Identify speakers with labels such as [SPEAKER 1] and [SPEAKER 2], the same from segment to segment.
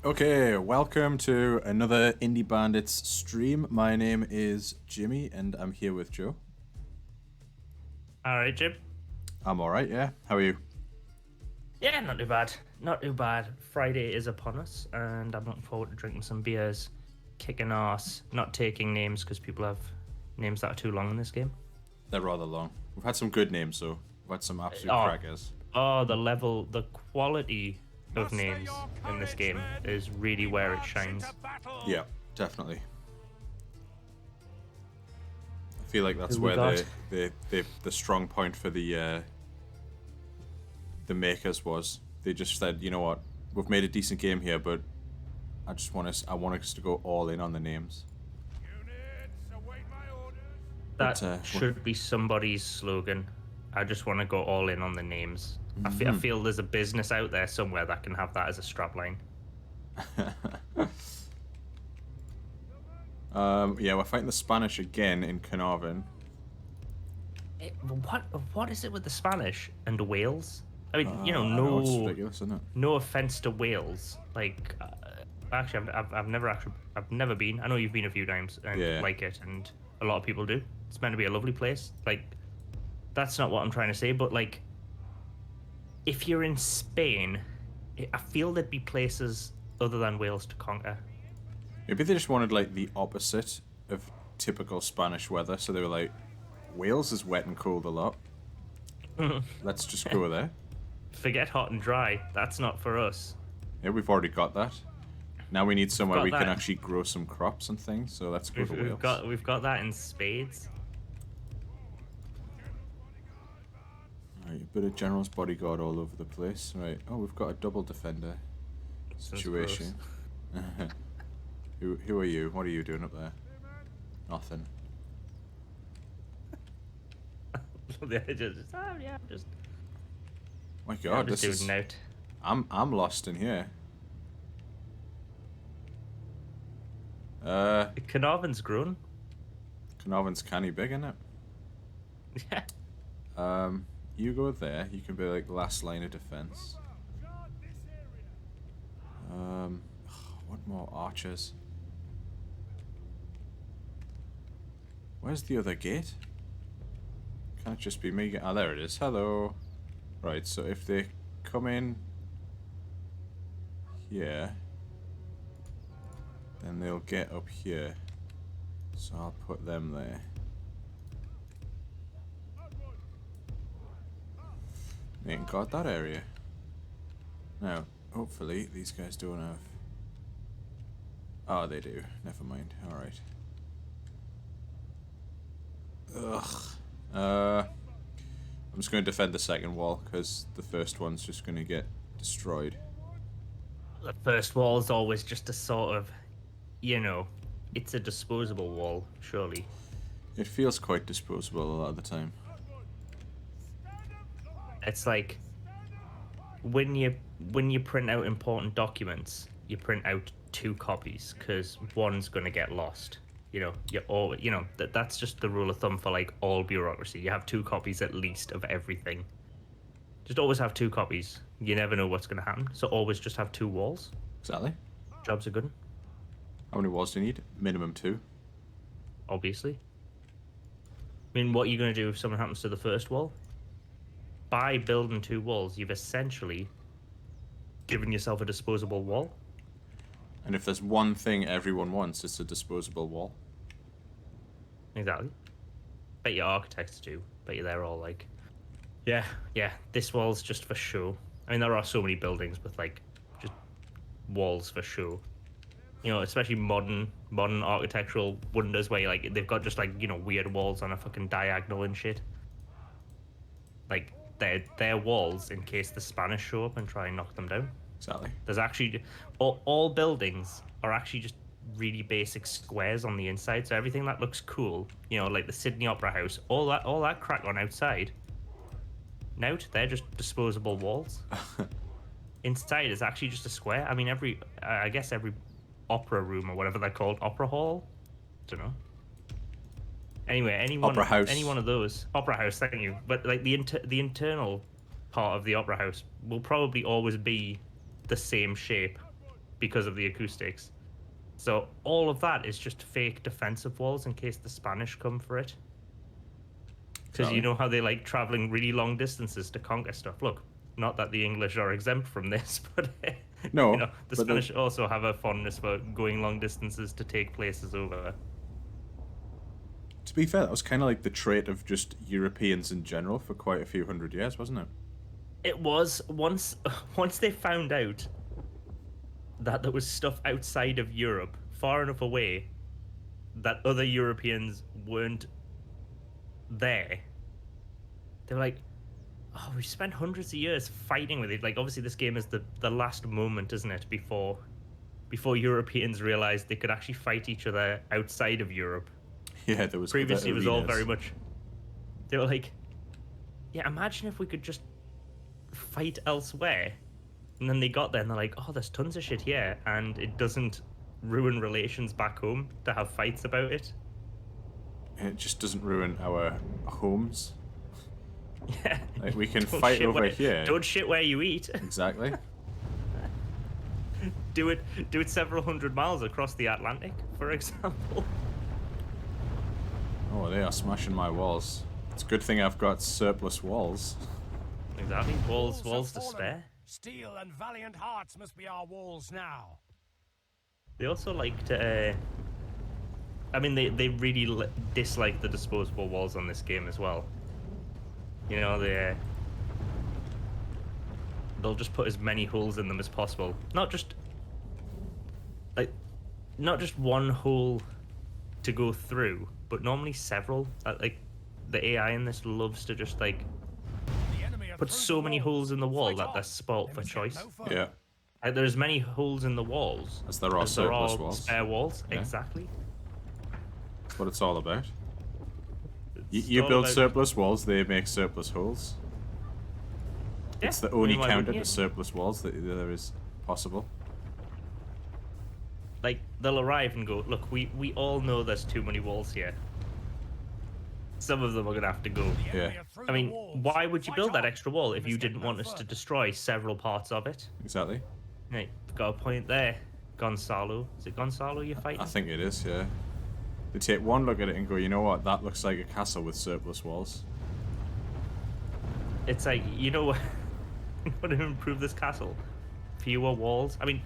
[SPEAKER 1] Okay, welcome to another Indie Bandits stream. My name is Jimmy and I'm here with Joe.
[SPEAKER 2] All right, Jim.
[SPEAKER 1] I'm alright, yeah. How are you?
[SPEAKER 2] Yeah, not too bad. Not too bad. Friday is upon us, and I'm looking forward to drinking some beers, kicking ass, not taking names because people have names that are too long in this game.
[SPEAKER 1] They're rather long. We've had some good names though. We've had some absolute
[SPEAKER 2] Oh,
[SPEAKER 1] crackers.
[SPEAKER 2] the quality of names in this game is really where it shines.
[SPEAKER 1] Yeah, definitely. I feel like that's
[SPEAKER 2] Who we
[SPEAKER 1] where
[SPEAKER 2] got?
[SPEAKER 1] the strong point for the makers was. They just said, you know what, we've made a decent game here, but I want us to go all in on the names.
[SPEAKER 2] That
[SPEAKER 1] But,
[SPEAKER 2] should be somebody's slogan. I just want to go all in on the names. I feel there's a business out there somewhere that can have that as a strapline.
[SPEAKER 1] Yeah, we're fighting the Spanish again in Carnarvon.
[SPEAKER 2] What is it with the Spanish and Wales? I mean,
[SPEAKER 1] I know, it's
[SPEAKER 2] no
[SPEAKER 1] ridiculous, isn't it?
[SPEAKER 2] no offense to Wales. Like, actually, I've never been. I know you've been a few times and
[SPEAKER 1] Yeah.
[SPEAKER 2] like it, and a lot of people do. It's meant to be a lovely place. Like, that's not what I'm trying to say. But like, if you're in Spain, I feel there'd be places other than Wales to conquer.
[SPEAKER 1] Maybe they just wanted like the opposite of typical Spanish weather, so they were like, Wales is wet and cold a lot. Let's just go there.
[SPEAKER 2] Forget hot and dry. That's not for us.
[SPEAKER 1] Yeah, we've already got that. Now we need somewhere
[SPEAKER 2] got
[SPEAKER 1] we can
[SPEAKER 2] that.
[SPEAKER 1] actually grow some crops and things, so let's go to Wales.
[SPEAKER 2] We've got that in spades.
[SPEAKER 1] Right, a bit of General's bodyguard all over the place. Right, oh, we've got a double defender situation. Who are you? What are you doing up there? Nothing.
[SPEAKER 2] Just
[SPEAKER 1] My God,
[SPEAKER 2] just
[SPEAKER 1] this is.
[SPEAKER 2] doing note.
[SPEAKER 1] I'm lost in here.
[SPEAKER 2] Carnarvon's grown.
[SPEAKER 1] Carnarvon's canny big, isn't it?
[SPEAKER 2] Yeah.
[SPEAKER 1] You go there. You can be like last line of defense. What more archers? Where's the other gate? Can't it just be me? Ah, there it is. Hello. Right. So if they come in here, then they'll get up here. So I'll put them there. They ain't got that area. Now, hopefully, these guys don't have... Oh, they do. Never mind. Alright. Ugh. I'm just going to defend the second wall, because the first one's just going to get destroyed.
[SPEAKER 2] The first wall is always just a sort of, it's a disposable wall, surely.
[SPEAKER 1] It feels quite disposable a lot of the time.
[SPEAKER 2] It's like when you print out important documents, you print out 2 copies because one's gonna get lost. That's just the rule of thumb for like all bureaucracy. You have 2 copies at least of everything. Just always have 2 copies. You never know what's gonna happen, so always just have 2 walls.
[SPEAKER 1] Exactly.
[SPEAKER 2] Jobs are good.
[SPEAKER 1] How many walls do you need? Minimum 2.
[SPEAKER 2] Obviously. I mean, what are you gonna do if something happens to the first wall? By building 2 walls, you've essentially given yourself a disposable wall.
[SPEAKER 1] And if there's one thing everyone wants, it's a disposable wall.
[SPEAKER 2] Exactly. Bet your architects do. Bet you they're all like, yeah, this wall's just for show. I mean, there are so many buildings with like just walls for show. Especially modern architectural wonders where like they've got just like weird walls on a fucking diagonal and shit. Like they're walls in case the Spanish show up and try and knock them down.
[SPEAKER 1] Exactly.
[SPEAKER 2] There's actually all buildings are actually just really basic squares on the inside, so everything that looks cool, like the Sydney Opera House, all that crack on outside. Now they're just disposable walls. Inside is actually just a square. I mean, I guess every opera room or whatever they're called, opera hall. Don't know. Anyway, any one of those opera house. Thank you. But like the internal part of the opera house will probably always be the same shape because of the acoustics. So all of that is just fake defensive walls in case the Spanish come for it. Because you know how they like traveling really long distances to conquer stuff. Look, not that the English are exempt from this, but
[SPEAKER 1] No,
[SPEAKER 2] you know, the
[SPEAKER 1] but
[SPEAKER 2] Spanish also have a fondness for going long distances to take places over.
[SPEAKER 1] to be fair, that was kind of like the trait of just Europeans in general for quite a few hundred years, wasn't it?
[SPEAKER 2] It was once they found out that there was stuff outside of Europe, far enough away, that other Europeans weren't there. They were like, oh, we've spent hundreds of years fighting with it. Like, obviously, this game is the last moment, isn't it, before Europeans realized they could actually fight each other outside of Europe.
[SPEAKER 1] Yeah, there was
[SPEAKER 2] Previously, it was all very
[SPEAKER 1] arenas.
[SPEAKER 2] much. They were like, yeah, imagine if we could just fight elsewhere. And then they got there and they're like, oh, there's tons of shit here, and it doesn't ruin relations back home to have fights about it.
[SPEAKER 1] It just doesn't ruin our homes.
[SPEAKER 2] Yeah.
[SPEAKER 1] Like, we can fight over here.
[SPEAKER 2] Don't shit where you eat.
[SPEAKER 1] Exactly.
[SPEAKER 2] Do it several hundred miles across the Atlantic, for example.
[SPEAKER 1] Oh, they are smashing my walls. It's a good thing I've got surplus walls.
[SPEAKER 2] Exactly. Walls to spare.
[SPEAKER 3] Steel and valiant hearts must be our walls now.
[SPEAKER 2] They also like to. I mean, they really dislike the disposable walls on this game as well. You know, they'll just put as many holes in them as possible. Not just one hole to go through, but normally several. Like, the AI in this loves to just like put so many holes in the wall that they're sport for choice.
[SPEAKER 1] Yeah.
[SPEAKER 2] Like, there's many holes in the walls
[SPEAKER 1] As there are surplus walls.
[SPEAKER 2] Spare walls,
[SPEAKER 1] Yeah.
[SPEAKER 2] exactly.
[SPEAKER 1] That's what it's all about.
[SPEAKER 2] It's
[SPEAKER 1] You
[SPEAKER 2] all
[SPEAKER 1] build
[SPEAKER 2] about-
[SPEAKER 1] surplus walls, they make surplus holes.
[SPEAKER 2] Yeah,
[SPEAKER 1] It's the
[SPEAKER 2] I
[SPEAKER 1] only
[SPEAKER 2] mean, why
[SPEAKER 1] counter
[SPEAKER 2] wouldn't
[SPEAKER 1] to
[SPEAKER 2] you?
[SPEAKER 1] surplus walls that there is possible.
[SPEAKER 2] Like, they'll arrive and go, look, we all know there's too many walls here. Some of them are going to have to go.
[SPEAKER 1] Yeah.
[SPEAKER 2] I mean, why would you build that extra wall if you didn't want us to destroy several parts of it?
[SPEAKER 1] Exactly.
[SPEAKER 2] Right, got a point there. Gonzalo. Is it Gonzalo you're fighting?
[SPEAKER 1] I think it is, yeah. They take one look at it and go, you know what, that looks like a castle with surplus walls.
[SPEAKER 2] It's like, you know what? Want to improve this castle? Fewer walls? I mean,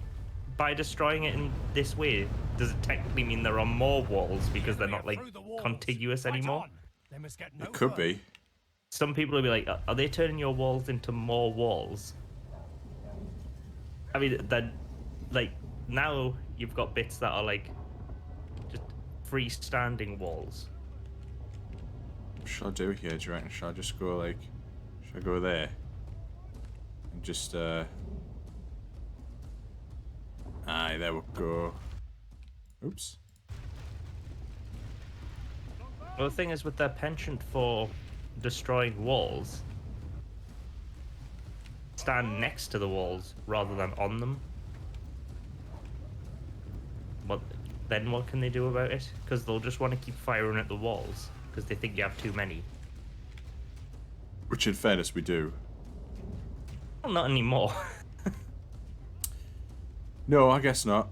[SPEAKER 2] by destroying it in this way, does it technically mean there are more walls because they're not, like, contiguous anymore?
[SPEAKER 1] It could be.
[SPEAKER 2] Some people will be like, are they turning your walls into more walls? I mean, then, like, now you've got bits that are, like, just freestanding walls.
[SPEAKER 1] What should I do here, do you reckon? Should I just go, like... Should I go there? And just, Aye, there we go. Oops.
[SPEAKER 2] Well, the thing is, with their penchant for destroying walls, stand next to the walls rather than on them. But then what can they do about it? Because they'll just want to keep firing at the walls because they think you have too many.
[SPEAKER 1] Which, in fairness, we do.
[SPEAKER 2] Well, not anymore.
[SPEAKER 1] No, I guess not.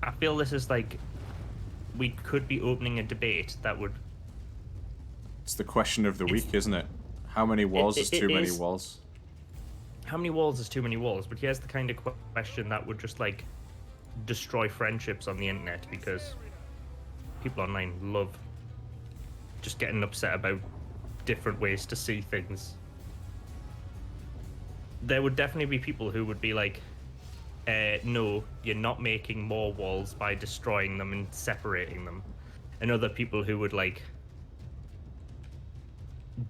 [SPEAKER 2] I feel this is like we could be opening a debate that would.
[SPEAKER 1] It's the question of the week, isn't it? How many walls is too many walls?
[SPEAKER 2] How many walls is too many walls? But here's the kind of question that would just like destroy friendships on the internet because people online love just getting upset about different ways to see things. There would definitely be people who would be like, no, you're not making more walls by destroying them and separating them. And other people who would like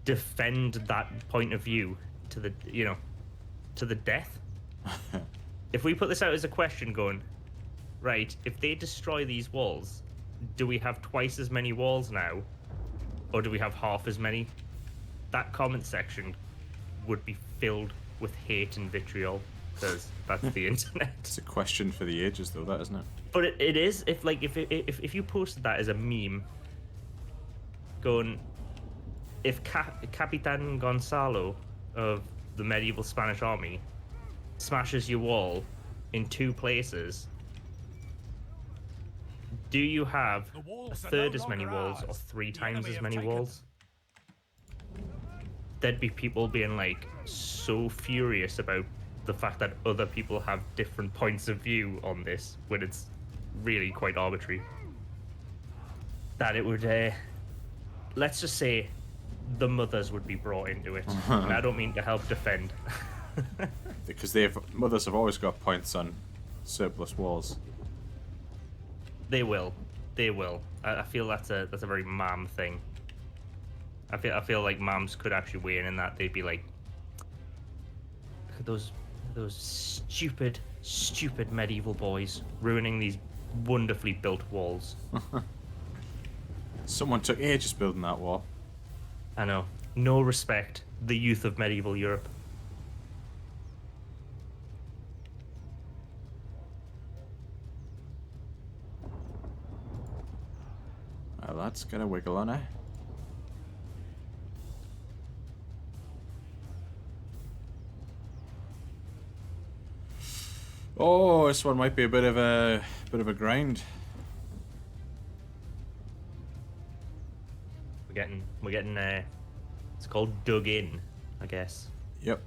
[SPEAKER 2] defend that point of view to the, you know, to the death. If we put this out as a question going, right, if they destroy these walls, do we have twice as many walls now? Or do we have half as many? That comment section would be filled with hate and vitriol because that's the internet.
[SPEAKER 1] It's a question for the ages, though, that isn't it?
[SPEAKER 2] But it is if you posted that as a meme, going, if Capitan Gonzalo of the medieval Spanish army smashes your wall, in two places, do you have
[SPEAKER 3] The
[SPEAKER 2] a
[SPEAKER 3] walls are
[SPEAKER 2] third
[SPEAKER 3] no
[SPEAKER 2] as many
[SPEAKER 3] longer
[SPEAKER 2] walls or
[SPEAKER 3] ours.
[SPEAKER 2] 3
[SPEAKER 3] The
[SPEAKER 2] times
[SPEAKER 3] enemy
[SPEAKER 2] as
[SPEAKER 3] have
[SPEAKER 2] many
[SPEAKER 3] taken
[SPEAKER 2] walls? There'd be people being like so furious about the fact that other people have different points of view on this when it's really quite arbitrary. That it would, let's just say, the mothers would be brought into it. And I don't mean to help defend.
[SPEAKER 1] Because mothers have always got points on surplus walls.
[SPEAKER 2] They will. They will. I feel that's a very mom thing. I feel like moms could actually weigh in that. They'd be like, look at those stupid medieval boys ruining these wonderfully built walls.
[SPEAKER 1] Someone took ages building that wall.
[SPEAKER 2] I know. No respect. The youth of medieval Europe.
[SPEAKER 1] Well, that's got a wiggle on it. Oh, this one might be a bit of a grind.
[SPEAKER 2] We're getting it's called dug in, I guess.
[SPEAKER 1] Yep.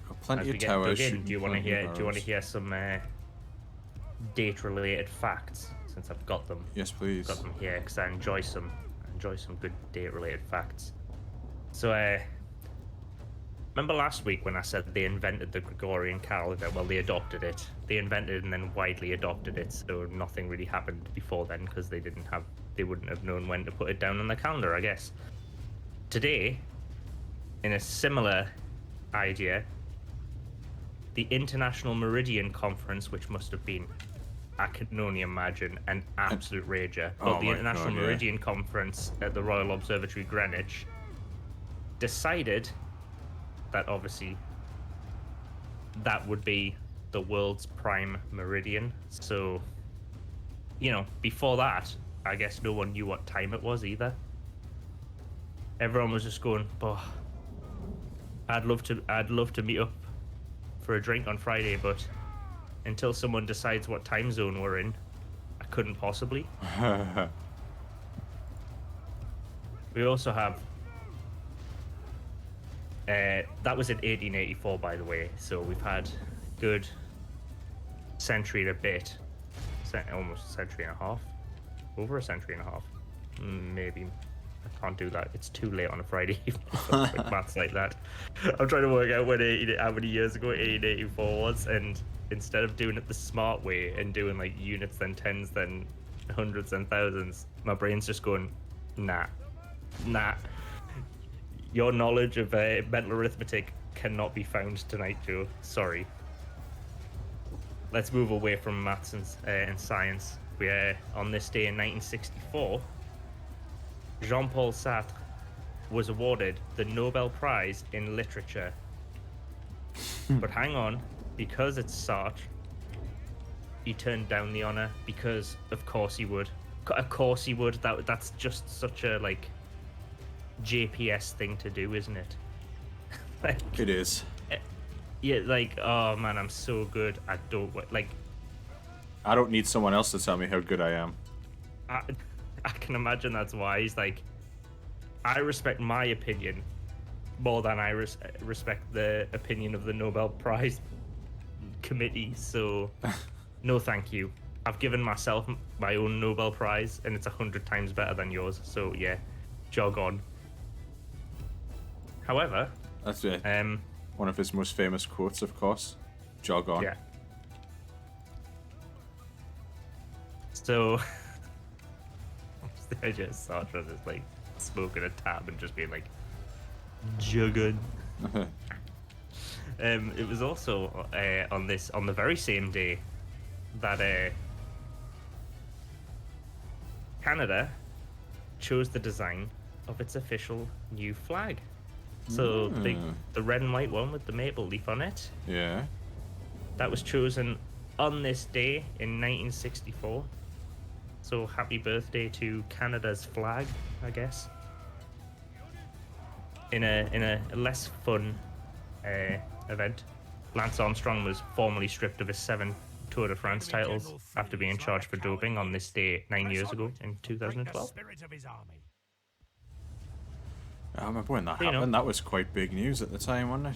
[SPEAKER 1] Got
[SPEAKER 2] As
[SPEAKER 1] plenty
[SPEAKER 2] we
[SPEAKER 1] of
[SPEAKER 2] get
[SPEAKER 1] towers.
[SPEAKER 2] dug in,
[SPEAKER 1] shooting
[SPEAKER 2] do you want to
[SPEAKER 1] plenty of
[SPEAKER 2] hear? Do you want to
[SPEAKER 1] arrows.
[SPEAKER 2] hear some date-related facts? Since I've got them,
[SPEAKER 1] Yes, please.
[SPEAKER 2] got them here because I enjoy some good date-related facts. So, remember last week when I said they invented the Gregorian calendar? Well, they adopted it. They invented and then widely adopted it, so nothing really happened before then because they wouldn't have known when to put it down on the calendar, I guess. Today, in a similar idea, the International Meridian Conference, which must have been, I can only imagine, an absolute rager.
[SPEAKER 1] Oh
[SPEAKER 2] But the
[SPEAKER 1] my
[SPEAKER 2] International
[SPEAKER 1] God, yeah.
[SPEAKER 2] Meridian Conference at the Royal Observatory Greenwich decided that obviously that would be the world's prime meridian. So, before that, I guess no one knew what time it was either. Everyone was just going, "Oh, I'd love to meet up for a drink on Friday, but until someone decides what time zone we're in, I couldn't possibly." We also have that was in 1884, by the way. So we've had a good century and a bit, almost a century and a half, over a century and a half, maybe. I can't do that. It's too late on a Friday evening. Quick maths like that. I'm trying to work out how many years ago 1884 was, and instead of doing it the smart way and doing like units, then tens, then hundreds and thousands, my brain's just going, nah. Your knowledge of mental arithmetic cannot be found tonight, Joe. Sorry. Let's move away from maths and science. On this day in 1964, Jean-Paul Sartre was awarded the Nobel Prize in Literature. But hang on, because it's Sartre, he turned down the honor because, of course, he would. Of course, he would. That's just such a JPS thing to do, isn't it?
[SPEAKER 1] It is.
[SPEAKER 2] Yeah, oh man, I'm so good. I
[SPEAKER 1] don't need someone else to tell me how good I am.
[SPEAKER 2] I can imagine that's why he's like, I respect my opinion more than I respect the opinion of the Nobel Prize committee. So, no, thank you. I've given myself my own Nobel Prize, and it's 100 times better than yours. So yeah, jog on. However,
[SPEAKER 1] That's it. One of his most famous quotes, of course. Jog on.
[SPEAKER 2] Yeah. So, I just saw Sartre just smoking a tab and just being like, jugging. It was also on the very same day that Canada chose the design of its official new flag. So the red and white one with the maple leaf on it.
[SPEAKER 1] Yeah.
[SPEAKER 2] That was chosen on this day in 1964. So happy birthday to Canada's flag, I guess. In a less fun event. Lance Armstrong was formally stripped of his 7 Tour de France titles after being charged for doping on this day 9 years ago in 2012.
[SPEAKER 1] I remember when that
[SPEAKER 2] You know.
[SPEAKER 1] happened. That was quite big news at the time, wasn't it?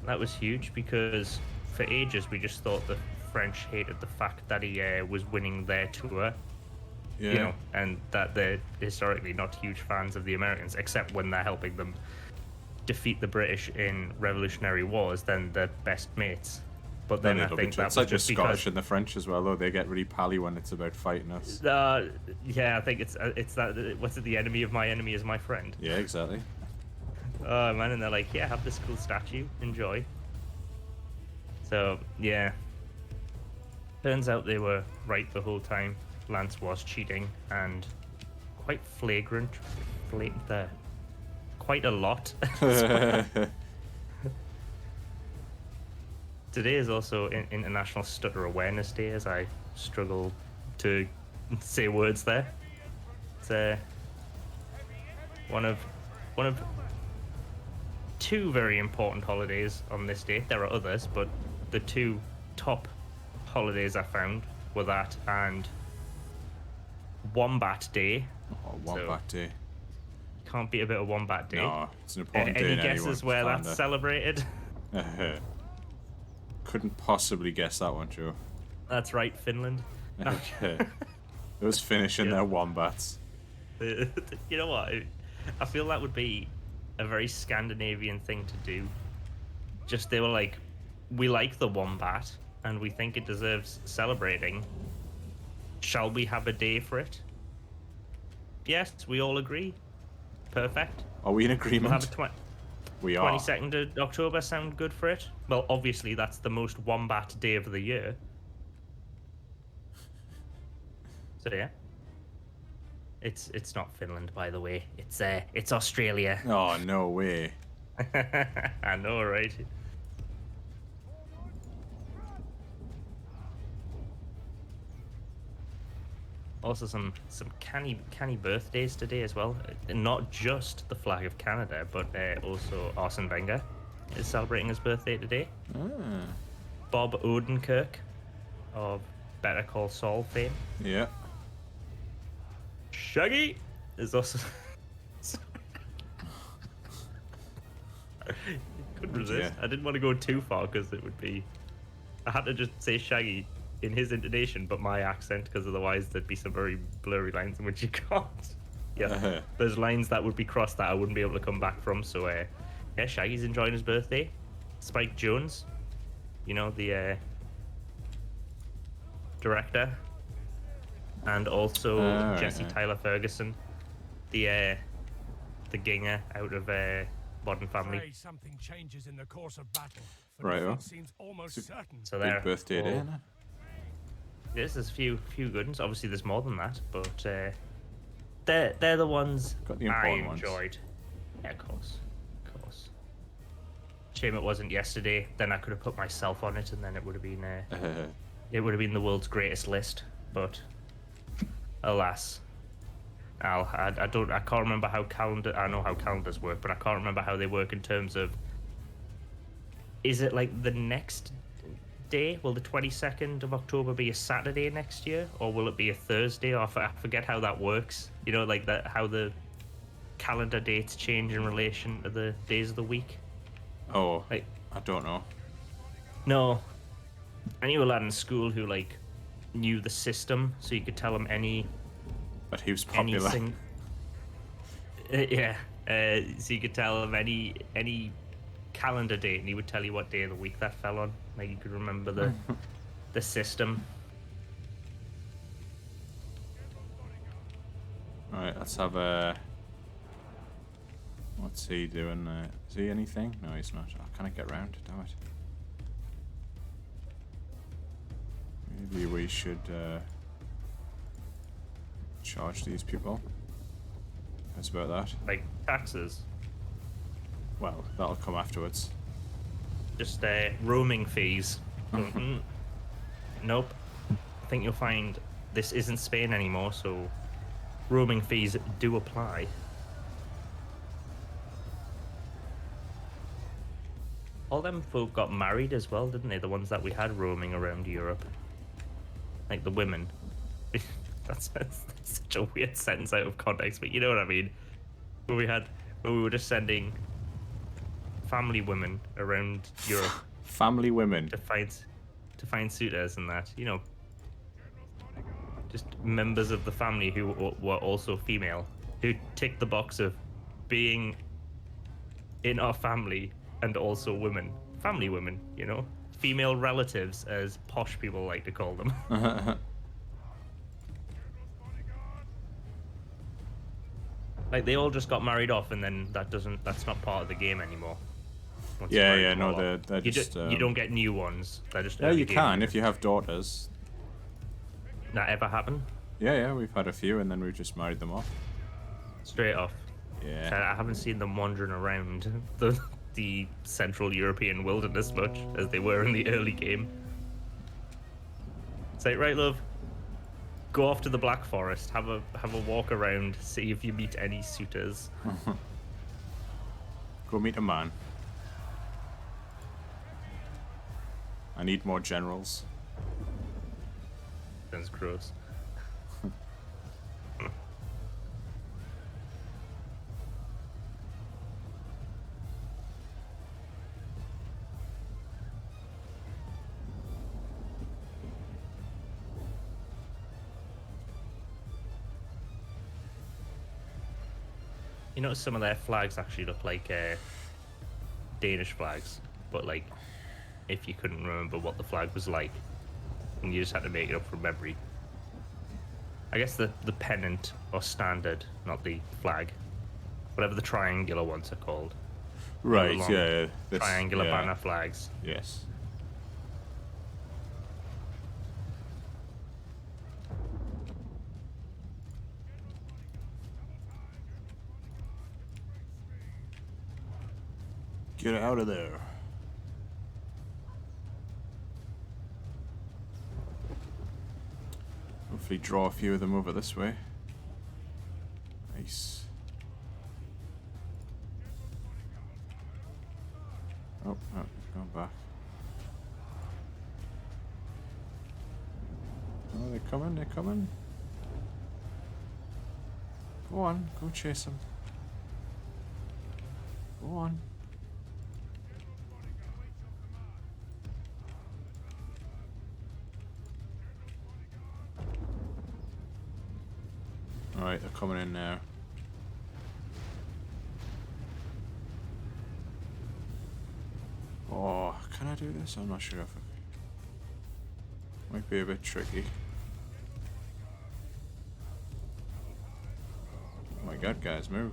[SPEAKER 2] That was huge because for ages we just thought the French hated the fact that he was winning their tour.
[SPEAKER 1] Yeah.
[SPEAKER 2] You know, and that they're historically not huge fans of the Americans, except when they're helping them defeat the British in Revolutionary Wars, then they're best mates. But then I think that
[SPEAKER 1] it's
[SPEAKER 2] was
[SPEAKER 1] like the
[SPEAKER 2] just
[SPEAKER 1] Scottish
[SPEAKER 2] because,
[SPEAKER 1] and the French as well, though. They get really pally when it's about fighting us.
[SPEAKER 2] yeah, I think it's that, what's it, the enemy of my enemy is my friend.
[SPEAKER 1] Yeah, exactly.
[SPEAKER 2] Oh man, and they're like, yeah, have this cool statue, enjoy. So yeah, turns out they were right the whole time. Lance was cheating, and quite flagrant there. Quite a lot. Today is also International Stutter Awareness Day, as I struggle to say words there. It's one of 2 very important holidays on this day. There are others, but the 2 top holidays I found were that and Wombat Day.
[SPEAKER 1] Oh, Wombat Day.
[SPEAKER 2] Can't beat a bit of Wombat Day.
[SPEAKER 1] No, it's an important day
[SPEAKER 2] Any
[SPEAKER 1] in
[SPEAKER 2] guesses
[SPEAKER 1] anyone's
[SPEAKER 2] where
[SPEAKER 1] calendar.
[SPEAKER 2] that's celebrated?
[SPEAKER 1] Couldn't possibly guess that one, Joe.
[SPEAKER 2] That's right, Finland.
[SPEAKER 1] Okay. Those finishing their wombats.
[SPEAKER 2] You know what? I feel that would be a very Scandinavian thing to do. Just they were like, we like the wombat and we think it deserves celebrating. Shall we have a day for it? Yes, we all agree. Perfect.
[SPEAKER 1] Are we in
[SPEAKER 2] We'll
[SPEAKER 1] agreement?
[SPEAKER 2] have a
[SPEAKER 1] We are.
[SPEAKER 2] 22nd of October sound good for it? Well, obviously that's the most wombat day of the year. So yeah. It's not Finland, by the way. It's Australia.
[SPEAKER 1] Oh, no way.
[SPEAKER 2] I know, right? Also, some canny birthdays today as well. Not just the flag of Canada, but also Arsene Wenger is celebrating his birthday today.
[SPEAKER 1] Ah,
[SPEAKER 2] Bob Odenkirk of Better Call Saul fame.
[SPEAKER 1] yeah.
[SPEAKER 2] Shaggy is also. Couldn't resist.
[SPEAKER 1] Yeah.
[SPEAKER 2] I didn't want to go too far because it would be. I had to just say Shaggy in his intonation, but my accent, because otherwise there'd be some very blurry lines in which you can't. Yeah, there's lines that would be crossed that I wouldn't be able to come back from. So, yeah, Shaggy's enjoying his birthday. Spike Jonze, you know, the director, and also
[SPEAKER 1] Right,
[SPEAKER 2] Jesse
[SPEAKER 1] yeah.
[SPEAKER 2] Tyler Ferguson, the ginger out of Modern Family.
[SPEAKER 3] Pray something changes in the course of battle. For
[SPEAKER 1] Right,
[SPEAKER 3] defeat
[SPEAKER 1] oh.
[SPEAKER 3] seems almost certain.
[SPEAKER 2] So
[SPEAKER 1] Big
[SPEAKER 2] there.
[SPEAKER 1] birthday day, innit?
[SPEAKER 2] Yes, there's a few good ones. Obviously, there's more than that, but they're the ones
[SPEAKER 1] Got the
[SPEAKER 2] I
[SPEAKER 1] important ones.
[SPEAKER 2] enjoyed. Yeah, of course. Shame it wasn't yesterday. Then I could have put myself on it, and then it would have been the world's greatest list. But alas, I can't remember how calendar. I know how calendars work, but I can't remember how they work in terms of. Is it like the next day? Will the 22nd of October be a Saturday next year, or will it be a Thursday? Or I forget how that works. You know, like that how the calendar dates change in relation to the days of the week.
[SPEAKER 1] Oh,
[SPEAKER 2] Like,
[SPEAKER 1] I don't know.
[SPEAKER 2] no, I knew a lad in school who like knew the system, so you could tell him any
[SPEAKER 1] But he was popular.
[SPEAKER 2] anything. Yeah, so you could tell him any calendar date, and he would tell you what day of the week that fell on. Like you could remember the system.
[SPEAKER 1] Alright, let's have a. What's he doing? Is he anything? No, he's not. Oh, can I get round? Damn it. Maybe we should charge these people. How's about that?
[SPEAKER 2] Like taxes,
[SPEAKER 1] Well, that'll come afterwards.
[SPEAKER 2] just roaming fees. Nope. I think you'll find this isn't Spain anymore, so roaming fees do apply. all them folk got married as well, didn't they? The ones that we had roaming around Europe, like the women. That's such a weird sentence out of context, but you know what I mean. Where we were just sending family women around Europe
[SPEAKER 1] Family women.
[SPEAKER 2] to find suitors and that, you know, just members of the family who were also female, who ticked the box of being in our family and also women, family women, you know, female relatives, as posh people like to call them. Like they all just got married off, and then that's not part of the game anymore. Once you
[SPEAKER 1] Yeah,
[SPEAKER 2] marry
[SPEAKER 1] yeah,
[SPEAKER 2] them
[SPEAKER 1] no,
[SPEAKER 2] all off.
[SPEAKER 1] they're just.
[SPEAKER 2] You don't get new ones. They're just
[SPEAKER 1] Yeah,
[SPEAKER 2] early
[SPEAKER 1] you
[SPEAKER 2] game
[SPEAKER 1] can
[SPEAKER 2] ones.
[SPEAKER 1] if you have daughters.
[SPEAKER 2] That ever happen?
[SPEAKER 1] Yeah, yeah, we've had a few, and then we've just married them off.
[SPEAKER 2] Straight off.
[SPEAKER 1] Yeah.
[SPEAKER 2] I haven't seen them wandering around the Central European wilderness much as they were in the early game. It's like, right, love, go off to the Black Forest, have a walk around, see if you meet any suitors.
[SPEAKER 1] Go meet a man. I need more generals.
[SPEAKER 2] Sounds gross. You notice some of their flags actually look like Danish flags, but like if you couldn't remember what the flag was like, and you just had to make it up from memory. I guess the pennant or standard, not the flag, whatever the triangular ones are called.
[SPEAKER 1] Right,
[SPEAKER 2] long
[SPEAKER 1] yeah.
[SPEAKER 2] Triangular banner flags.
[SPEAKER 1] Yes. Get out of there. Hopefully draw a few of them over this way. Nice. Oh, no, he's gone back. Oh, they're coming, they're coming. Go on, go chase them. Go on. Alright, they're coming in now. Oh, can I do this? I'm not sure if I... Might be a bit tricky. Oh my god, guys, move.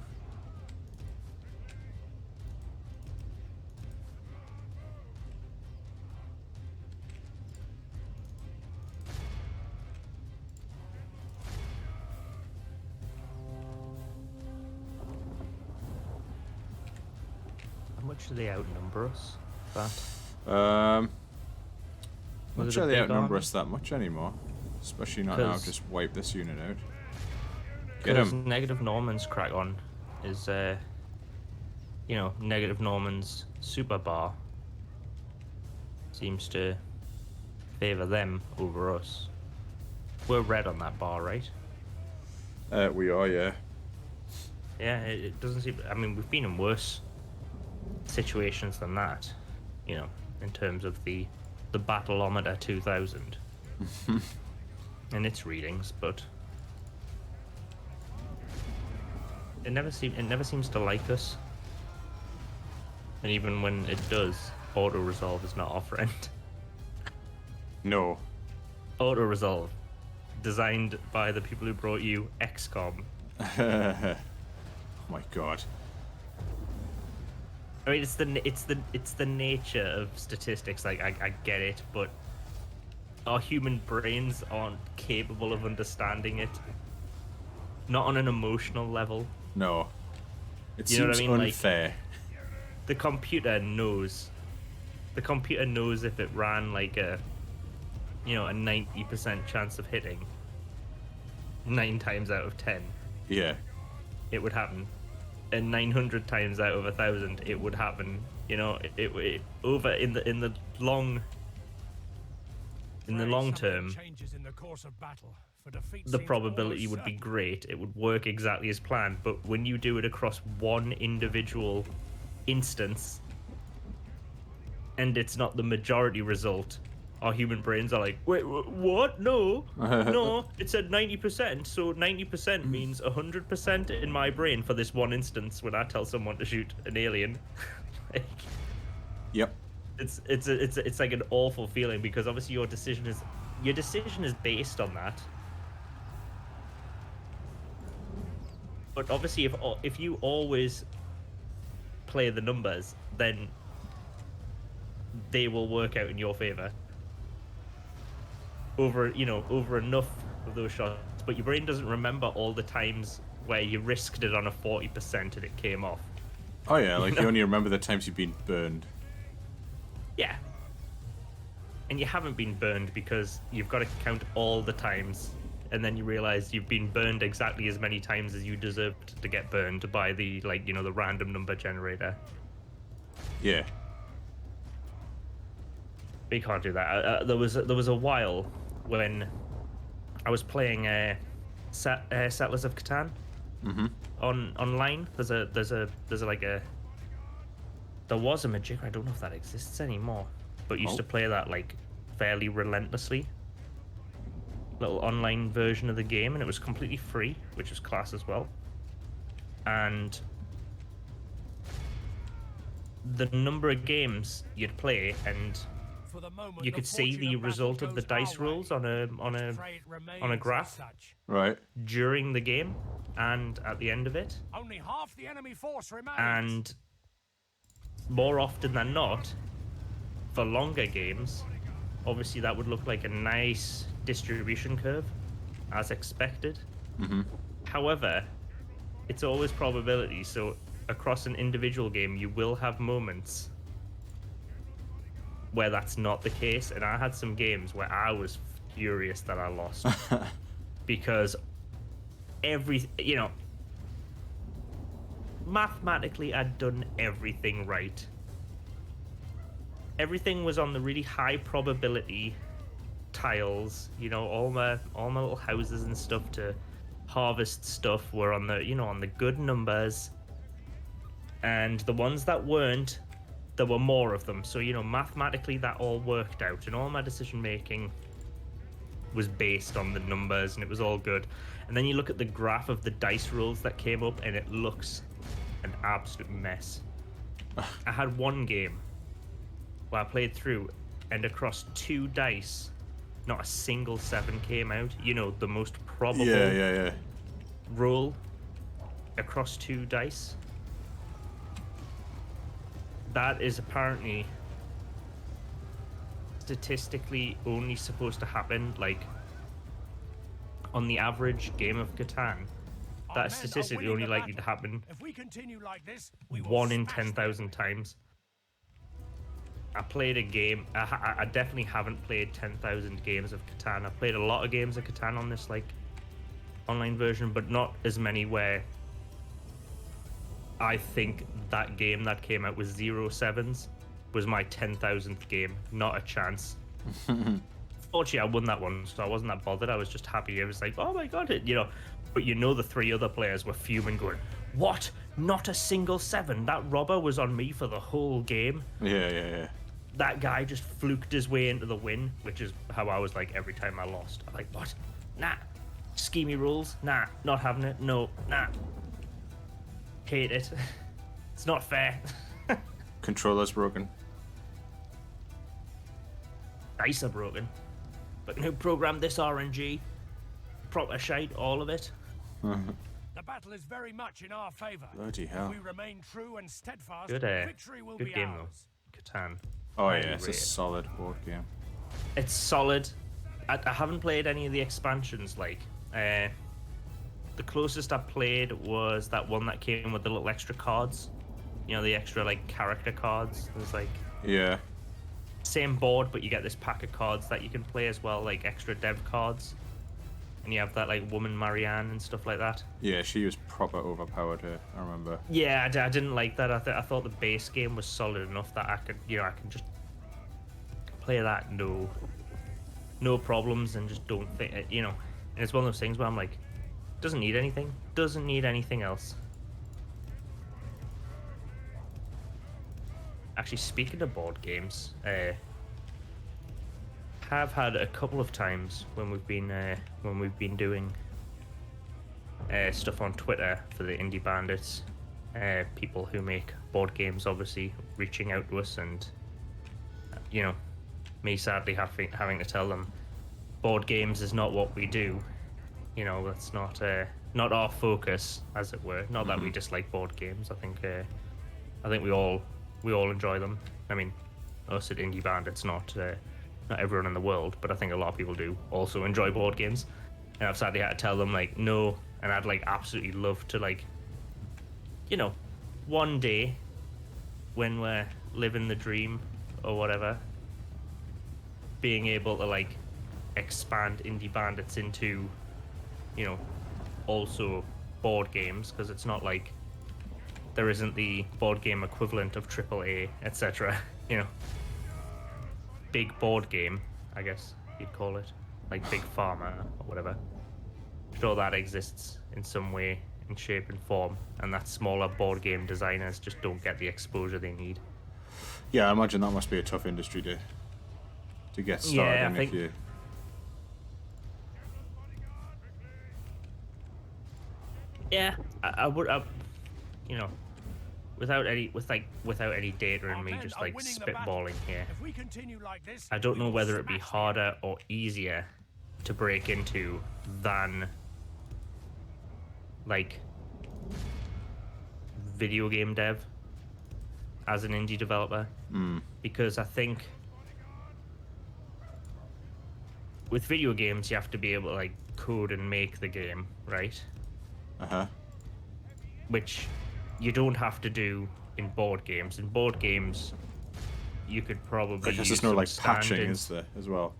[SPEAKER 2] How much do they outnumber us? That
[SPEAKER 1] Not
[SPEAKER 2] Was it
[SPEAKER 1] sure
[SPEAKER 2] a
[SPEAKER 1] they
[SPEAKER 2] big
[SPEAKER 1] outnumber
[SPEAKER 2] army?
[SPEAKER 1] us that much anymore. Especially not now I've
[SPEAKER 2] 'Cause-
[SPEAKER 1] just wiped this unit out. Get
[SPEAKER 2] because
[SPEAKER 1] him!
[SPEAKER 2] negative Norman's crack on is you know, negative Norman's super bar seems to favor them over us. We're red on that bar, right?
[SPEAKER 1] We are, yeah.
[SPEAKER 2] Yeah, it doesn't seem. I mean, we've been in worse situations than that, you know, in terms of the battleometer 2000 and its readings, but it never seems to like us. And even when it does, auto resolve is not our friend.
[SPEAKER 1] No.
[SPEAKER 2] Auto resolve, designed by the people who brought you XCOM.
[SPEAKER 1] Oh my god.
[SPEAKER 2] I mean, it's the nature of statistics. Like, I get it, but our human brains aren't capable of understanding it. Not on an emotional level.
[SPEAKER 1] No. It
[SPEAKER 2] You know what
[SPEAKER 1] seems
[SPEAKER 2] I mean? Like-
[SPEAKER 1] unfair.
[SPEAKER 2] The computer knows. The computer knows if it ran like a 90% chance of hitting 9 times out of 10,
[SPEAKER 1] Yeah.
[SPEAKER 2] it would happen. and 900 times out of 1,000 it would happen. You know, it over in the long term,
[SPEAKER 3] Changes in the course of battle. For defeat
[SPEAKER 2] the
[SPEAKER 3] seems
[SPEAKER 2] probability
[SPEAKER 3] almost
[SPEAKER 2] would be
[SPEAKER 3] certain.
[SPEAKER 2] great. It would work exactly as planned. But when you do it across one individual instance, and it's not the majority result, our human brains are like, wait, what? No, no, it said 90%. So 90% means 100% in my brain for this one instance when I tell someone to shoot an alien. Like,
[SPEAKER 1] Yep.
[SPEAKER 2] it's like an awful feeling, because obviously your decision is based on that. But obviously, if you always play the numbers, then they will work out in your favor over enough of those shots. But your brain doesn't remember all the times where you risked it on a 40% and it came off.
[SPEAKER 1] Oh yeah, like
[SPEAKER 2] know?
[SPEAKER 1] you only remember the times you've been burned.
[SPEAKER 2] Yeah. And you haven't been burned because you've got to count all the times, and then you realize you've been burned exactly as many times as you deserved to get burned by the the random number generator.
[SPEAKER 1] Yeah.
[SPEAKER 2] But you can't do that. There was a while when I was playing Settlers of Catan online. There was a Majigger. I don't know if that exists anymore, but used to play that like fairly relentlessly. Little online version of the game, and it was completely free, which was class as well. And the number of games you'd play, and
[SPEAKER 3] For the moment,
[SPEAKER 2] you
[SPEAKER 3] the
[SPEAKER 2] could see
[SPEAKER 3] fortune
[SPEAKER 2] the
[SPEAKER 3] of battle
[SPEAKER 2] result of the
[SPEAKER 3] goes our
[SPEAKER 2] dice
[SPEAKER 3] way.
[SPEAKER 2] rolls on a
[SPEAKER 3] Pray it remains
[SPEAKER 2] graph.
[SPEAKER 3] as such.
[SPEAKER 1] Right.
[SPEAKER 2] during the game and at the end of it.
[SPEAKER 3] Only half the enemy force remains.
[SPEAKER 2] And more often than not, for longer games, obviously that would look like a nice distribution curve, as expected. However, it's always probability, so across an individual game, you will have moments where that's not the case. And I had some games where I was furious that I lost because mathematically I'd done everything right. Everything was on the really high probability tiles, all my little houses and stuff to harvest stuff were on the on the good numbers, and the ones that weren't, there were more of them. So mathematically that all worked out, and all my decision making was based on the numbers, and it was all good. And then you look at the graph of the dice rolls that came up, and it looks an absolute mess. I had one game where I played through, and across 2 dice, not a single 7 came out. The most probable
[SPEAKER 1] Yeah.
[SPEAKER 2] roll across 2 dice. That is apparently statistically only supposed to happen like on the average game of Catan.
[SPEAKER 3] Our men
[SPEAKER 2] That's
[SPEAKER 3] are
[SPEAKER 2] statistically
[SPEAKER 3] winning
[SPEAKER 2] only
[SPEAKER 3] the
[SPEAKER 2] likely to
[SPEAKER 3] battle.
[SPEAKER 2] happen
[SPEAKER 3] If we continue like this, we will
[SPEAKER 2] 1 in
[SPEAKER 3] smash them.
[SPEAKER 2] 10,000 times. I played a game. I definitely haven't played 10,000 games of Catan. I played a lot of games of Catan on this online version, but not as many where I think that game that came out with 0 sevens was my 10,000th game. Not a chance. Fortunately, I won that one, so I wasn't that bothered. I was just happy. I was like, oh my god, But the 3 other players were fuming, going, what? Not a single 7. That robber was on me for the whole game.
[SPEAKER 1] Yeah.
[SPEAKER 2] That guy just fluked his way into the win, which is how I was like every time I lost. I'm like, what? Nah. Schemy rules? Nah. Not having it? No. Nah. Hate it. It's not fair.
[SPEAKER 1] Controller's broken.
[SPEAKER 2] Dice are broken. But who programmed this RNG? Proper shite, all of it.
[SPEAKER 3] The battle is very much in our favor.
[SPEAKER 1] Bloody hell.
[SPEAKER 3] If we remain true and steadfast,
[SPEAKER 2] Good,
[SPEAKER 3] victory will
[SPEAKER 2] good
[SPEAKER 3] be
[SPEAKER 2] game
[SPEAKER 3] ours.
[SPEAKER 2] though. Catan.
[SPEAKER 1] Oh
[SPEAKER 2] Highly
[SPEAKER 1] yeah, it's a
[SPEAKER 2] rated.
[SPEAKER 1] solid board game.
[SPEAKER 2] It's solid. I haven't played any of the expansions. The closest I played was that one that came with the little extra cards. The extra character cards. There's
[SPEAKER 1] Yeah.
[SPEAKER 2] same board, but you get this pack of cards that you can play as well, extra dev cards. And you have that woman Marianne and stuff like that.
[SPEAKER 1] Yeah, she was proper overpowered here. I remember.
[SPEAKER 2] Yeah, I didn't like that. I thought the base game was solid enough that I could, I can just play that no problems and just don't think, And it's one of those things where I'm like, doesn't need anything, doesn't need anything else. Actually, speaking of board games, have had a couple of times when we've been doing stuff on Twitter for the Indie Bandits, people who make board games obviously reaching out to us, and me sadly having to tell them board games is not what we do. That's not our focus, as it were. Not that we dislike board games. I think we all enjoy them. I mean, us at Indie Bandits, not everyone in the world, but I think a lot of people do also enjoy board games. And I've sadly had to tell them, like, no, and I'd like absolutely love to, like, one day when we're living the dream or whatever, being able to like expand Indie Bandits into, also board games, because it's not like there isn't the board game equivalent of AAA, etc. Big board game, I guess you'd call it, like Big Pharma or whatever. Sure, that exists in some way, in shape and form, and that smaller board game designers just don't get the exposure they need.
[SPEAKER 1] Yeah, I imagine that must be a tough industry to get started
[SPEAKER 2] Yeah,
[SPEAKER 1] in.
[SPEAKER 2] I think...
[SPEAKER 1] If you...
[SPEAKER 2] Yeah, I would, without any data and me just like spitballing here,
[SPEAKER 3] If we continue like this,
[SPEAKER 2] I don't
[SPEAKER 3] we
[SPEAKER 2] know
[SPEAKER 3] will
[SPEAKER 2] whether it'd be
[SPEAKER 3] smash
[SPEAKER 2] harder or easier to break into than like video game dev as an indie developer. Because I think with video games you have to be able to like code and make the game, right? Which you don't have to do in board games. In board games, you could probably
[SPEAKER 1] Because
[SPEAKER 2] use
[SPEAKER 1] there's no like
[SPEAKER 2] some
[SPEAKER 1] patching,
[SPEAKER 2] stand-ins.
[SPEAKER 1] is there, as well?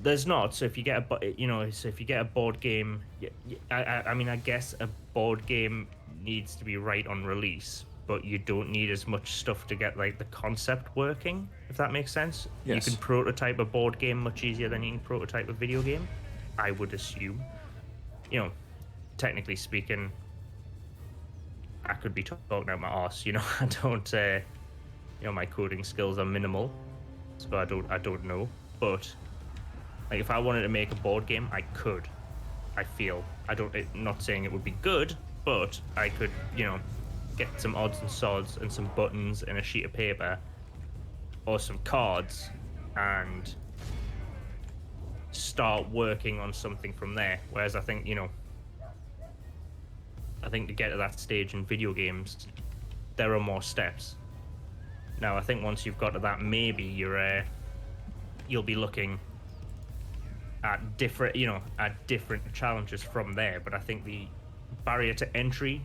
[SPEAKER 2] There's not. So if you get a board game, I mean, I guess a board game needs to be right on release, but you don't need as much stuff to get like the concept working, if that makes sense.
[SPEAKER 1] Yes.
[SPEAKER 2] You can prototype a board game much easier than you can prototype a video game, I would assume. Technically speaking, I could be talking out my arse. I don't. My coding skills are minimal, so I don't know. But like, if I wanted to make a board game, I could. I feel. Not saying it would be good, but I could, get some odds and sods and some buttons and a sheet of paper or some cards and start working on something from there. Whereas I think, to get to that stage in video games, there are more steps. Now, I think once you've got to that, maybe you'll be looking at different challenges from there. But I think the barrier to entry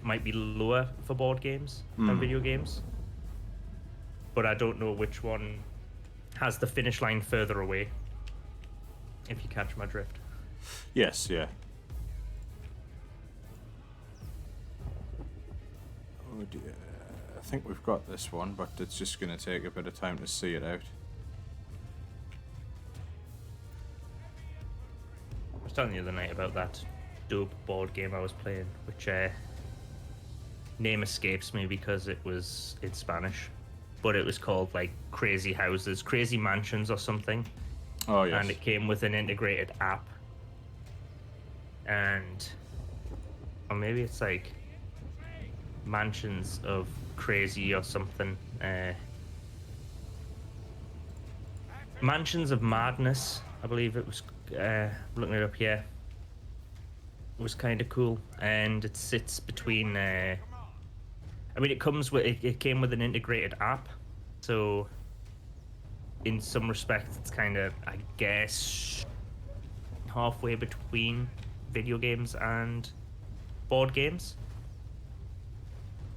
[SPEAKER 2] might be lower for board games than video games. But I don't know which one has the finish line further away, if you catch my drift.
[SPEAKER 1] Yes, yeah. Oh dear. I think we've got this one, but it's just going to take a bit of time to see it out.
[SPEAKER 2] I was telling you the other night about that dope board game I was playing, which name escapes me because it was in Spanish, but it was called like Crazy Houses, Crazy Mansions or something.
[SPEAKER 1] Oh, yes.
[SPEAKER 2] And it came with an integrated app. Or maybe it's like Mansions of Crazy or something. Mansions of Madness, I believe it was. Looking it up here. It was kind of cool, and it sits between. It comes with. It came with an integrated app, so in some respects, it's kind of, I guess, halfway between video games and board games.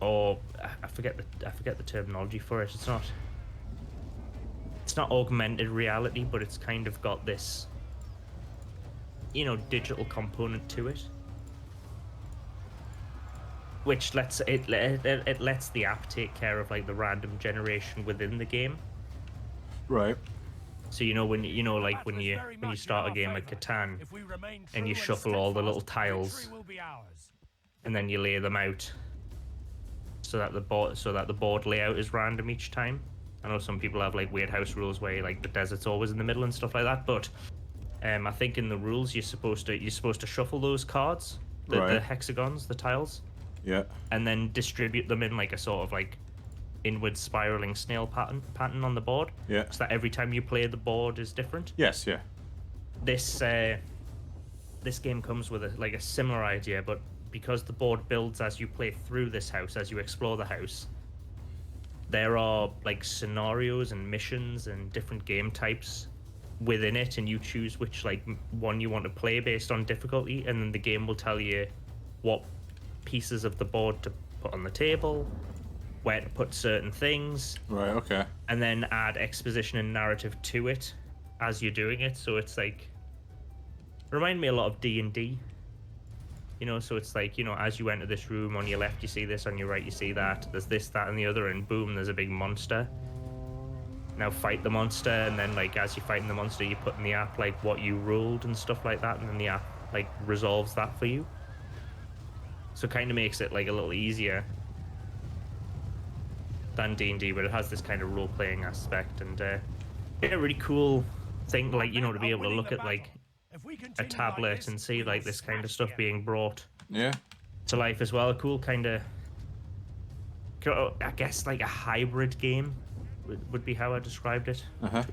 [SPEAKER 2] Or I forget the terminology for it. It's not augmented reality, but it's kind of got this, digital component to it. which it lets the app take care of like the random generation within the game.
[SPEAKER 1] Right.
[SPEAKER 2] So when
[SPEAKER 3] The
[SPEAKER 2] like
[SPEAKER 3] battle
[SPEAKER 2] when
[SPEAKER 3] is
[SPEAKER 2] you
[SPEAKER 3] very
[SPEAKER 2] when you
[SPEAKER 3] much in
[SPEAKER 2] start a
[SPEAKER 3] our
[SPEAKER 2] game like
[SPEAKER 3] favor.
[SPEAKER 2] Catan
[SPEAKER 3] If we remain
[SPEAKER 2] and you
[SPEAKER 3] true
[SPEAKER 2] shuffle all the little
[SPEAKER 3] steadfast,
[SPEAKER 2] tiles
[SPEAKER 3] victory will be ours.
[SPEAKER 2] and then you lay them out so that the board layout is random each time. I know some people have like weird house rules where like the desert's always in the middle and stuff like that, but I think in the rules you're supposed to shuffle those cards, the
[SPEAKER 1] Right.
[SPEAKER 2] hexagons, the tiles,
[SPEAKER 1] Yeah.
[SPEAKER 2] and then distribute them in like a sort of like inward spiraling snail pattern on the board,
[SPEAKER 1] Yeah.
[SPEAKER 2] so that every time you play the board is different.
[SPEAKER 1] Yes. Yeah.
[SPEAKER 2] This this game comes with a similar idea, but because the board builds as you play through this house, as you explore the house, there are like scenarios and missions and different game types within it, and you choose which like one you want to play based on difficulty, and then the game will tell you what pieces of the board to put on the table, where to put certain things,
[SPEAKER 1] Right. Okay.
[SPEAKER 2] and then add exposition and narrative to it as you're doing it. So it's like remind me a lot of D&D. So it's like, as you enter this room, on your left you see this, on your right you see that, there's this, that, and the other, and boom, there's a big monster. Now fight the monster, and then like as you're fighting the monster, you put in the app like what you rolled and stuff like that, and then the app like resolves that for you. So it kind of makes it like a little easier than D&D, but it has this kind of role-playing aspect, and yeah, really cool thing, like to be able to look at like a tablet and see like this kind of stuff being brought
[SPEAKER 1] Yeah.
[SPEAKER 2] to life as well. A cool kind of, I guess, like a hybrid game would be how I described it.
[SPEAKER 1] Uh-huh.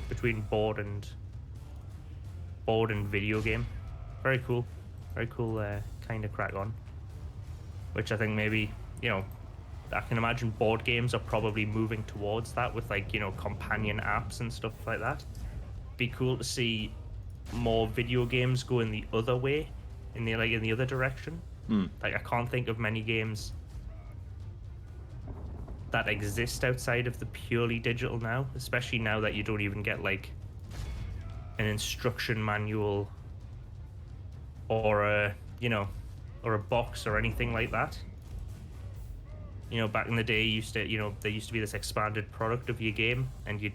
[SPEAKER 2] Between board and video game. Very cool kind of crack on, which I think maybe I can imagine board games are probably moving towards that with like companion apps and stuff like that. Be cool to see more video games go in the other way, in the other direction. Like I can't think of many games that exist outside of the purely digital now, especially now that you don't even get like an instruction manual or a box or anything like that. Back in the day, there used to be this expanded product of your game, and you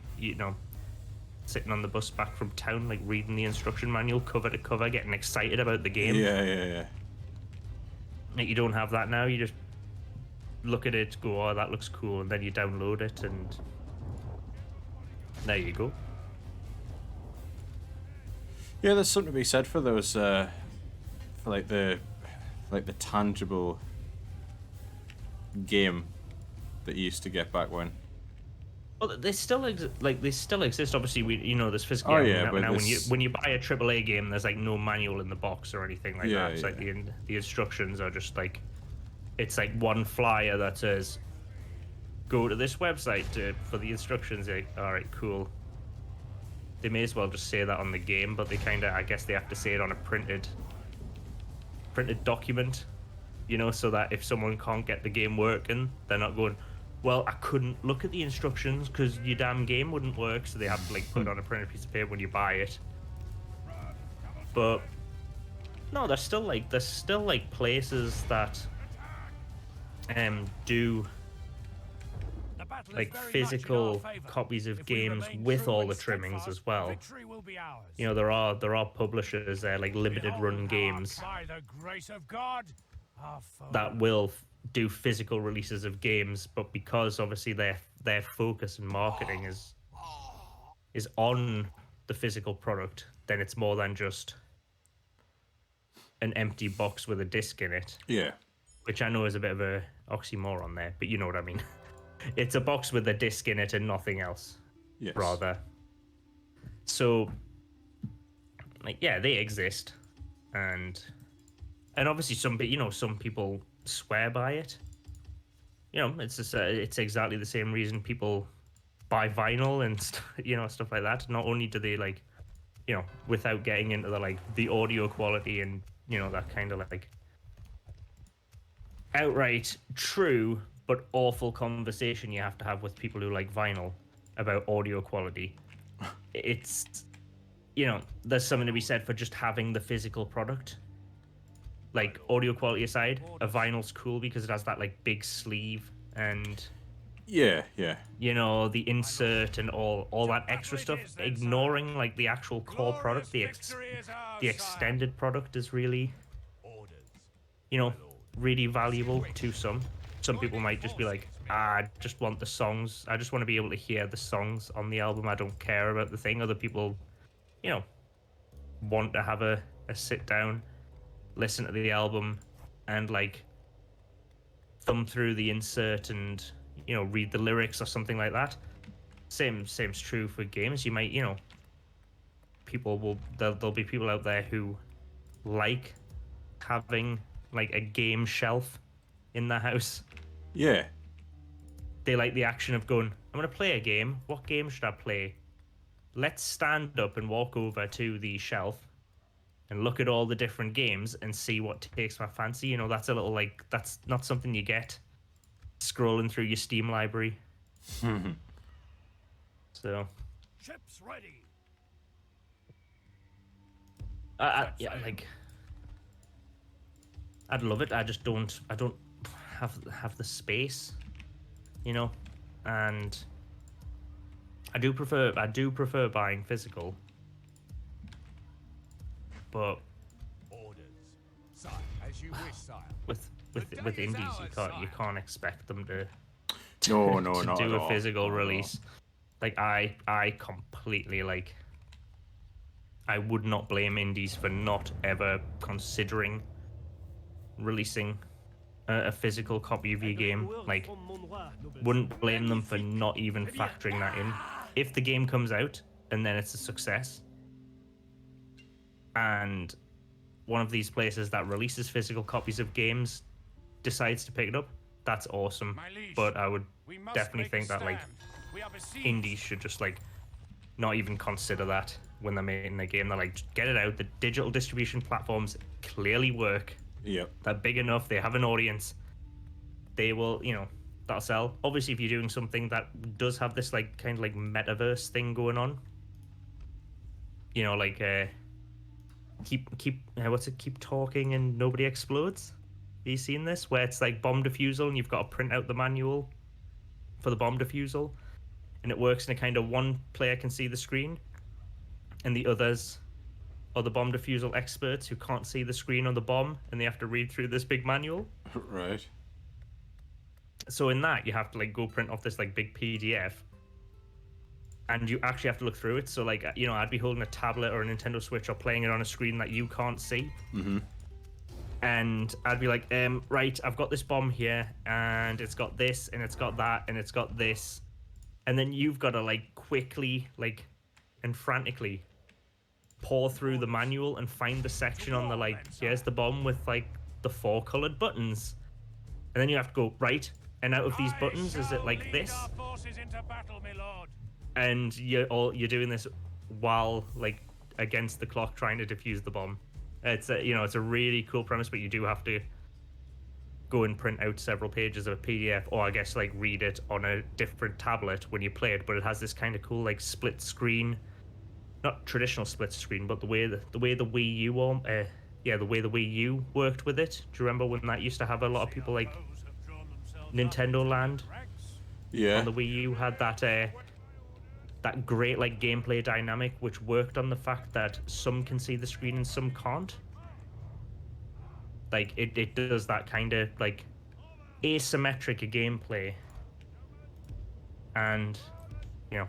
[SPEAKER 2] sitting on the bus back from town, like reading the instruction manual cover to cover, getting excited about the game.
[SPEAKER 1] Yeah. Yeah. Yeah.
[SPEAKER 2] Like, you don't have that now. You just look at it, go, oh, that looks cool, and then you download it, and there you go.
[SPEAKER 1] Yeah. There's something to be said for those, for like the tangible game that you used to get back when.
[SPEAKER 2] Well, they still exist. Obviously, there's physical.
[SPEAKER 1] Oh, yeah, but
[SPEAKER 2] now
[SPEAKER 1] this-
[SPEAKER 2] when you buy a AAA game, there's like no manual in the box or anything like
[SPEAKER 1] Yeah,
[SPEAKER 2] that. It's like
[SPEAKER 1] yeah.
[SPEAKER 2] the instructions are just like, it's like one flyer that says, "Go to this website for the instructions." Like, all right, cool. They may as well just say that on the game, but I guess they have to say it on a printed document, so that if someone can't get the game working, they're not going, well, I couldn't look at the instructions because your damn game wouldn't work, so they have to like put it on a printed piece of paper when you buy it. But no, there's still like places that do
[SPEAKER 3] The battle is
[SPEAKER 2] like
[SPEAKER 3] very much in
[SPEAKER 2] physical
[SPEAKER 3] our favor.
[SPEAKER 2] copies of
[SPEAKER 3] If we
[SPEAKER 2] games
[SPEAKER 3] remain
[SPEAKER 2] with
[SPEAKER 3] true
[SPEAKER 2] all
[SPEAKER 3] and
[SPEAKER 2] the trimmings
[SPEAKER 3] steadfast,
[SPEAKER 2] as well.
[SPEAKER 3] victory will be ours.
[SPEAKER 2] There are publishers like limited
[SPEAKER 3] Behold
[SPEAKER 2] run
[SPEAKER 3] how
[SPEAKER 2] games
[SPEAKER 3] by the grace of God, our foe
[SPEAKER 2] that will do physical releases of games, but because obviously their focus and marketing is on the physical product, then it's more than just an empty box with a disc in it,
[SPEAKER 1] Yeah.
[SPEAKER 2] which I know is a bit of a oxymoron there, but you know what I mean. It's a box with a disc in it and nothing else,
[SPEAKER 1] Yes.
[SPEAKER 2] rather. So, like, yeah, they exist, and obviously some people swear by it. It's just it's exactly the same reason people buy vinyl and stuff like that. Not only do they like, without getting into the audio quality and that kind of like outright true but awful conversation you have to have with people who like vinyl about audio quality. It's there's something to be said for just having the physical product. like audio quality aside, a vinyl's cool because it has that like big sleeve and
[SPEAKER 1] Yeah, yeah.
[SPEAKER 2] you know the insert and all that extra stuff. Ignoring like the actual core product, the extended product is really, you know, really valuable to some. Some people might just be like, I just want the songs. I just want to be able to hear the songs on the album. I don't care about the thing. Other people, you know, want to have a sit down, listen to the album, and like thumb through the insert and, you know, read the lyrics or something like that. Same's true for games. You might, you know, there'll be people out there who like having like a game shelf in their house.
[SPEAKER 1] Yeah.
[SPEAKER 2] They like the action of going, I'm going to play a game. What game should I play? Let's stand up and walk over to the shelf and look at all the different games and see what takes my fancy. You know, that's a little like, that's not something you get scrolling through your Steam library. So.
[SPEAKER 3] Ships ready.
[SPEAKER 2] Yeah, like, I'd love it. I don't have the space, you know, and I do prefer buying physical, but
[SPEAKER 3] Orders. Sire, as you wish, sire.
[SPEAKER 2] with indies you can't expect them to
[SPEAKER 1] No,
[SPEAKER 2] to
[SPEAKER 1] not
[SPEAKER 2] do
[SPEAKER 1] at
[SPEAKER 2] a
[SPEAKER 1] all.
[SPEAKER 2] physical
[SPEAKER 1] Not at all.
[SPEAKER 2] release. Like I completely like. I would not blame indies for not ever considering releasing a physical copy of your game. Like, wouldn't blame them for not even factoring that in. If the game comes out and then it's a success, and one of these places that releases physical copies of games decides to pick it up, that's awesome.
[SPEAKER 3] My liege,
[SPEAKER 2] But I would
[SPEAKER 3] we must
[SPEAKER 2] definitely
[SPEAKER 3] make a
[SPEAKER 2] think that like
[SPEAKER 3] stand. We are besieged.
[SPEAKER 2] indies should just like not even consider that when they're making the game. They're like, just get it out. The digital distribution platforms clearly work.
[SPEAKER 1] Yep.
[SPEAKER 2] They're big enough. They have an audience. They will, you know, that'll sell. Obviously, if you're doing something that does have this like kind of like metaverse thing going on, you know, like keep talking and nobody explodes. Have you seen this where it's like bomb defusal and you've got to print out the manual for the bomb defusal, and it works in a kind of one player can see the screen, and the others are the bomb defusal experts who can't see the screen on the bomb, and they have to read through this big manual.
[SPEAKER 1] Right.
[SPEAKER 2] So in that, you have to like go print off this like big PDF, and you actually have to look through it. So like, you know, I'd be holding a tablet or a Nintendo Switch or playing it on a screen that you can't see.
[SPEAKER 1] Mm-hmm.
[SPEAKER 2] And I'd be like, right, I've got this bomb here, and it's got this, and it's got that, and it's got this. And then you've got to like quickly, like, and frantically pour through the manual and find the section on the like, here's the bomb with like the 4 colored buttons. And then you have to go, right, and out of these buttons, is it like this?
[SPEAKER 3] Battle, my lord.
[SPEAKER 2] And you're doing this while like against the clock trying to defuse the bomb. It's a, you know, it's a really cool premise, but you do have to go and print out several pages of a PDF, or I guess like read it on a different tablet when you play it. But it has this kind of cool like split screen, not traditional split screen, but the way the Wii U the way the Wii U worked with it. Do you remember when that used to have a lot of people like Nintendo Land
[SPEAKER 1] Yeah.
[SPEAKER 2] on the Wii U had that great like gameplay dynamic, which worked on the fact that some can see the screen and some can't. Like it does that kind of like asymmetric gameplay, and you know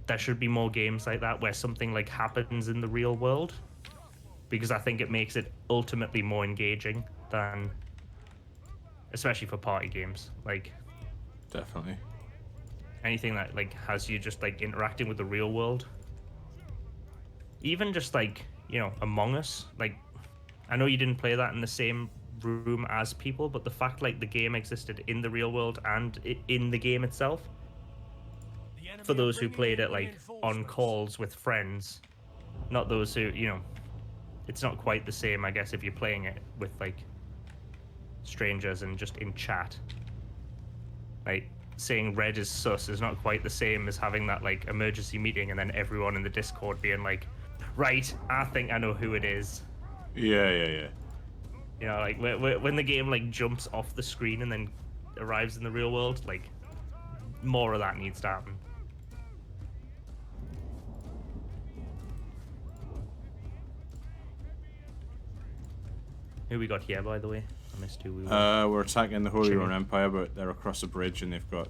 [SPEAKER 2] there should be more games like that where something like happens in the real world, because I think it makes it ultimately more engaging than, especially for party games, like
[SPEAKER 1] Definitely.
[SPEAKER 2] anything that like has you just like interacting with the real world. Even just like, you know, Among Us, like I know you didn't play that in the same room as people, but the fact like the game existed in the real world and in the game itself, for those who played it like on calls with friends, not those who, you know, it's not quite the same, I guess, if you're playing it with like strangers and just in chat. Like saying red is sus is not quite the same as having that like emergency meeting and then everyone in the Discord being like, right, I think I know who it is.
[SPEAKER 1] Yeah.
[SPEAKER 2] You know, like when the game like jumps off the screen and then arrives in the real world, like more of that needs to happen. Who we got here, by the way? I missed who we were.
[SPEAKER 1] We're attacking the Holy
[SPEAKER 2] Chicken.
[SPEAKER 1] Roman Empire, but they're across a bridge and they've got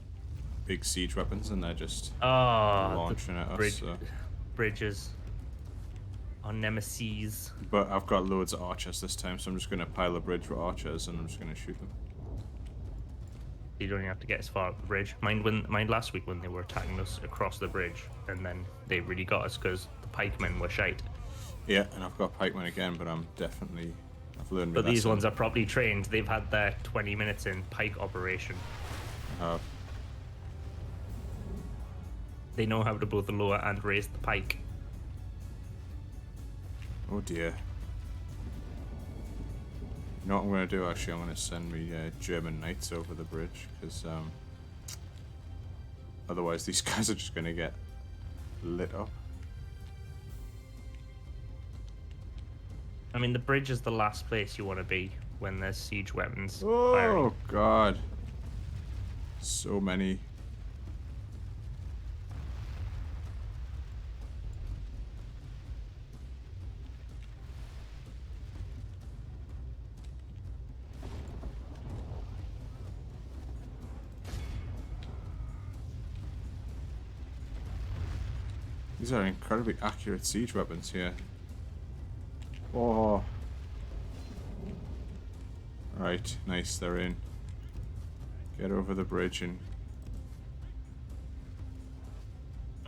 [SPEAKER 1] big siege weapons and they're just
[SPEAKER 2] Oh,
[SPEAKER 1] launching at us. So.
[SPEAKER 2] Bridges. Our nemesis.
[SPEAKER 1] But I've got loads of archers this time, so I'm just going to pile a bridge with archers and I'm just going to shoot them.
[SPEAKER 2] You don't even have to get as far up the bridge. Mind last week when they were attacking us across the bridge, and then they really got us because the pikemen were shite.
[SPEAKER 1] Yeah, and I've got pikemen again, but I've learned my
[SPEAKER 2] But these
[SPEAKER 1] lesson.
[SPEAKER 2] ones are properly trained. They've had their 20 minutes in pike operation. They know how to both lower and raise the pike.
[SPEAKER 1] Oh dear. You know what I'm going to do actually? I'm going to send me German knights over the bridge, because otherwise these guys are just going to get lit up.
[SPEAKER 2] I mean, the bridge is the last place you want to be when there's siege weapons
[SPEAKER 1] Oh
[SPEAKER 2] firing.
[SPEAKER 1] god. So many. These are incredibly accurate siege weapons here. Oh. Right, nice, they're in. Get over the bridge and...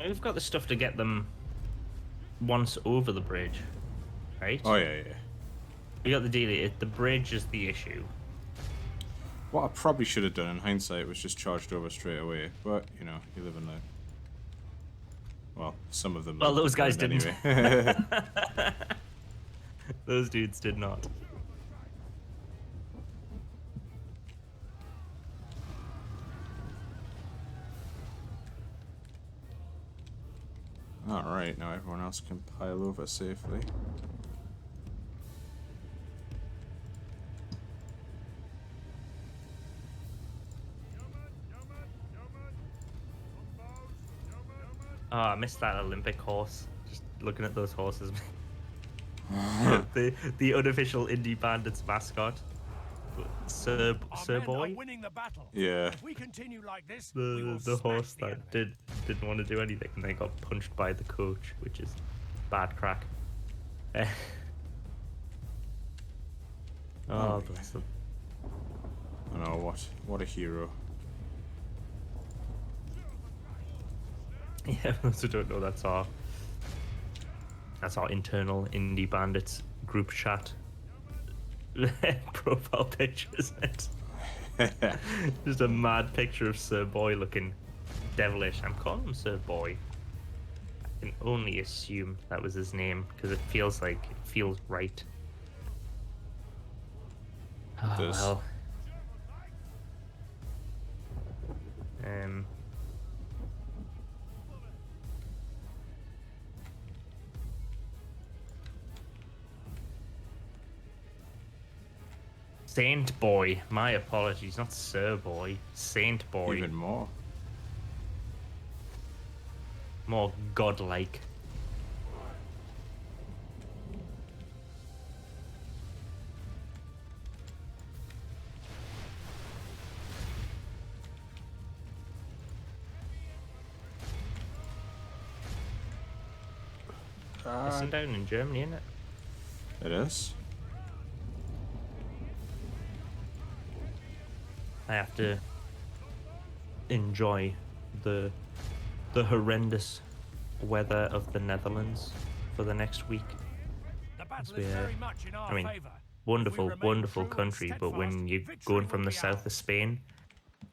[SPEAKER 2] We've got the stuff to get them once over the bridge, right?
[SPEAKER 1] Oh yeah, yeah.
[SPEAKER 2] We got the deal. The bridge is the issue.
[SPEAKER 1] What I probably should have done in hindsight was just charged over straight away, but, you know, you live and learn. Well, some of them...
[SPEAKER 2] Well, those guys didn't.
[SPEAKER 1] Anyway.
[SPEAKER 2] Those dudes did not.
[SPEAKER 1] Alright, now everyone else can pile over safely.
[SPEAKER 2] Oh, I missed that Olympic horse. Just looking at those horses. the unofficial Indie Bandits mascot. Sir
[SPEAKER 3] Our men are
[SPEAKER 2] Boy?
[SPEAKER 3] winning the battle.
[SPEAKER 1] Yeah.
[SPEAKER 3] If we continue like this, we will
[SPEAKER 2] The horse
[SPEAKER 3] smash the
[SPEAKER 2] that
[SPEAKER 3] enemy.
[SPEAKER 2] didn't want to do anything and they got punched by the coach, which is bad crack. Oh,
[SPEAKER 1] Lovely.
[SPEAKER 2] bless them.
[SPEAKER 1] I know, what a hero.
[SPEAKER 2] Yeah, for those who don't know, that's our internal Indie Bandits group chat profile picture, isn't it? Just a mad picture of Sir Boy looking devilish. I'm calling him Sir Boy. I can only assume that was his name because it feels right. Oh,
[SPEAKER 1] does.
[SPEAKER 2] well. Saint Boy. My apologies, not Sir Boy. Saint Boy.
[SPEAKER 1] Even more.
[SPEAKER 2] More godlike. Listen down in Germany, isn't it?
[SPEAKER 1] It is.
[SPEAKER 2] I have to enjoy the horrendous weather of the Netherlands for the next week.
[SPEAKER 3] The battle
[SPEAKER 2] we,
[SPEAKER 3] is very much in our
[SPEAKER 2] I mean,
[SPEAKER 3] favor.
[SPEAKER 2] Wonderful,
[SPEAKER 3] If we remain
[SPEAKER 2] wonderful
[SPEAKER 3] true and
[SPEAKER 2] country, but when
[SPEAKER 3] steadfast,
[SPEAKER 2] you're
[SPEAKER 3] victory
[SPEAKER 2] going
[SPEAKER 3] will
[SPEAKER 2] from the
[SPEAKER 3] be
[SPEAKER 2] south
[SPEAKER 3] ours.
[SPEAKER 2] of Spain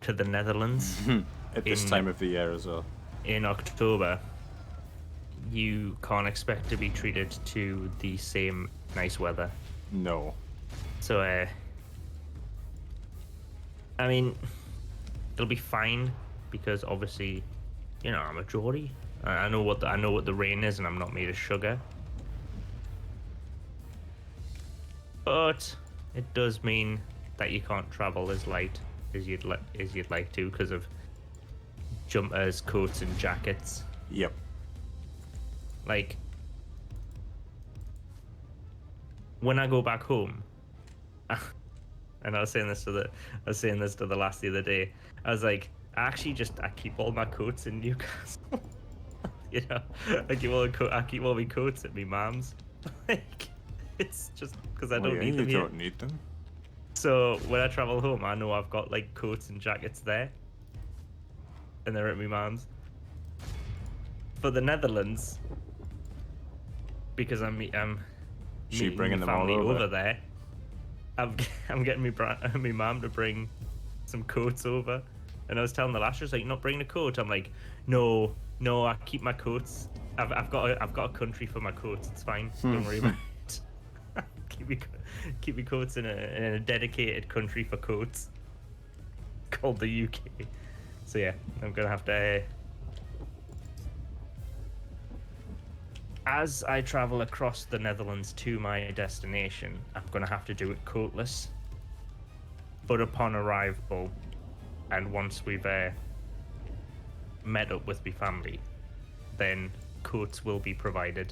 [SPEAKER 2] to the Netherlands
[SPEAKER 1] At this
[SPEAKER 2] In-
[SPEAKER 1] time of the year as well.
[SPEAKER 2] in October, you can't expect to be treated to the same nice weather.
[SPEAKER 1] No.
[SPEAKER 2] So, I mean, it'll be fine because obviously, you know, I'm a Geordie. I know what the rain is, and I'm not made of sugar. But it does mean that you can't travel as light as you'd like to because of jumpers, coats, and jackets.
[SPEAKER 1] Yep.
[SPEAKER 2] Like, when I go back home, and I was saying this to the last the other day. I was like, I keep all my coats in Newcastle. You know, I keep all my coats at my mum's. Like, it's just because I don't need them
[SPEAKER 1] You
[SPEAKER 2] here.
[SPEAKER 1] don't need them.
[SPEAKER 2] So when I travel home, I know I've got like coats and jackets there, and they're at my mum's. For the Netherlands, because I'm meeting
[SPEAKER 1] bringing
[SPEAKER 2] my
[SPEAKER 1] them all
[SPEAKER 2] family
[SPEAKER 1] over?
[SPEAKER 2] over there. I'm getting my mum to bring some coats over, and I was telling the lass, she was like, "You're not bringing a coat." I'm like, "No, I keep my coats. I've got a country for my coats. It's fine. Don't worry about it. keep me coats in a dedicated country for coats called the UK." So yeah, I'm gonna have to. As I travel across the Netherlands to my destination, I'm going to have to do it coatless. But upon arrival, and once we've met up with my family, then coats will be provided.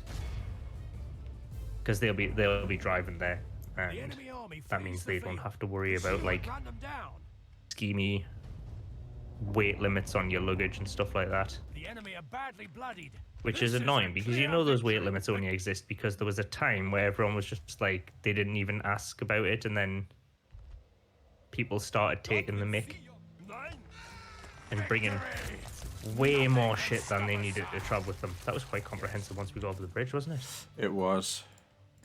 [SPEAKER 2] Because they'll be driving there, and that means they don't have to worry about like schemy weight limits on your luggage and stuff like that.
[SPEAKER 3] The enemy are badly bloodied.
[SPEAKER 2] Which is annoying because you know those weight limits only exist because there was a time where everyone was just like, they didn't even ask about it, and then people started taking the mick and bringing way more shit than they needed to travel with them. That was quite comprehensive once we got over the bridge, wasn't it?
[SPEAKER 1] It was.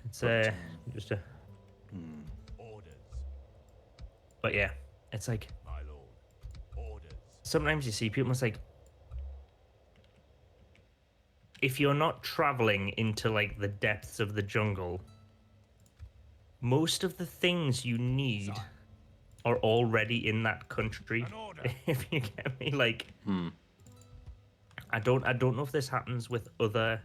[SPEAKER 2] It's just a.
[SPEAKER 3] Orders,
[SPEAKER 2] But yeah, it's like
[SPEAKER 3] my lord. Orders.
[SPEAKER 2] sometimes you see people, it's like, if you're not traveling into like the depths of the jungle, most of the things you need are already in that country.
[SPEAKER 3] An order.
[SPEAKER 2] If you get me, like, I don't know if this happens with other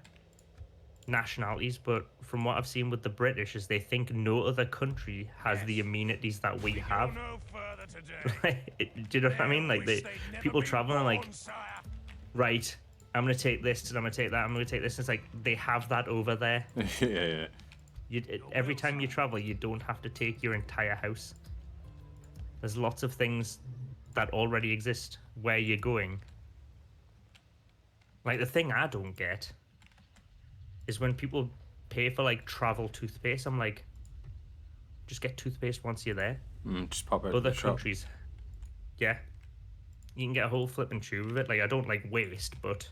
[SPEAKER 2] nationalities, but from what I've seen with the British, is they think no other country has the amenities that we have.
[SPEAKER 3] No further today.
[SPEAKER 2] Do you know what I mean? Like, people traveling like, right, I'm gonna take this and I'm gonna take that. I'm gonna take this. It's like they have that over there.
[SPEAKER 1] Yeah.
[SPEAKER 2] Every time you travel, you don't have to take your entire house. There's lots of things that already exist where you're going. Like, the thing I don't get is when people pay for like travel toothpaste. I'm like, just get toothpaste once you're there.
[SPEAKER 1] Just pop out
[SPEAKER 2] Other
[SPEAKER 1] the shop.
[SPEAKER 2] countries, yeah, you can get a whole flipping tube of it. Like, I don't like waste, but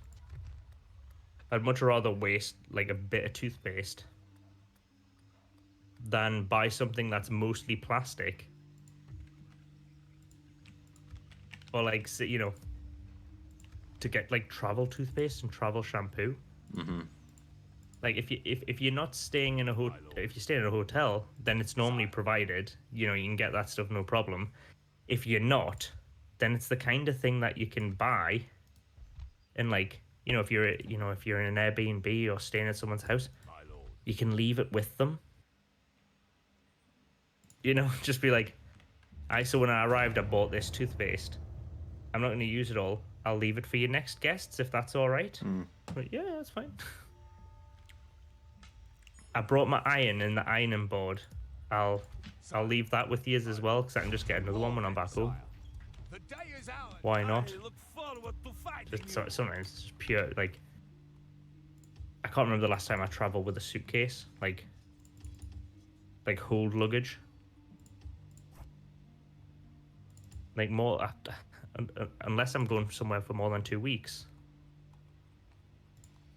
[SPEAKER 2] I'd much rather waste like a bit of toothpaste than buy something that's mostly plastic, or like, you know, to get like travel toothpaste and travel shampoo. Like, if you're not staying in if you stay in a hotel, then it's normally provided. You know, you can get that stuff no problem. If you're not, then it's the kind of thing that you can buy, and like, you know, if you're in an Airbnb or staying at someone's house, you can leave it with them. You know, just be like, so when I arrived, I bought this toothpaste. I'm not going to use it all. I'll leave it for your next guests if that's all right. But yeah, that's fine. I brought my iron and the ironing board. I'll leave that with you as well, because I can just get another one when I'm back home. Why not? Sometimes it's just pure, like, I can't remember the last time I traveled with a suitcase, like hold luggage. Like, more, unless I'm going somewhere for more than 2 weeks.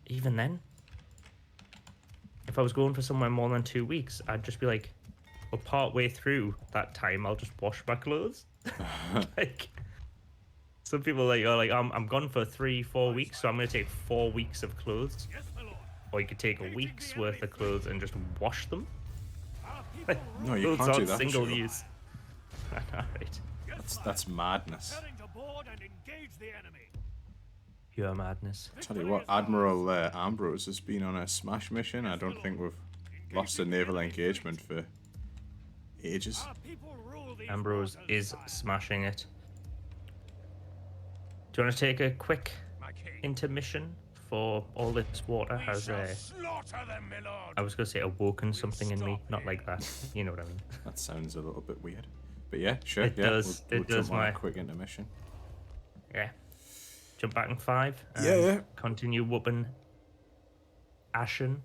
[SPEAKER 2] Even then, if I was going for somewhere more than 2 weeks, I'd just be like, well, part way through that time, I'll just wash my clothes. Like, some people are like, I'm gone for 3-4 weeks, so I'm going to take 4 weeks of clothes. Or you could take a week's worth of clothes and just wash them.
[SPEAKER 1] No, you
[SPEAKER 2] Clothes
[SPEAKER 1] can't do
[SPEAKER 2] aren't
[SPEAKER 1] that.
[SPEAKER 2] single
[SPEAKER 1] Sure.
[SPEAKER 2] use. Alright.
[SPEAKER 1] That's madness.
[SPEAKER 3] Heading to board and engage the enemy.
[SPEAKER 2] Pure madness.
[SPEAKER 1] Tell you what, Admiral Ambrose has been on a smash mission. I don't think we've lost a naval engagement for ages.
[SPEAKER 3] Our people rule these
[SPEAKER 2] Ambrose
[SPEAKER 3] waters,
[SPEAKER 2] is
[SPEAKER 3] sire.
[SPEAKER 2] smashing it. Do you want to take a quick
[SPEAKER 3] My king.
[SPEAKER 2] intermission for all this water?
[SPEAKER 3] We
[SPEAKER 2] Has
[SPEAKER 3] shall slaughter them, my lord.
[SPEAKER 2] I was going to say awoken something in me,
[SPEAKER 3] stop
[SPEAKER 2] not
[SPEAKER 3] here.
[SPEAKER 2] like that. You know what I mean?
[SPEAKER 1] That sounds a little bit weird. But yeah, sure.
[SPEAKER 2] It
[SPEAKER 1] yeah,
[SPEAKER 2] does.
[SPEAKER 1] We'll
[SPEAKER 2] It does
[SPEAKER 1] jump on a
[SPEAKER 2] my-
[SPEAKER 1] quick intermission.
[SPEAKER 2] Yeah. Jump back in 5. And
[SPEAKER 1] Yeah.
[SPEAKER 2] Continue whooping Ashen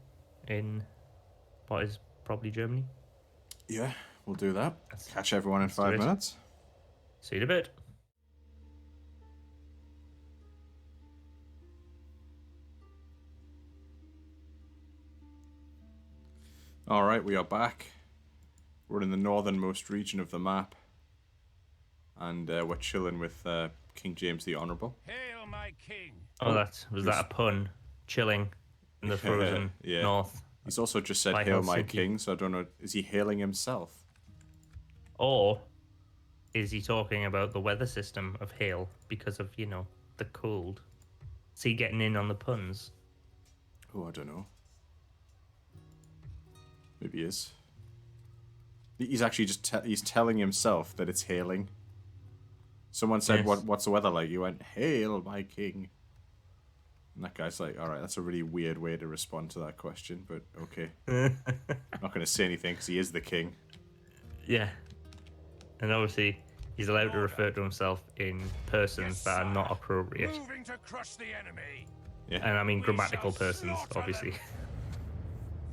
[SPEAKER 2] in what is probably Germany.
[SPEAKER 1] Yeah, we'll do that.
[SPEAKER 2] Let's-
[SPEAKER 1] Catch everyone in
[SPEAKER 2] let's do
[SPEAKER 1] 5
[SPEAKER 2] it.
[SPEAKER 1] minutes.
[SPEAKER 2] See you in a bit.
[SPEAKER 1] All right, we are back. We're in the northernmost region of the map, and we're chilling with King James the Honourable.
[SPEAKER 3] Hail, my king.
[SPEAKER 2] Oh, was that a pun? Chilling in the frozen
[SPEAKER 1] Yeah.
[SPEAKER 2] north.
[SPEAKER 1] He's also just said,
[SPEAKER 2] By
[SPEAKER 1] "Hail, my
[SPEAKER 2] Helsinki.
[SPEAKER 1] king." So I don't know. Is he hailing himself?
[SPEAKER 2] Or is he talking about the weather system of hail because of, the cold? Is he getting in on the puns?
[SPEAKER 1] Oh, I don't know. Maybe he is. He's actually just he's telling himself that it's hailing. Someone said,
[SPEAKER 2] Yes.
[SPEAKER 1] "What's the weather like?" He went, "Hail, my king." And that guy's like, "All right, that's a really weird way to respond to that question, but okay." Not going to say anything because he is the king.
[SPEAKER 2] Yeah. And obviously, he's allowed to refer to himself in persons that are not appropriate.
[SPEAKER 3] Moving to crush the enemy.
[SPEAKER 1] Yeah.
[SPEAKER 2] And I mean
[SPEAKER 3] We
[SPEAKER 2] grammatical
[SPEAKER 3] shall
[SPEAKER 2] persons,
[SPEAKER 3] slaughter
[SPEAKER 2] obviously.
[SPEAKER 3] them.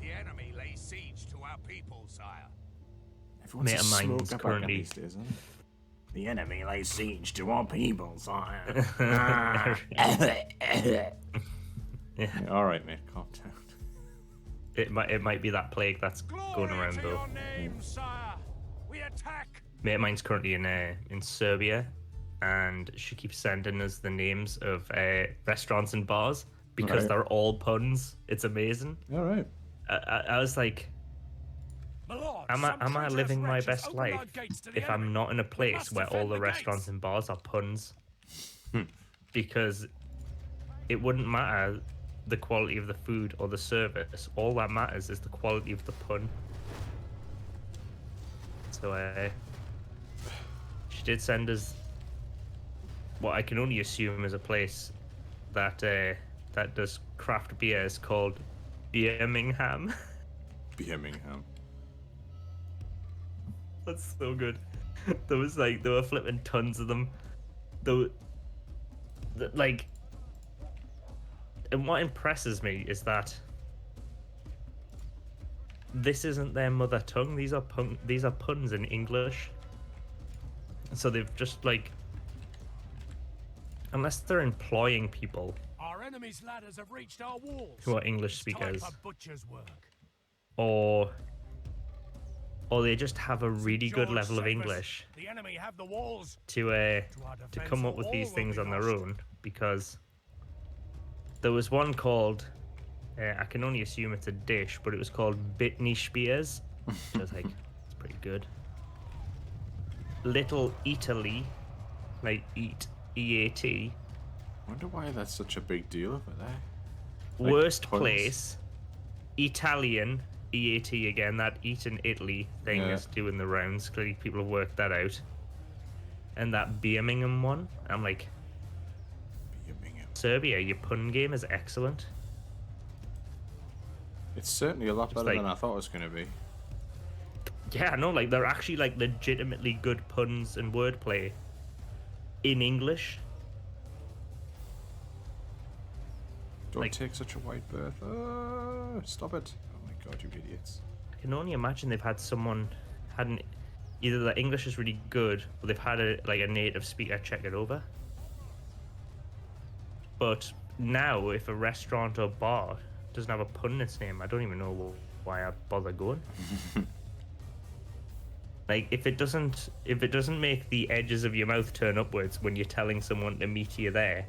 [SPEAKER 3] The enemy lays siege to our people, sire.
[SPEAKER 1] Everyone's
[SPEAKER 2] Mate
[SPEAKER 1] a
[SPEAKER 2] of mine's
[SPEAKER 1] smoker
[SPEAKER 2] currently-
[SPEAKER 1] these days, isn't it? The enemy lays siege to our people, sire. Yeah, all right, mate, calm down.
[SPEAKER 2] It might be that plague that's
[SPEAKER 3] Glory
[SPEAKER 2] going around
[SPEAKER 3] to
[SPEAKER 2] though.
[SPEAKER 3] your name, sire. We attack.
[SPEAKER 2] Mate of mine's currently in Serbia, and she keeps sending us the names of restaurants and bars because
[SPEAKER 1] Right.
[SPEAKER 2] they're all puns. It's amazing.
[SPEAKER 1] All right.
[SPEAKER 2] I was like,
[SPEAKER 3] My lord,
[SPEAKER 2] am
[SPEAKER 3] some
[SPEAKER 2] I
[SPEAKER 3] treacherous
[SPEAKER 2] living my
[SPEAKER 3] wretches
[SPEAKER 2] best
[SPEAKER 3] open
[SPEAKER 2] life
[SPEAKER 3] our gates to the
[SPEAKER 2] if
[SPEAKER 3] enemy.
[SPEAKER 2] I'm not in a
[SPEAKER 3] We
[SPEAKER 2] place
[SPEAKER 3] must
[SPEAKER 2] where all
[SPEAKER 3] defend
[SPEAKER 2] the
[SPEAKER 3] the
[SPEAKER 2] restaurants
[SPEAKER 3] gates.
[SPEAKER 2] and bars are puns? Because it wouldn't matter the quality of the food or the service. All that matters is the quality of the pun. So she did send us what I can only assume is a place that that does craft beers called Birmingham.
[SPEAKER 1] Birmingham.
[SPEAKER 2] That's so good. There were flipping tons of them. Like, and what impresses me is that this isn't their mother tongue. These are puns in English. So they've just unless they're employing people
[SPEAKER 3] Our enemy's ladders have reached our walls.
[SPEAKER 2] who are English
[SPEAKER 3] It's time
[SPEAKER 2] speakers,
[SPEAKER 3] for butcher's work.
[SPEAKER 2] or they just have a really good
[SPEAKER 3] George
[SPEAKER 2] level of
[SPEAKER 3] save us.
[SPEAKER 2] English
[SPEAKER 3] The enemy have the walls.
[SPEAKER 2] to
[SPEAKER 3] our
[SPEAKER 2] to
[SPEAKER 3] defense,
[SPEAKER 2] come up with
[SPEAKER 3] all
[SPEAKER 2] these
[SPEAKER 3] will
[SPEAKER 2] things
[SPEAKER 3] be
[SPEAKER 2] on their
[SPEAKER 3] lost.
[SPEAKER 2] own, because there was one called I can only assume it's a dish, but it was called Bitney Spears, which I was like, it's pretty good. Little Italy, like eat EAT.
[SPEAKER 1] Wonder why that's such a big deal over there. Like
[SPEAKER 2] Worst
[SPEAKER 1] puns.
[SPEAKER 2] place, Italian EAT again. That eat in Italy thing
[SPEAKER 1] Yeah.
[SPEAKER 2] is doing the rounds. Clearly, people have worked that out. And that Birmingham one, I'm like,
[SPEAKER 1] Birmingham.
[SPEAKER 2] Serbia, your pun game is excellent.
[SPEAKER 1] It's certainly a lot better
[SPEAKER 2] like-
[SPEAKER 1] than I thought it was going to be.
[SPEAKER 2] Yeah, no, like they're actually like legitimately good puns and wordplay in English.
[SPEAKER 1] Don't
[SPEAKER 2] Like-
[SPEAKER 1] take such a wide berth. Stop it. Oh my god, you idiots.
[SPEAKER 2] I can only imagine they've had someone either the English is really good, or they've had a native speaker check it over. But now, if a restaurant or bar doesn't have a pun in its name, I don't even know why I bother going. Like, if it doesn't make the edges of your mouth turn upwards when you're telling someone to meet you there,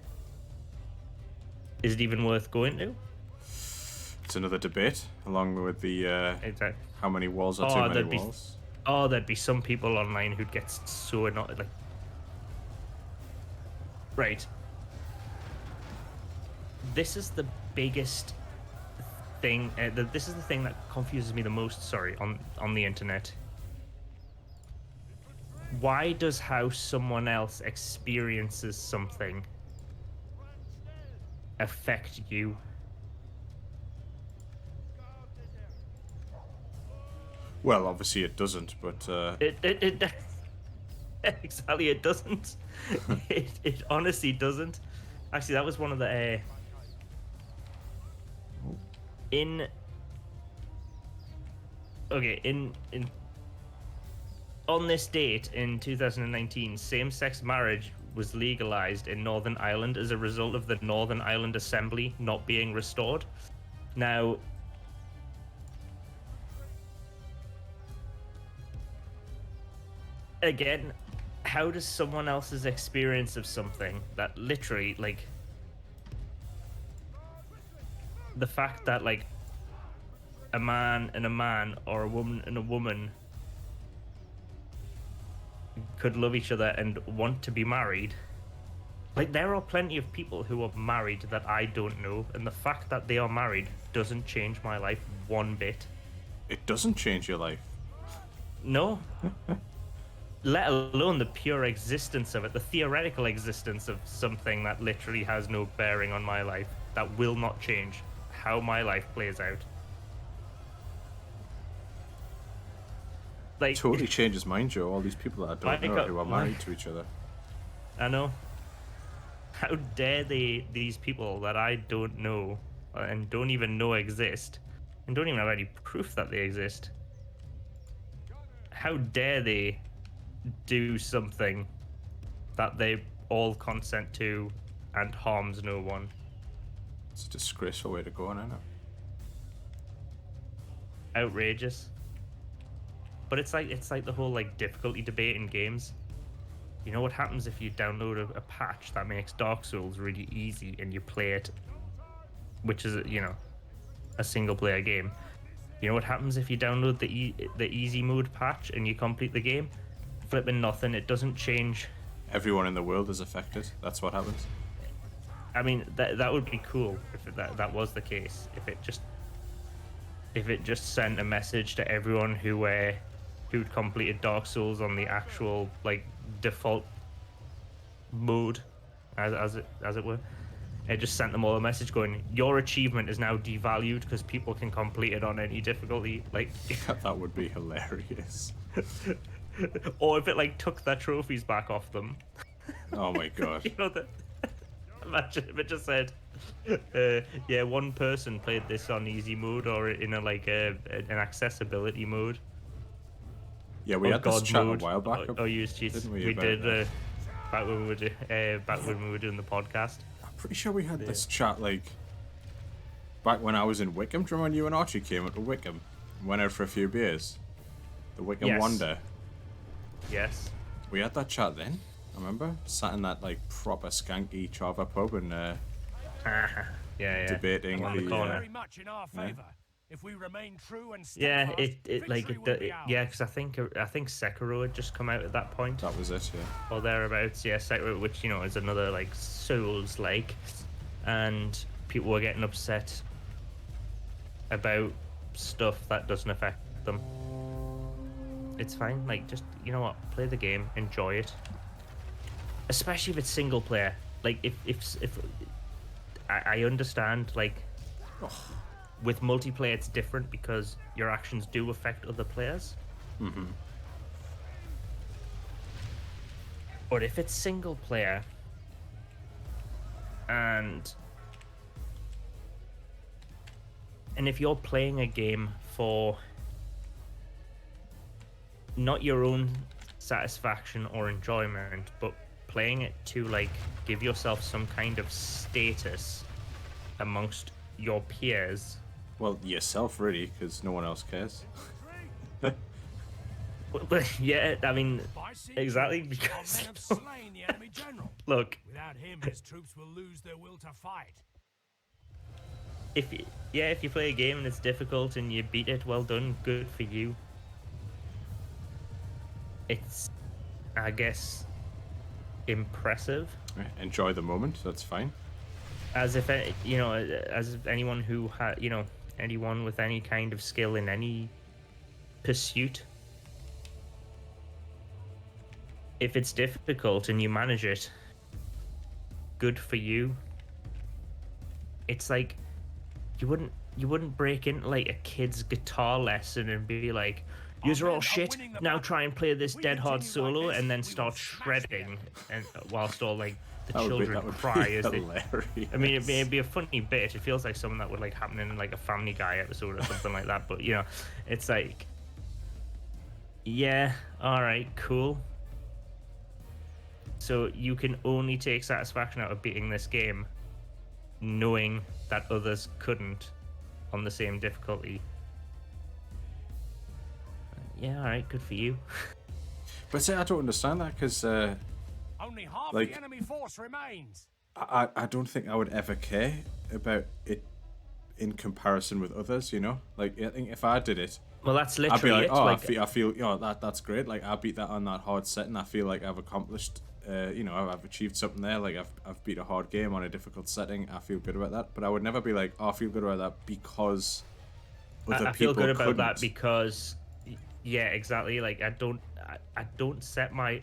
[SPEAKER 2] is it even worth going to?
[SPEAKER 1] It's another debate, along with the
[SPEAKER 2] Exactly.
[SPEAKER 1] how many walls are
[SPEAKER 2] Oh,
[SPEAKER 1] too many
[SPEAKER 2] there'd be-
[SPEAKER 1] walls.
[SPEAKER 2] Oh, there'd be some people online who'd get so annoyed. Like, right. This is the biggest thing. This is the thing that confuses me the most. Sorry, on the internet. why does how someone else experiences something affect you?
[SPEAKER 1] Well, obviously it doesn't, but
[SPEAKER 2] It exactly, it doesn't. It honestly doesn't. Actually, that was one of the in okay in on this date in 2019, same-sex marriage was legalized in Northern Ireland as a result of the Northern Ireland Assembly not being restored. Now, again, how does someone else's experience of something that literally, like, the fact that, like, a man and a man or a woman and a woman could love each other and want to be married, like, there are plenty of people who are married that I don't know, and the fact that they are married doesn't change my life one bit.
[SPEAKER 1] it doesn't change your life.
[SPEAKER 2] No. Let alone the pure existence of it, the theoretical existence of something that literally has no bearing on my life, that will not change how my life plays out. Like,
[SPEAKER 1] Totally changes mine, Joe. All these people that I don't know who are married to each other.
[SPEAKER 2] I know. How dare these people that I don't know and don't even know exist, and don't even have any proof that they exist, how dare they do something that they all consent to and harms no one?
[SPEAKER 1] It's a disgraceful way to go on, isn't it?
[SPEAKER 2] Outrageous. But it's like the whole like difficulty debate in games. You know what happens if you download a patch that makes Dark Souls really easy and you play it, which is a single player game. You know what happens if you download the easy mode patch and you complete the game? Flipping nothing. It doesn't change.
[SPEAKER 1] Everyone in the world is affected. That's what happens.
[SPEAKER 2] I mean, that would be cool if that was the case. If it just sent a message to everyone who'd completed Dark Souls on the actual like default mode, as it were. It just sent them all a message going, "Your achievement is now devalued because people can complete it on any difficulty." Like,
[SPEAKER 1] That would be hilarious.
[SPEAKER 2] or if it like took their trophies back off them.
[SPEAKER 1] Oh my god.
[SPEAKER 2] Imagine if it just said, "Yeah, one person played this on easy mode or in a like an accessibility mode."
[SPEAKER 1] Yeah, we had this chat a while back.
[SPEAKER 2] Oh, used cheats.
[SPEAKER 1] Didn't
[SPEAKER 2] We
[SPEAKER 1] about
[SPEAKER 2] did
[SPEAKER 1] that?
[SPEAKER 2] back when we were doing the podcast.
[SPEAKER 1] I'm pretty sure we had this chat like back when I was in Wickham. Do you remember when you and Archie came up to Wickham and went out for a few beers? The Wickham
[SPEAKER 2] Yes.
[SPEAKER 1] Wonder.
[SPEAKER 2] Yes.
[SPEAKER 1] We had that chat then. I remember sat in that like proper skanky Chava pub and
[SPEAKER 2] Yeah.
[SPEAKER 1] debating
[SPEAKER 2] On the
[SPEAKER 1] the
[SPEAKER 2] corner.
[SPEAKER 3] Very much in our favor. If we remain true and
[SPEAKER 2] Yeah,
[SPEAKER 3] steadfast,
[SPEAKER 2] it like
[SPEAKER 3] victory will be
[SPEAKER 2] yeah,
[SPEAKER 3] ours.
[SPEAKER 2] because I think Sekiro had just come out at that point
[SPEAKER 1] that was it. Yeah.
[SPEAKER 2] or thereabouts. Yeah, Sekiro, which is another like Souls like, and people were getting upset about stuff that doesn't affect them. It's fine. Like, just play the game, enjoy it. Especially if it's single player. Like, if I understand, like, with multiplayer it's different because your actions do affect other players.
[SPEAKER 1] Mm-hmm.
[SPEAKER 2] But if it's single player and if you're playing a game for not your own satisfaction or enjoyment, but playing it to like give yourself some kind of status amongst your peers.
[SPEAKER 1] Well, yourself really, because no one else cares.
[SPEAKER 2] Yeah, I mean,
[SPEAKER 3] By siege,
[SPEAKER 2] exactly,
[SPEAKER 3] our
[SPEAKER 2] because
[SPEAKER 3] men have slain the enemy general.
[SPEAKER 2] look,
[SPEAKER 3] Without him, his troops will lose their will to fight.
[SPEAKER 2] if you play a game and it's difficult and you beat it, well done, good for you. It's, I guess, impressive.
[SPEAKER 1] Enjoy the moment. That's fine.
[SPEAKER 2] As if as if anyone who had anyone with any kind of skill in any pursuit if it's difficult and you manage it, good for you. It's like you wouldn't break into like a kid's guitar lesson and be like, "Yous are all shit. Now try and play this dead hard solo," and then start shredding, and whilst all like the children cry as they.
[SPEAKER 1] hilarious.
[SPEAKER 2] I mean, it'd be a funny bit. It feels like something that would like happen in like a Family Guy episode or something like that. But you know, it's like, yeah, all right, cool. So you can only take satisfaction out of beating this game, knowing that others couldn't on the same difficulty. Yeah, all right, good for you.
[SPEAKER 1] But see, I don't understand that because
[SPEAKER 3] Only half
[SPEAKER 1] like-
[SPEAKER 3] the enemy force remains.
[SPEAKER 1] I don't think I would ever care about it in comparison with others. You know, like I think if I did it,
[SPEAKER 2] Well, that's
[SPEAKER 1] I'd be
[SPEAKER 2] literally
[SPEAKER 1] like,
[SPEAKER 2] it.
[SPEAKER 1] oh,
[SPEAKER 2] Like,
[SPEAKER 1] I feel, you know, that's great. Like I beat that on that hard setting. I feel like I've accomplished, you know, I've achieved something there. Like I've beat a hard game on a difficult setting. I feel good about that. But I would never be like, oh, I feel good about that because other
[SPEAKER 2] I feel
[SPEAKER 1] people
[SPEAKER 2] good about
[SPEAKER 1] couldn't.
[SPEAKER 2] that because, yeah, exactly. Like I don't set my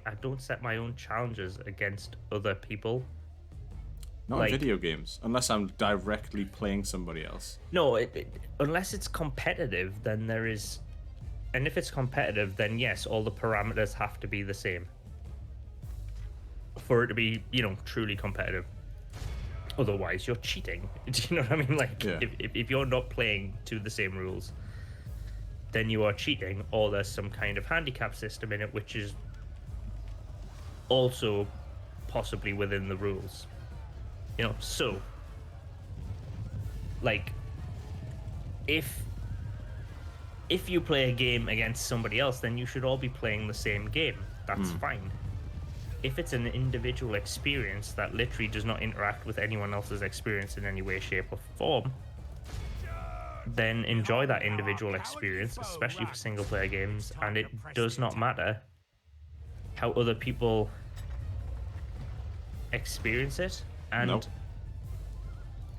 [SPEAKER 2] own challenges against other people.
[SPEAKER 1] Not
[SPEAKER 2] like-
[SPEAKER 1] in video games, unless I'm directly playing somebody else.
[SPEAKER 2] No, unless it's competitive, then there is, and if it's competitive, then yes, all the parameters have to be the same for it to be, you know, truly competitive. Otherwise, you're cheating. Do you know what I mean? Like,
[SPEAKER 1] Yeah.
[SPEAKER 2] if you're not playing to the same rules, then you are cheating, or there's some kind of handicap system in it, which is also possibly within the rules. You know, so like if you play a game against somebody else, then you should all be playing the same game. That's fine. If it's an individual experience that literally does not interact with anyone else's experience in any way, shape, or form, then enjoy that individual experience, especially for single player games, and it does not matter how other people experience it. And
[SPEAKER 1] Nope.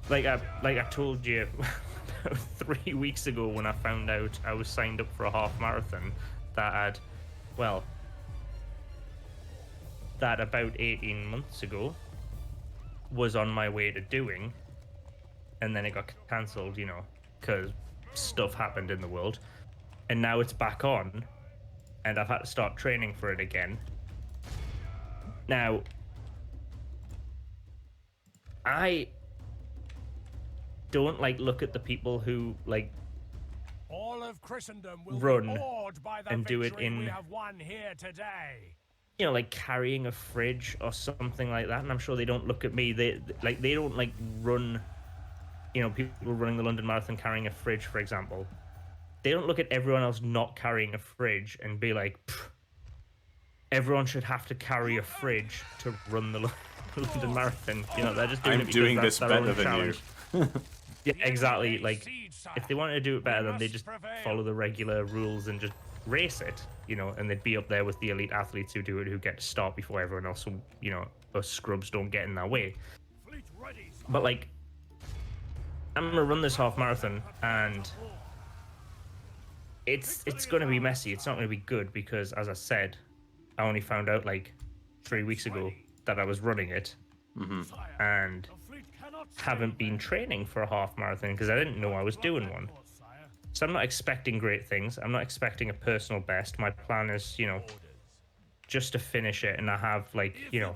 [SPEAKER 2] like I told you 3 weeks ago when I found out I was signed up for a half marathon that about 18 months ago was on my way to doing, and then it got cancelled, you know, because stuff happened in the world, and now it's back on, and I've had to start training for it again. Now, I don't like look at the people who like
[SPEAKER 3] All of Christendom will
[SPEAKER 2] Run
[SPEAKER 3] be awed by the
[SPEAKER 2] and do it
[SPEAKER 3] victory
[SPEAKER 2] in-
[SPEAKER 3] we have won here today.
[SPEAKER 2] you know, like carrying a fridge or something like that, and I'm sure they don't look at me. They don't like run. You know, people running the London Marathon carrying a fridge, for example. They don't look at everyone else not carrying a fridge and be like, everyone should have to carry a fridge to run the London Marathon. You know, they're just doing it
[SPEAKER 1] I'm
[SPEAKER 2] because
[SPEAKER 1] doing
[SPEAKER 2] that's
[SPEAKER 1] this
[SPEAKER 2] their own
[SPEAKER 1] better than
[SPEAKER 2] challenge.
[SPEAKER 1] you.
[SPEAKER 2] Yeah,
[SPEAKER 3] The enemy
[SPEAKER 2] exactly.
[SPEAKER 3] lays
[SPEAKER 2] Like,
[SPEAKER 3] siege, sire.
[SPEAKER 2] if they wanted to do it better,
[SPEAKER 3] We
[SPEAKER 2] then they
[SPEAKER 3] must
[SPEAKER 2] just
[SPEAKER 3] prevail.
[SPEAKER 2] follow the regular rules and just race it, you know, and they'd be up there with the elite athletes who do it, who get to start before everyone else, so, you know, us scrubs don't get in their way.
[SPEAKER 3] Fleet ready, sire.
[SPEAKER 2] But, like, I'm gonna run this half marathon, and it's gonna be messy. It's not gonna be good because, as I said, I only found out, like, 3 weeks ago that I was running it,
[SPEAKER 3] Sire,
[SPEAKER 2] and
[SPEAKER 3] the fleet cannot
[SPEAKER 2] haven't been training for a half marathon because I didn't know I was doing one.
[SPEAKER 3] sire.
[SPEAKER 2] So I'm not expecting great things. I'm not expecting a personal best. My plan is, you know, just to finish it, and I have, like, you know,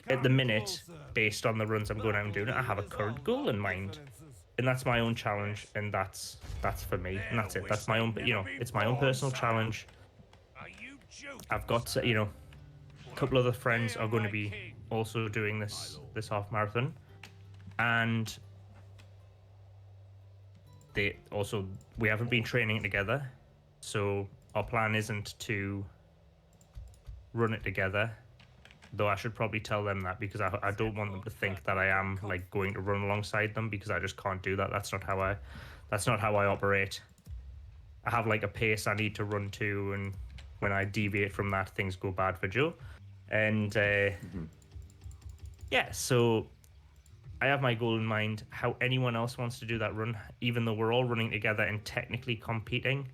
[SPEAKER 2] at the minute, based on the runs I'm going out and doing, I have a current goal in mind, and that's my own challenge, and that's for me, and that's it. That's my own, you know, it's my own personal challenge.
[SPEAKER 3] Are you joking?
[SPEAKER 2] I've got, you know, a couple other friends are going to be also doing this half marathon, and we haven't been training together, so our plan isn't to run it together, though I should probably tell them that, because I don't want them to think that I am like going to run alongside them, because I just can't do that. That's not how I operate. I have like a pace I need to run to, and when I deviate from that, things go bad for Joe. And yeah, so I have my goal in mind. How anyone else wants to do that run, even though we're all running together and technically competing,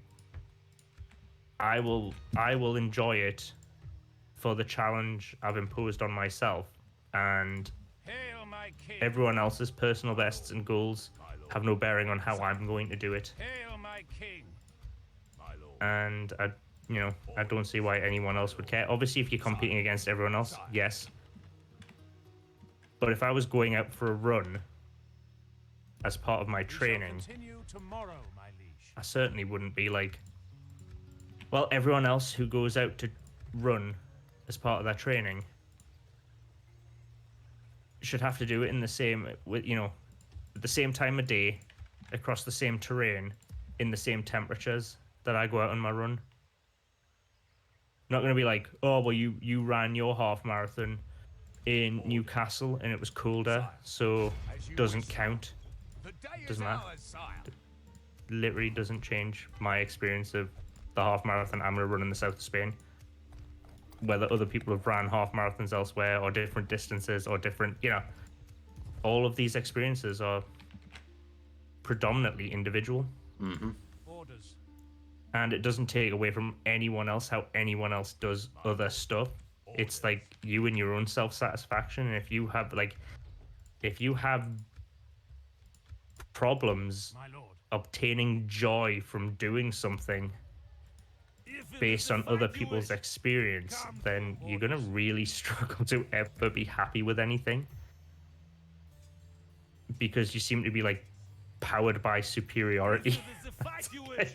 [SPEAKER 2] I will enjoy it for the challenge I've imposed on myself, and
[SPEAKER 3] Hail my king.
[SPEAKER 2] everyone else's personal bests and goals have no bearing on how I'm going to do it.
[SPEAKER 3] Hail my king.
[SPEAKER 2] And I don't see why anyone else would care. Obviously, if you're competing against everyone else, yes. But if I was going out for a run as part of my training,
[SPEAKER 3] Continue tomorrow, my liege.
[SPEAKER 2] I certainly wouldn't be like, well, everyone else who goes out to run as part of their training should have to do it in the same, with at the same time of day, across the same terrain, in the same temperatures that I go out on my run. I'm not going to be like, oh, well, you ran your half marathon in Newcastle and it was colder, so doesn't count.
[SPEAKER 3] The day is
[SPEAKER 2] Doesn't matter.
[SPEAKER 3] ours, sire.
[SPEAKER 2] Literally doesn't change my experience of the half marathon I'm going to run in the south of Spain. Whether other people have ran half marathons elsewhere or different distances or different, all of these experiences are predominantly individual.
[SPEAKER 1] Mm-hmm.
[SPEAKER 3] Orders.
[SPEAKER 2] And it doesn't take away from anyone else how anyone else does other stuff. It's like you and your own self-satisfaction. And if you have problems
[SPEAKER 3] My lord.
[SPEAKER 2] obtaining joy from doing something
[SPEAKER 3] If it
[SPEAKER 2] based
[SPEAKER 3] is
[SPEAKER 2] on
[SPEAKER 3] the
[SPEAKER 2] other
[SPEAKER 3] fight you
[SPEAKER 2] people's
[SPEAKER 3] wish,
[SPEAKER 2] experience,
[SPEAKER 3] come
[SPEAKER 2] then
[SPEAKER 3] to
[SPEAKER 2] you're gonna
[SPEAKER 3] orders.
[SPEAKER 2] really struggle to ever be happy with anything, because you seem to be like powered by superiority.
[SPEAKER 3] If it is the fight you wish,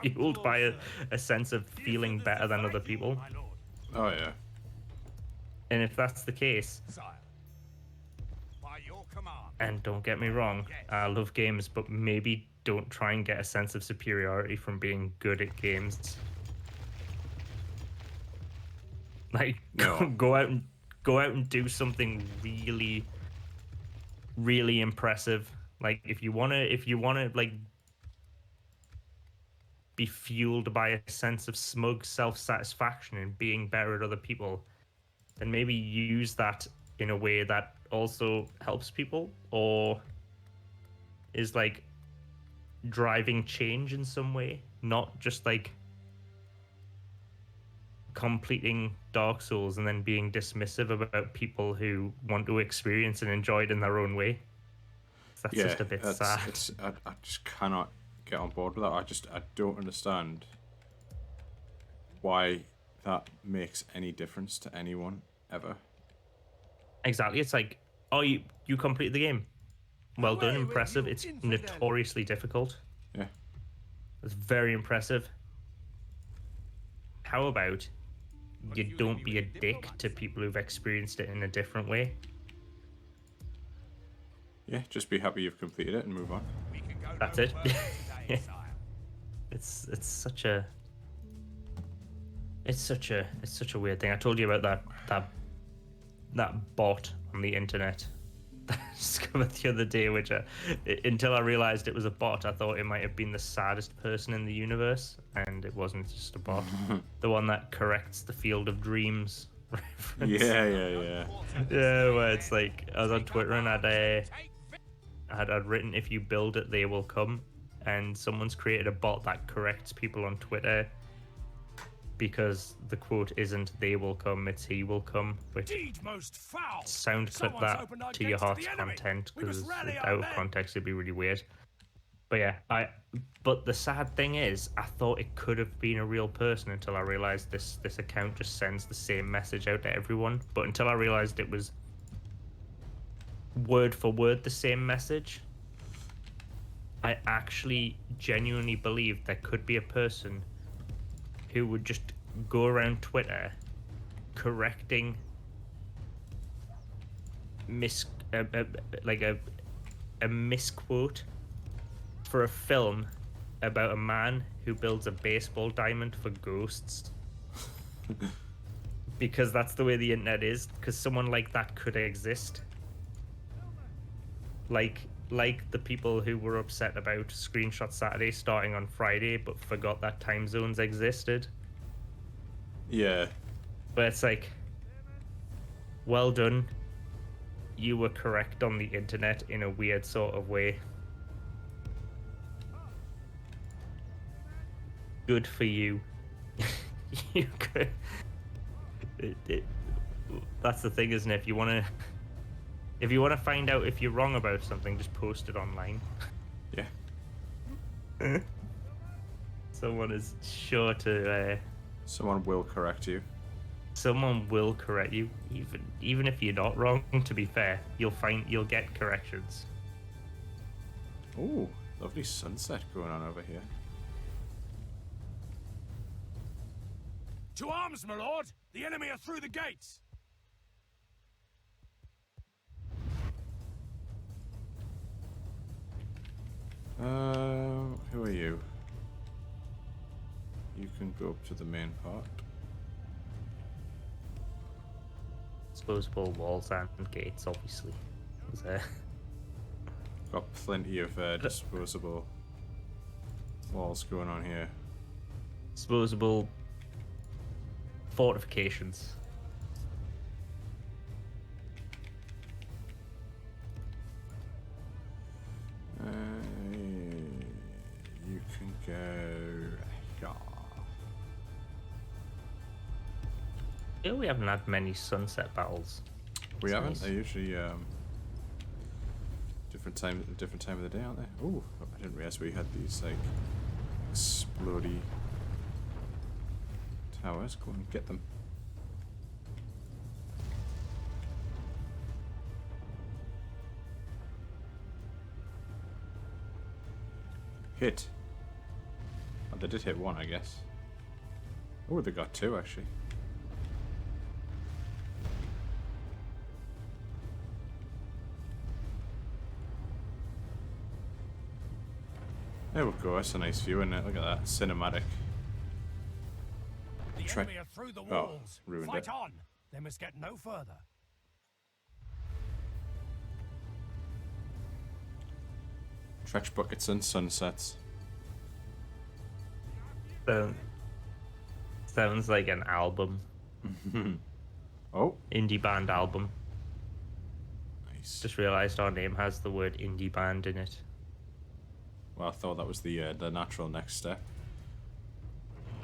[SPEAKER 2] Fueled by a sense of
[SPEAKER 3] if
[SPEAKER 2] feeling
[SPEAKER 3] it is
[SPEAKER 2] better
[SPEAKER 3] the
[SPEAKER 2] than
[SPEAKER 3] fight
[SPEAKER 2] other
[SPEAKER 3] you
[SPEAKER 2] people.
[SPEAKER 3] wish, my lord.
[SPEAKER 1] Oh yeah.
[SPEAKER 2] And if that's the case,
[SPEAKER 3] Sire. By your command.
[SPEAKER 2] and don't get me wrong, I love games, but maybe don't try and get a sense of superiority from being good at games. Like,
[SPEAKER 1] No.
[SPEAKER 2] go out and do something really, really impressive. Like, if you wanna like be fueled by a sense of smug self-satisfaction and being better at other people, then maybe use that in a way that also helps people or is like driving change in some way, not just like completing Dark Souls and then being dismissive about people who want to experience and enjoy it in their own way. That's just a bit sad.
[SPEAKER 1] I just cannot get on board with that. I don't understand why that makes any difference to anyone ever.
[SPEAKER 2] Exactly. It's like, oh, you completed the game. Well done,
[SPEAKER 3] Away with
[SPEAKER 2] impressive.
[SPEAKER 3] you,
[SPEAKER 2] It's
[SPEAKER 3] infidel.
[SPEAKER 2] notoriously difficult.
[SPEAKER 1] Yeah.
[SPEAKER 2] It's very impressive. How about you don't be a dick to people who've experienced it in a different way?
[SPEAKER 1] Yeah, just be happy you've completed it and move on.
[SPEAKER 3] We can go
[SPEAKER 2] That's
[SPEAKER 3] no
[SPEAKER 2] it.
[SPEAKER 3] further today, sire.
[SPEAKER 2] It's such a weird thing. I told you about that bot on the internet that I discovered the other day, which until I realized it was a bot, I thought it might have been the saddest person in the universe, and it wasn't. It's just a bot. The one that corrects the Field of Dreams reference.
[SPEAKER 1] Yeah.
[SPEAKER 2] Yeah, where it's like I was on Twitter and I'd written, if you build it, they will come, and someone's created a bot that corrects people on Twitter because the quote isn't "they will come," it's "he will come," which
[SPEAKER 3] Deed most foul.
[SPEAKER 2] sound clip
[SPEAKER 3] Someone's
[SPEAKER 2] that
[SPEAKER 3] opened our
[SPEAKER 2] to your
[SPEAKER 3] gates to
[SPEAKER 2] heart's
[SPEAKER 3] the enemy.
[SPEAKER 2] content,
[SPEAKER 3] We must
[SPEAKER 2] because
[SPEAKER 3] rally our
[SPEAKER 2] out of
[SPEAKER 3] men.
[SPEAKER 2] context it'd be really weird. But yeah, but the sad thing is, I thought it could have been a real person until I realized this account just sends the same message out to everyone. But until I realized it was word for word the same message, I actually genuinely believed there could be a person who would just go around Twitter correcting a misquote for a film about a man who builds a baseball diamond for ghosts. Because that's the way the internet is, because someone like that could exist. Like the people who were upset about Screenshot Saturday starting on Friday but forgot that time zones existed.
[SPEAKER 1] Yeah.
[SPEAKER 2] But it's like, well done. You were correct on the internet in a weird sort of way. Good for you. That's the thing, isn't it? If you want to find out if you're wrong about something, just post it online.
[SPEAKER 1] Yeah.
[SPEAKER 2] Someone is sure to.
[SPEAKER 1] Someone will correct you.
[SPEAKER 2] Someone will correct you, even if you're not wrong. To be fair, you'll get corrections.
[SPEAKER 1] Ooh, lovely sunset going on over here.
[SPEAKER 3] To arms, my lord! The enemy are through the gates!
[SPEAKER 1] Who are you? You can go up to the main part.
[SPEAKER 2] Disposable walls and gates, obviously.
[SPEAKER 1] Got plenty of disposable walls going on here.
[SPEAKER 2] Disposable fortifications.
[SPEAKER 1] You can go.
[SPEAKER 2] Yeah, we haven't had many sunset battles.
[SPEAKER 1] We
[SPEAKER 2] That's
[SPEAKER 1] haven't.
[SPEAKER 2] nice.
[SPEAKER 1] They're usually different time of the day, aren't they? Oh, I didn't realize we had these like explodey towers. Go and get them. Hit. Oh, they did hit one, I guess. Oh, they got two actually. There we go, that's a nice view, isn't it? Look at that, cinematic.
[SPEAKER 3] The
[SPEAKER 1] Tra-
[SPEAKER 3] enemy are through the
[SPEAKER 1] Oh,
[SPEAKER 3] walls.
[SPEAKER 1] ruined
[SPEAKER 3] Fight
[SPEAKER 1] it.
[SPEAKER 3] on! They must get no further.
[SPEAKER 1] Trench buckets and sunsets.
[SPEAKER 2] Sounds like an album.
[SPEAKER 1] Oh,
[SPEAKER 2] Indie band album.
[SPEAKER 1] nice.
[SPEAKER 2] Just realised our name has the word indie band in it.
[SPEAKER 1] Well, I thought that was the natural next step.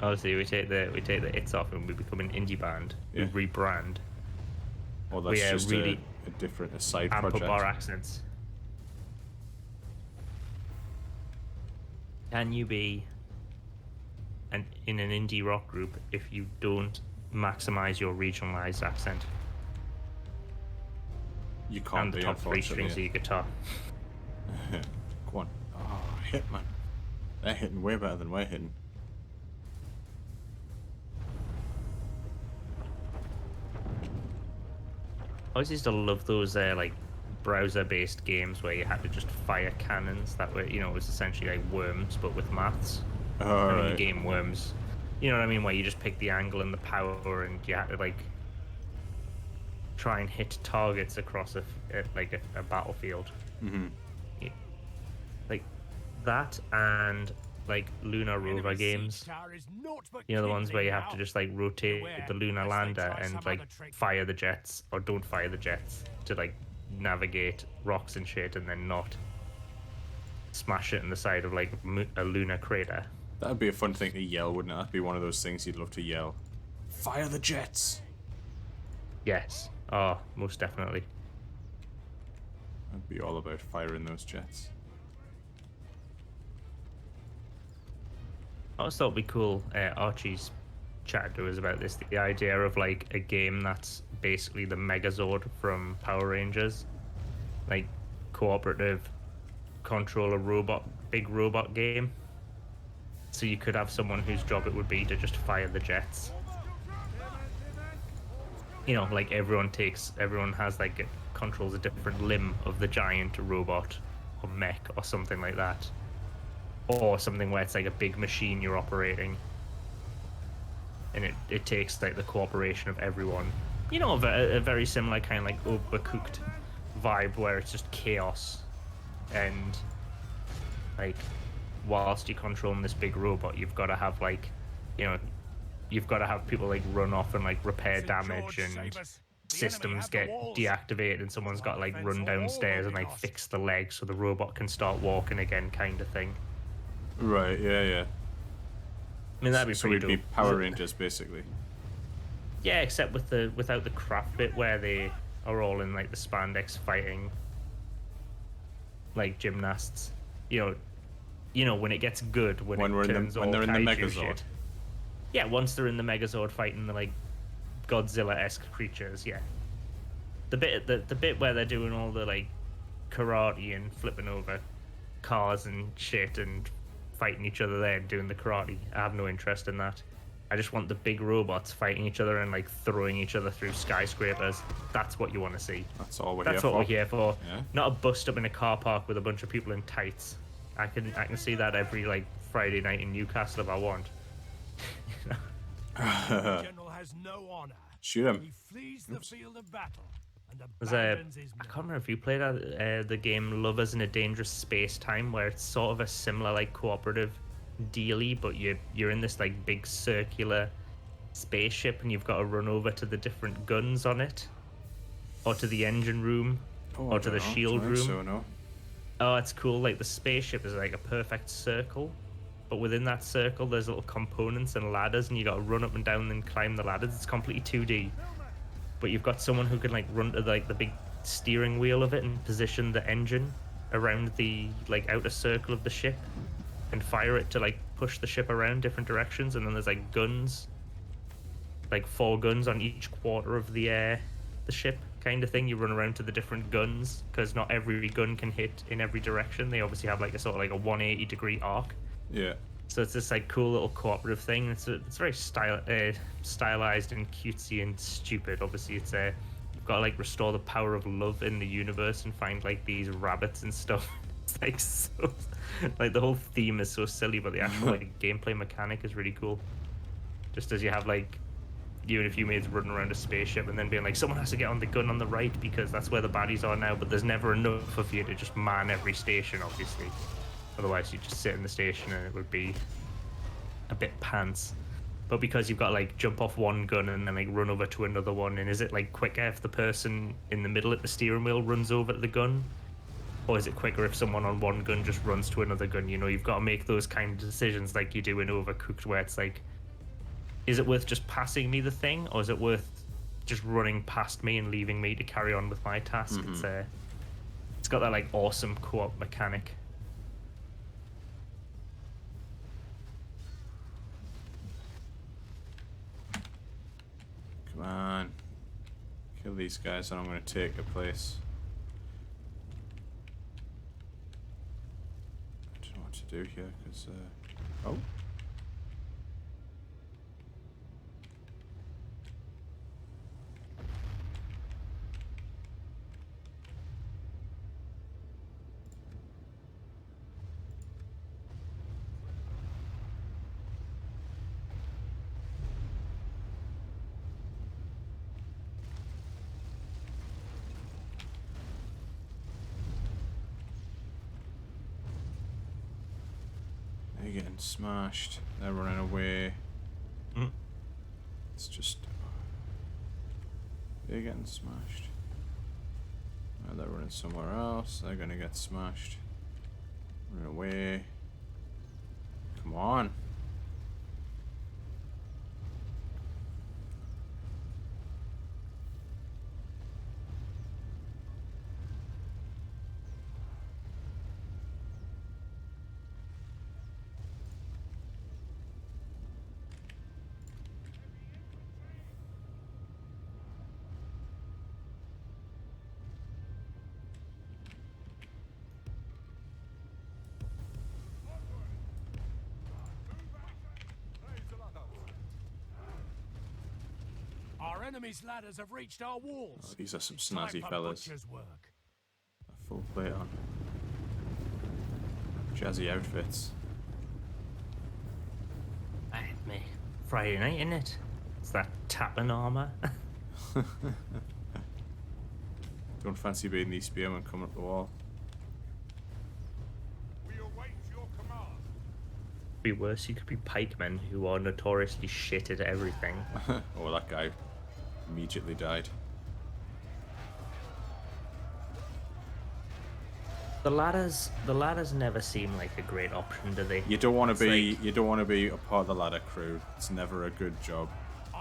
[SPEAKER 2] Obviously, we take the it's off and we become an indie band.
[SPEAKER 1] Yeah.
[SPEAKER 2] We rebrand.
[SPEAKER 1] Or that's
[SPEAKER 2] We
[SPEAKER 1] just
[SPEAKER 2] really
[SPEAKER 1] a side
[SPEAKER 2] amp up
[SPEAKER 1] project.
[SPEAKER 2] our accents. Can you be in an indie rock group if you don't maximize your regionalized accent
[SPEAKER 1] You can't
[SPEAKER 2] and the
[SPEAKER 1] be,
[SPEAKER 2] top three strings of
[SPEAKER 1] unfortunately.
[SPEAKER 2] your guitar?
[SPEAKER 1] Go on. Oh, hit, man. They're hitting way better than we're hitting.
[SPEAKER 2] I always used to love those like browser-based games where you had to just fire cannons that were, it was essentially like Worms but with maths.
[SPEAKER 1] Alright.
[SPEAKER 2] Game Worms. You know what I mean? Where you just pick the angle and the power, and you had to like try and hit targets across a battlefield.
[SPEAKER 1] Mm-hmm.
[SPEAKER 2] Like that, and like lunar
[SPEAKER 3] The
[SPEAKER 2] rover
[SPEAKER 3] enemy
[SPEAKER 2] games.
[SPEAKER 3] siege tower is naught but
[SPEAKER 2] You know, the ones where you
[SPEAKER 3] kindling
[SPEAKER 2] have to
[SPEAKER 3] now.
[SPEAKER 2] just like rotate
[SPEAKER 3] Beware,
[SPEAKER 2] the lunar
[SPEAKER 3] lest they
[SPEAKER 2] lander
[SPEAKER 3] try
[SPEAKER 2] and
[SPEAKER 3] some
[SPEAKER 2] like
[SPEAKER 3] other trick.
[SPEAKER 2] fire the jets, or don't fire the jets to like navigate rocks and shit, and then not smash it in the side of like a lunar crater.
[SPEAKER 1] That'd be a fun thing to yell, wouldn't it? That'd be one of those things you'd love to yell. Fire the jets!
[SPEAKER 2] Yes. Oh, most definitely.
[SPEAKER 1] I'd be all about firing those jets.
[SPEAKER 2] I always thought it'd be cool. Archie's chatted to us about this. The idea of like a game that's basically the Megazord from Power Rangers, like cooperative, control a big robot game. So you could have someone whose job it would be to just fire the jets. Like everyone has like controls a different limb of the giant robot or mech or something like that. Or something where it's like a big machine you're operating, and it takes like the cooperation of everyone. A very similar kind of like overcooked vibe where it's just chaos, and like whilst you're controlling this big robot, you've got to have you've got to have people like run off and like repair
[SPEAKER 3] St.
[SPEAKER 2] damage,
[SPEAKER 3] George
[SPEAKER 2] and
[SPEAKER 3] save us. The
[SPEAKER 2] systems
[SPEAKER 3] enemy have the
[SPEAKER 2] get
[SPEAKER 3] walls.
[SPEAKER 2] deactivated, and someone's got to like
[SPEAKER 3] Defense
[SPEAKER 2] run
[SPEAKER 3] all
[SPEAKER 2] downstairs
[SPEAKER 3] will
[SPEAKER 2] and
[SPEAKER 3] be
[SPEAKER 2] like
[SPEAKER 3] lost.
[SPEAKER 2] fix the leg so the robot can start walking again, kind of thing.
[SPEAKER 1] Right, yeah.
[SPEAKER 2] I mean, that'd be
[SPEAKER 1] So
[SPEAKER 2] pretty
[SPEAKER 1] we'd be
[SPEAKER 2] dope.
[SPEAKER 1] Power Rangers, basically.
[SPEAKER 2] Yeah, except without the crap bit where they are all in like the spandex fighting like gymnasts. You know, when it gets good, when
[SPEAKER 1] When
[SPEAKER 2] it
[SPEAKER 1] we're in the
[SPEAKER 2] turns
[SPEAKER 1] when
[SPEAKER 2] all
[SPEAKER 1] they're in the
[SPEAKER 2] kaiju
[SPEAKER 1] Megazord.
[SPEAKER 2] shit. Yeah, once they're in the Megazord fighting the like Godzilla-esque creatures, yeah. The bit where they're doing all the like karate and flipping over cars and shit and fighting each other there and doing the karate. I have no interest in that. I just want the big robots fighting each other and like throwing each other through skyscrapers. That's what you want to see.
[SPEAKER 1] That's all we're
[SPEAKER 2] That's
[SPEAKER 1] here
[SPEAKER 2] what
[SPEAKER 1] for.
[SPEAKER 2] we're here for.
[SPEAKER 1] Yeah.
[SPEAKER 2] Not a bust up in a car park with a bunch of people in tights. I can see that every like Friday night in Newcastle if I want.
[SPEAKER 3] The general has no honor.
[SPEAKER 1] Shoot him.
[SPEAKER 3] He flees the field of battle and
[SPEAKER 2] There's
[SPEAKER 3] abandons his
[SPEAKER 2] I can't
[SPEAKER 3] men.
[SPEAKER 2] remember if you played the game Lovers in a Dangerous Space Time, where it's sort of a similar like cooperative dealy, but you're in this like big circular spaceship and you've got to run over to the different guns on it, or to the engine room,
[SPEAKER 1] Oh,
[SPEAKER 2] or
[SPEAKER 1] I
[SPEAKER 2] to
[SPEAKER 1] don't
[SPEAKER 2] the
[SPEAKER 1] know.
[SPEAKER 2] shield
[SPEAKER 1] I think
[SPEAKER 2] room.
[SPEAKER 1] So no.
[SPEAKER 2] Oh, it's cool. Like the spaceship is like a perfect circle, but within that circle there's little components and ladders, and you got to run up and down and climb the ladders. It's completely 2D, but you've got someone who can like run to like the big steering wheel of it and position the engine around the like outer circle of the ship and fire it to like push the ship around different directions. And then there's like guns, like 4 guns on each quarter of the ship kind of thing. You run around to the different guns because not every gun can hit in every direction. They obviously have like a sort of like a 180-degree arc.
[SPEAKER 1] Yeah.
[SPEAKER 2] So it's this like cool little cooperative thing. It's very stylized and cutesy and stupid. Obviously, it's you've got to like restore the power of love in the universe and find like these rabbits and stuff. It's like so, like the whole theme is so silly, but the actual like gameplay mechanic is really cool. Just as you have like you and a few mates running around a spaceship and then being like, someone has to get on the gun on the right because that's where the baddies are now. But there's never enough of you to just man every station, obviously. Otherwise, you'd just sit in the station and it would be a bit pants. But because you've got to like jump off one gun and then like run over to another one, and is it like quicker if the person in the middle at the steering wheel runs over to the gun? Or is it quicker if someone on one gun just runs to another gun? You know, you've got to make those kind of decisions like you do in Overcooked, where it's like, is it worth just passing me the thing, or is it worth just running past me and leaving me to carry on with my task? It's got that like awesome co-op mechanic.
[SPEAKER 1] Come on. Kill these guys and I'm going to take a place. I don't know what to do here because... Oh. They're getting smashed. They're running away. It's just... They're getting smashed. Now they're running somewhere else. They're gonna get smashed. Run away. Come on.
[SPEAKER 3] Our enemy's ladders have reached our walls.
[SPEAKER 1] Oh, these are some
[SPEAKER 3] Time
[SPEAKER 1] snazzy
[SPEAKER 3] for
[SPEAKER 1] fellas.
[SPEAKER 3] butcher's work.
[SPEAKER 1] A full plate on. Jazzy outfits.
[SPEAKER 2] Me. Friday night, isn't it? It's that tapping armor.
[SPEAKER 1] Don't fancy being these spearmen coming up the wall.
[SPEAKER 3] We await your command.
[SPEAKER 2] Be worse, you could be pikemen who are notoriously shit at everything.
[SPEAKER 1] Oh, that guy immediately died.
[SPEAKER 2] The ladders never seem like a great option, do they?
[SPEAKER 1] You don't want to
[SPEAKER 2] It's
[SPEAKER 1] be
[SPEAKER 2] like-
[SPEAKER 1] you don't want to be a part of the ladder crew. It's never a good job.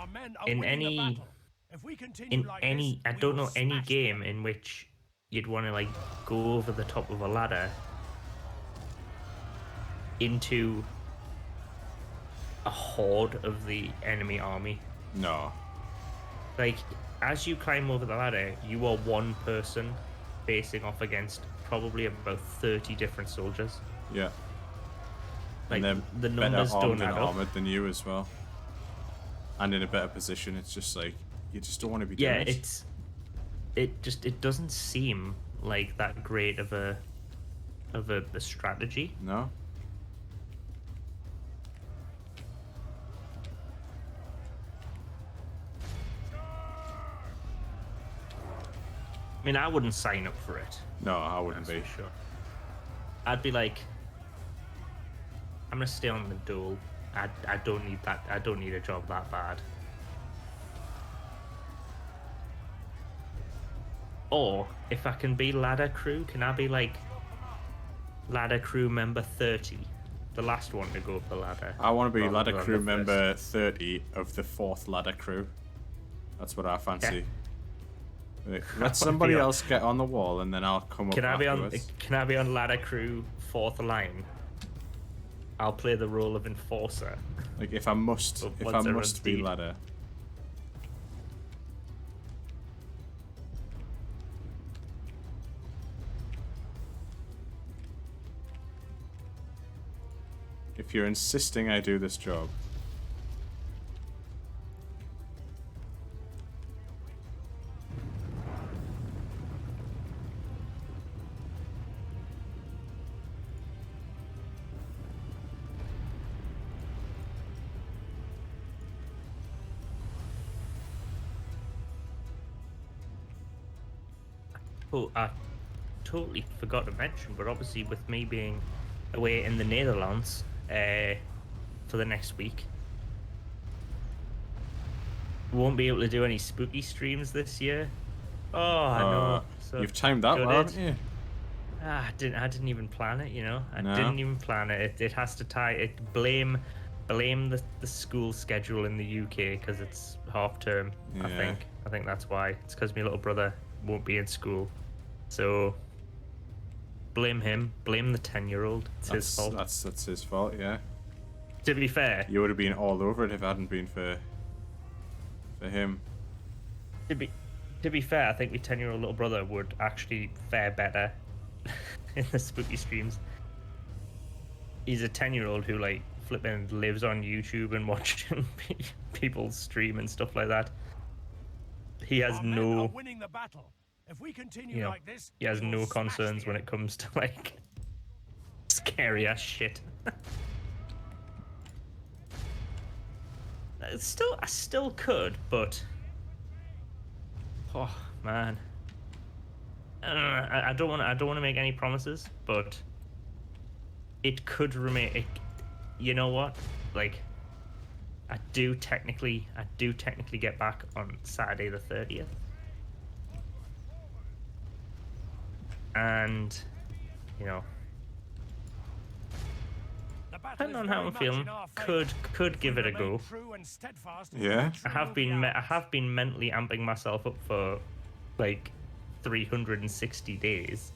[SPEAKER 3] Our men are
[SPEAKER 2] in
[SPEAKER 3] winning the
[SPEAKER 2] any
[SPEAKER 3] battle. If we continue
[SPEAKER 2] in
[SPEAKER 3] like
[SPEAKER 2] any
[SPEAKER 3] this,
[SPEAKER 2] I
[SPEAKER 3] we
[SPEAKER 2] don't
[SPEAKER 3] will
[SPEAKER 2] know any
[SPEAKER 3] smash the
[SPEAKER 2] game
[SPEAKER 3] enemy.
[SPEAKER 2] in which you'd want to like go over the top of a ladder into a horde of the enemy army.
[SPEAKER 1] No.
[SPEAKER 2] Like, as you climb over the ladder, you are one person facing off against probably about 30 different soldiers.
[SPEAKER 1] Yeah.
[SPEAKER 2] Like,
[SPEAKER 1] And they're
[SPEAKER 2] the
[SPEAKER 1] better
[SPEAKER 2] numbers
[SPEAKER 1] armed
[SPEAKER 2] don't
[SPEAKER 1] and
[SPEAKER 2] add up.
[SPEAKER 1] armored than you as well. And in a better position. It's just like, you just don't want to be
[SPEAKER 2] Yeah,
[SPEAKER 1] doing it.
[SPEAKER 2] it doesn't seem like that great of a strategy.
[SPEAKER 1] No?
[SPEAKER 2] I mean, I wouldn't sign up for it.
[SPEAKER 1] No, I wouldn't
[SPEAKER 2] That's
[SPEAKER 1] be.
[SPEAKER 2] for sure. I'd be like, I'm gonna stay on the duel. I don't need that. I don't need a job that bad. Or if I can be ladder crew, can I be like ladder crew member 30, the last one to go up the ladder?
[SPEAKER 1] I want to be
[SPEAKER 2] rather
[SPEAKER 1] ladder
[SPEAKER 2] than
[SPEAKER 1] crew
[SPEAKER 2] the
[SPEAKER 1] member 30 of the 4th ladder crew. That's what I fancy. Like, let somebody
[SPEAKER 2] on-
[SPEAKER 1] else get on the wall and then I'll come
[SPEAKER 2] Can
[SPEAKER 1] up
[SPEAKER 2] I be on?
[SPEAKER 1] afterwards.
[SPEAKER 2] Can I be on ladder crew 4th line? I'll play the role of enforcer.
[SPEAKER 1] Like if I must,
[SPEAKER 2] But
[SPEAKER 1] if
[SPEAKER 2] once
[SPEAKER 1] I
[SPEAKER 2] everyone's
[SPEAKER 1] must be
[SPEAKER 2] dead.
[SPEAKER 1] ladder. If you're insisting I do this job.
[SPEAKER 2] Oh, I totally forgot to mention, but obviously with me being away in the Netherlands for the next week, won't be able to do any spooky streams this year. Oh, I know. So
[SPEAKER 1] You've timed that well,
[SPEAKER 2] gutted.
[SPEAKER 1] haven't you?
[SPEAKER 2] I didn't even plan it. You know, I
[SPEAKER 1] No.
[SPEAKER 2] didn't even plan it. It has to tie it. Blame the school schedule in the UK because it's half term.
[SPEAKER 1] Yeah.
[SPEAKER 2] I think that's why. It's because my little brother won't be in school. So blame him. Blame the 10-year-old. It's his fault.
[SPEAKER 1] That's his fault, yeah.
[SPEAKER 2] To be fair,
[SPEAKER 1] You would have been all over it if it hadn't been for him.
[SPEAKER 2] to be fair, I think my 10-year-old little brother would actually fare better in the spooky streams. He's a 10-year-old who like flipping lives on YouTube and watching people stream and stuff like that. He has
[SPEAKER 3] Our men are
[SPEAKER 2] no,
[SPEAKER 3] winning the battle. If we continue
[SPEAKER 2] you know,
[SPEAKER 3] like this,
[SPEAKER 2] he has
[SPEAKER 3] we will
[SPEAKER 2] no
[SPEAKER 3] smash
[SPEAKER 2] concerns
[SPEAKER 3] the
[SPEAKER 2] when it
[SPEAKER 3] enemy.
[SPEAKER 2] comes to like scary ass shit. I still could, but oh man, I don't want to make any promises, but it could remain. You know what? Like, I do technically get back on Saturday the 30th, and you know,
[SPEAKER 3] The battle
[SPEAKER 2] depending
[SPEAKER 3] is
[SPEAKER 2] on how
[SPEAKER 3] very
[SPEAKER 2] I'm
[SPEAKER 3] much
[SPEAKER 2] feeling,
[SPEAKER 3] in our favour.
[SPEAKER 2] could give it a
[SPEAKER 3] Remain
[SPEAKER 2] go.
[SPEAKER 3] true and steadfast,
[SPEAKER 1] Yeah?
[SPEAKER 2] I have been mentally amping myself up for like 360 days.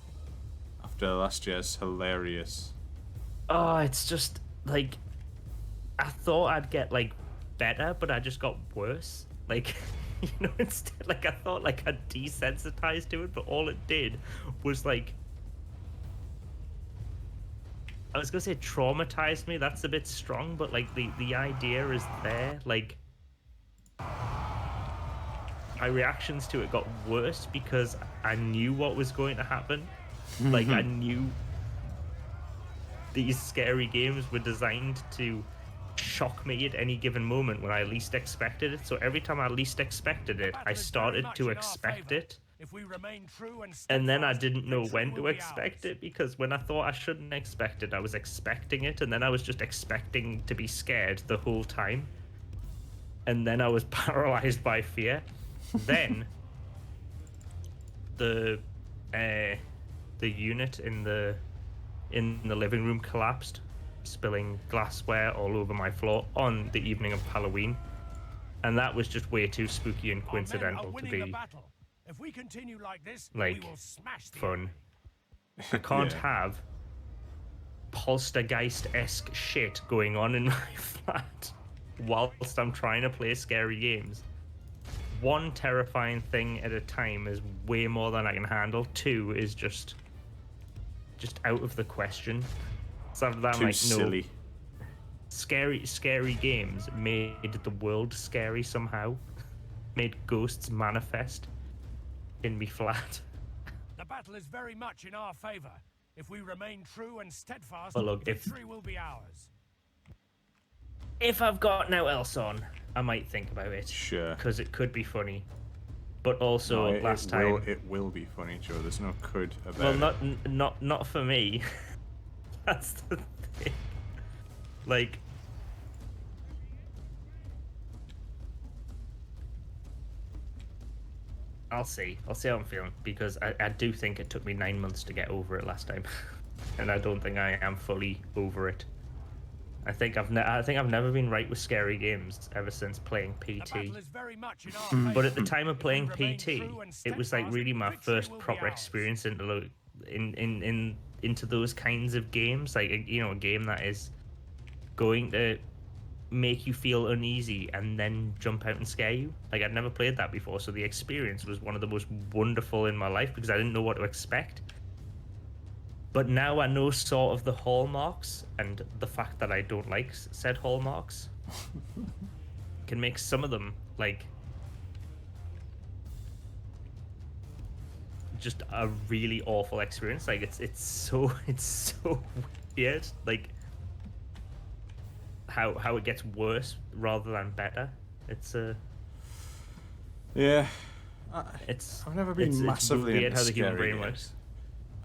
[SPEAKER 1] After last year's hilarious.
[SPEAKER 2] Oh, it's just like I thought I'd get like better, but I just got worse. Like, you know, instead, like I thought like I'd desensitized to it, but all it did was like I was gonna say traumatized me. That's a bit strong, but like the idea is there. Like my reactions to it got worse because I knew what was going to happen. Like I knew these scary games were designed to shock me at any given moment when I least expected it. So every time I least expected it, I started to expect it.
[SPEAKER 3] If we remain true and
[SPEAKER 2] And then I
[SPEAKER 3] steadfast,
[SPEAKER 2] didn't know
[SPEAKER 3] victory
[SPEAKER 2] when
[SPEAKER 3] will
[SPEAKER 2] to
[SPEAKER 3] be
[SPEAKER 2] expect
[SPEAKER 3] ours.
[SPEAKER 2] it because when I thought I shouldn't expect it, I was expecting it, and then I was just expecting to be scared the whole time. And then I was paralyzed by fear. Then the unit in the living room collapsed, spilling glassware all over my floor on the evening of Halloween. And that was just way too spooky and
[SPEAKER 3] Our men are
[SPEAKER 2] coincidental to
[SPEAKER 3] winning the
[SPEAKER 2] be
[SPEAKER 3] battle. If we continue like this,
[SPEAKER 2] like
[SPEAKER 3] we will smash the
[SPEAKER 2] fun.
[SPEAKER 3] enemy.
[SPEAKER 2] I can't
[SPEAKER 1] Yeah.
[SPEAKER 2] have Poltergeist-esque shit going on in my flat whilst I'm trying to play scary games. One terrifying thing at a time is way more than I can handle. Two is just out of the question. So after that, I'm
[SPEAKER 1] Too
[SPEAKER 2] like, no.
[SPEAKER 1] silly.
[SPEAKER 2] Scary games made the world scary somehow. Made ghosts manifest in me flat.
[SPEAKER 3] The battle is very much in our favor. If we remain true and steadfast,
[SPEAKER 2] Well, look,
[SPEAKER 3] victory will be ours.
[SPEAKER 2] If I've got no else on, I might think about it.
[SPEAKER 1] Sure.
[SPEAKER 2] Because it could be funny. But also,
[SPEAKER 1] No,
[SPEAKER 2] last time...
[SPEAKER 1] it will be funny, Joe. There's no could about
[SPEAKER 2] Well,
[SPEAKER 1] it.
[SPEAKER 2] not for me. That's the thing. Like... I'll see how I'm feeling, because I do think it took me 9 months to get over it last time. And I don't think I am fully over it. I think I've never been right with scary games ever since playing
[SPEAKER 3] The
[SPEAKER 2] PT.
[SPEAKER 3] battle is very much in our favor.
[SPEAKER 2] But at the time of
[SPEAKER 3] If we
[SPEAKER 2] playing
[SPEAKER 3] remain
[SPEAKER 2] PT,
[SPEAKER 3] true and
[SPEAKER 2] it was like
[SPEAKER 3] steadfast,
[SPEAKER 2] really my
[SPEAKER 3] victory
[SPEAKER 2] first
[SPEAKER 3] will be
[SPEAKER 2] proper
[SPEAKER 3] ours.
[SPEAKER 2] experience into those kinds of games. Like, you know, a game that is going to make you feel uneasy and then jump out and scare you. Like, I'd never played that before, so the experience was one of the most wonderful in my life because I didn't know what to expect. But now I know sort of the hallmarks, and the fact that I don't like said hallmarks can make some of them like just a really awful experience. Like it's so weird. Like how it gets worse rather than better. It's
[SPEAKER 1] Yeah.
[SPEAKER 2] it's
[SPEAKER 1] I've never been
[SPEAKER 2] it's
[SPEAKER 1] massively
[SPEAKER 2] weird
[SPEAKER 1] into
[SPEAKER 2] how the human
[SPEAKER 1] scary
[SPEAKER 2] brain
[SPEAKER 1] games.
[SPEAKER 2] works.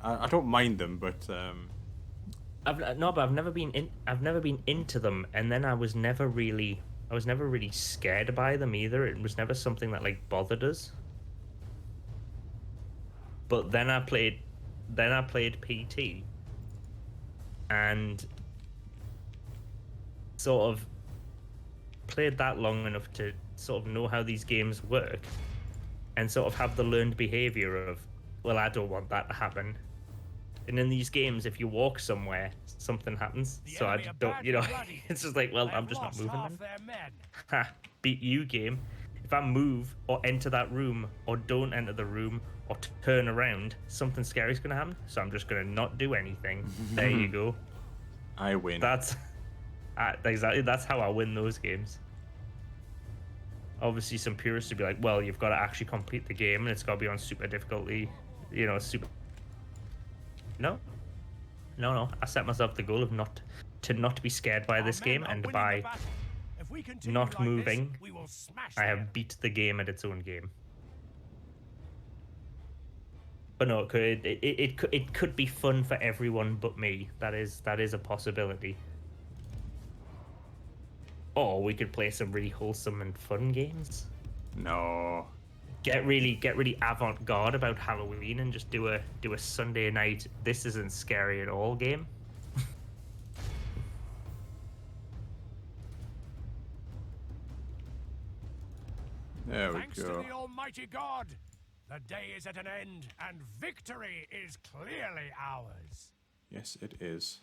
[SPEAKER 1] I don't mind them, but
[SPEAKER 2] But I've never been into them, and then I was never really scared by them either. It was never something that like bothered us. But then I played PT, and sort of played that long enough to sort of know how these games work, and sort of have the learned behavior of, well, I don't want that to happen. And in these games, if you walk somewhere, something happens.
[SPEAKER 3] The
[SPEAKER 2] So I
[SPEAKER 3] enemy are
[SPEAKER 2] don't, you know,
[SPEAKER 3] badly bloodied.
[SPEAKER 2] it's just like, well,
[SPEAKER 3] They
[SPEAKER 2] I'm
[SPEAKER 3] have
[SPEAKER 2] just not
[SPEAKER 3] lost
[SPEAKER 2] moving
[SPEAKER 3] half
[SPEAKER 2] then.
[SPEAKER 3] their men.
[SPEAKER 2] Ha, beat you, game. If I move or enter that room or don't enter the room or turn around, something scary's gonna happen. So I'm just gonna not do anything. There you go.
[SPEAKER 1] I win.
[SPEAKER 2] That's exactly, that's how I win those games. Obviously, some purists would be like, well, you've got to actually complete the game and it's got to be on super difficulty, you know, super. No. I set myself the goal of not be scared by this
[SPEAKER 3] Our
[SPEAKER 2] game,
[SPEAKER 3] men are
[SPEAKER 2] and
[SPEAKER 3] winning
[SPEAKER 2] by
[SPEAKER 3] the battle. If we continue
[SPEAKER 2] not
[SPEAKER 3] like this,
[SPEAKER 2] moving,
[SPEAKER 3] we will smash
[SPEAKER 2] I
[SPEAKER 3] the
[SPEAKER 2] have
[SPEAKER 3] enemy.
[SPEAKER 2] beat the game at its own game. But no, it could be fun for everyone but me. That is a possibility. Or we could play some really wholesome and fun games.
[SPEAKER 1] No.
[SPEAKER 2] Get really avant-garde about Halloween and just do a Sunday night this isn't scary at all game.
[SPEAKER 1] There we
[SPEAKER 3] Thanks to
[SPEAKER 1] go.
[SPEAKER 3] the Almighty God, the day is at an end, and victory is clearly ours.
[SPEAKER 1] Yes, it is.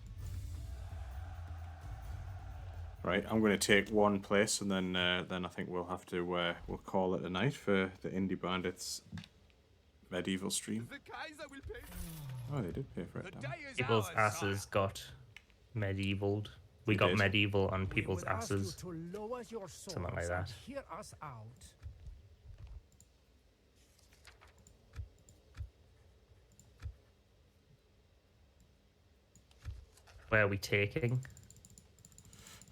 [SPEAKER 1] Right, I'm going to take one place, and then I think we'll have to we'll call it a night for the Indie Bandits medieval stream.
[SPEAKER 4] The Kaiser will pay.
[SPEAKER 1] Oh, they did pay for
[SPEAKER 4] The
[SPEAKER 1] it.
[SPEAKER 4] day
[SPEAKER 1] Damn it.
[SPEAKER 4] is
[SPEAKER 2] People's
[SPEAKER 4] ours,
[SPEAKER 2] asses
[SPEAKER 4] sire.
[SPEAKER 2] got medievaled. We
[SPEAKER 1] We
[SPEAKER 2] got
[SPEAKER 1] did.
[SPEAKER 2] medieval on
[SPEAKER 5] We
[SPEAKER 2] people's
[SPEAKER 5] will ask you
[SPEAKER 2] asses.
[SPEAKER 5] to lower your
[SPEAKER 2] Something like
[SPEAKER 5] swords
[SPEAKER 2] that.
[SPEAKER 5] and hear us out.
[SPEAKER 2] Where are we taking?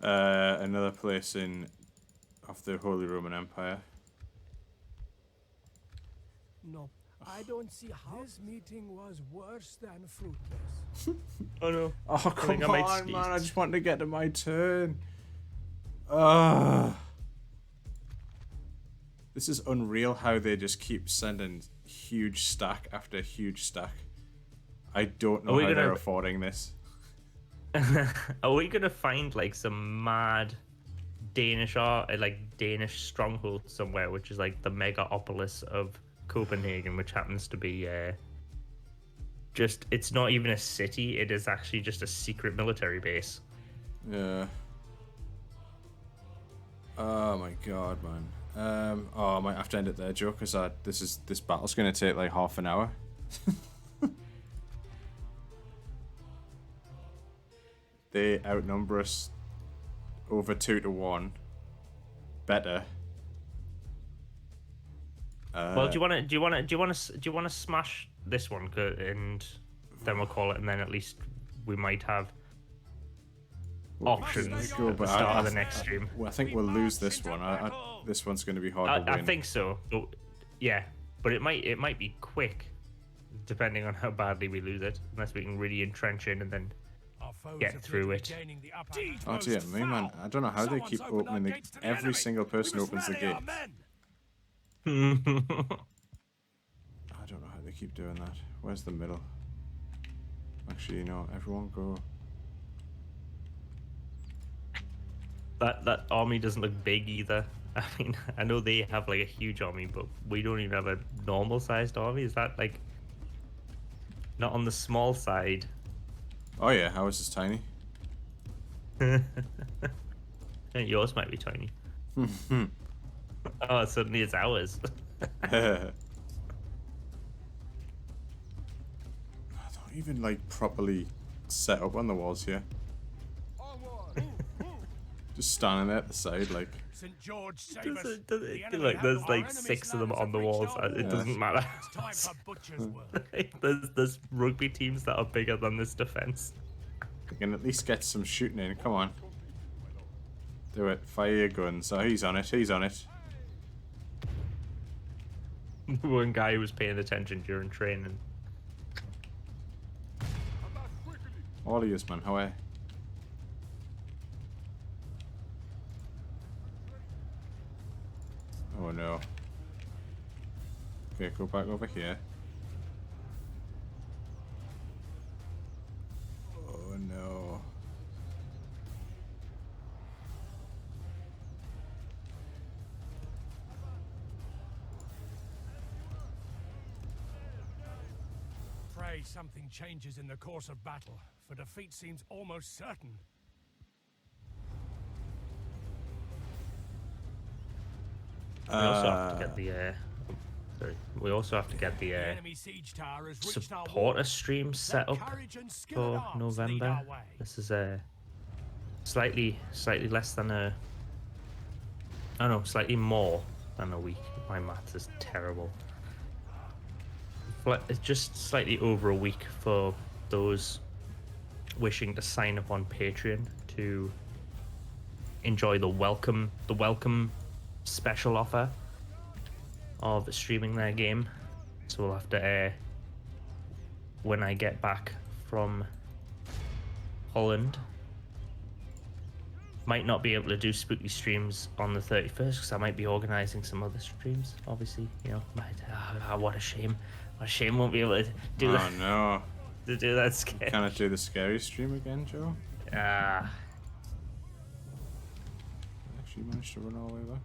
[SPEAKER 1] Another place of the Holy Roman Empire.
[SPEAKER 5] No, I don't see how this meeting was worse than fruitless.
[SPEAKER 2] Oh no.
[SPEAKER 1] Oh, come
[SPEAKER 2] think I might
[SPEAKER 1] on,
[SPEAKER 2] sneeze.
[SPEAKER 1] man. I just want to get to my turn. Ugh. This is unreal how they just keep sending huge stack after huge stack. I don't know
[SPEAKER 2] Are we
[SPEAKER 1] how they're
[SPEAKER 2] gonna-
[SPEAKER 1] affording this.
[SPEAKER 2] Are we gonna find like some mad Danish stronghold somewhere, which is like the megapolis of Copenhagen, which happens to be just, it's not even a city, it is actually just a secret military base.
[SPEAKER 1] Yeah. Oh my god, man. I might have to end it there, Joe, because this battle's gonna take like half an hour. They outnumber us over 2-1. Better.
[SPEAKER 2] Well, do you want to smash this one, and then we'll call it, and then at least we might have options
[SPEAKER 1] Go,
[SPEAKER 2] at the
[SPEAKER 1] but
[SPEAKER 2] start of the next stream.
[SPEAKER 1] I think we'll lose this one. This one's going to be hard to win.
[SPEAKER 2] I think so. Yeah, but it might be quick, depending on how badly we lose it, unless we can really entrench in and then get through it.
[SPEAKER 1] Oh dear me, man. I don't know how they keep opening every single person opens the gate. I don't know how they keep doing that. Where's the middle? Actually, no, everyone go.
[SPEAKER 2] That army doesn't look big either. I mean, I know they have like a huge army, but we don't even have a normal sized army. Is that like not on the small side?
[SPEAKER 1] Oh yeah, how is this tiny?
[SPEAKER 2] Yours might be tiny. Oh, suddenly it's ours.
[SPEAKER 1] I don't even like properly set up on the walls here. Just standing there at the side, like.
[SPEAKER 3] St. George, save us.
[SPEAKER 2] Like there's like 6 of them on the walls. It doesn't matter.
[SPEAKER 3] It's time for butcher's work.
[SPEAKER 2] There's rugby teams that are bigger than this defense.
[SPEAKER 1] We can at least get some shooting in. Come on. Do it. Fire your guns. Oh, he's on it. He's on it.
[SPEAKER 2] One guy who was paying attention during training.
[SPEAKER 1] All of yous, man. How are you? Oh no. Okay, go back over here. Oh no.
[SPEAKER 3] Pray something changes in the course of battle, for defeat seems almost certain.
[SPEAKER 2] We also have to get the we also have to get the
[SPEAKER 3] Enemy siege tower has reached our
[SPEAKER 2] supporter
[SPEAKER 3] wall.
[SPEAKER 2] stream set
[SPEAKER 3] Let
[SPEAKER 2] up
[SPEAKER 3] courage and skill
[SPEAKER 2] for
[SPEAKER 3] at arms lead
[SPEAKER 2] November.
[SPEAKER 3] our way.
[SPEAKER 2] This is slightly less than a. Oh no, slightly more than a week. My maths is terrible. It's just slightly over a week for those wishing to sign up on Patreon to enjoy the welcome special offer of streaming their game. So we'll have to when I get back from Holland, might not be able to do spooky streams on the 31st because I might be organizing some other streams, obviously, you know. What a shame won't be able to do that.
[SPEAKER 1] Oh no.
[SPEAKER 2] To do that scare.
[SPEAKER 1] Can I do the scary stream again, Joe?
[SPEAKER 2] Ah.
[SPEAKER 1] Actually managed to run all the way back.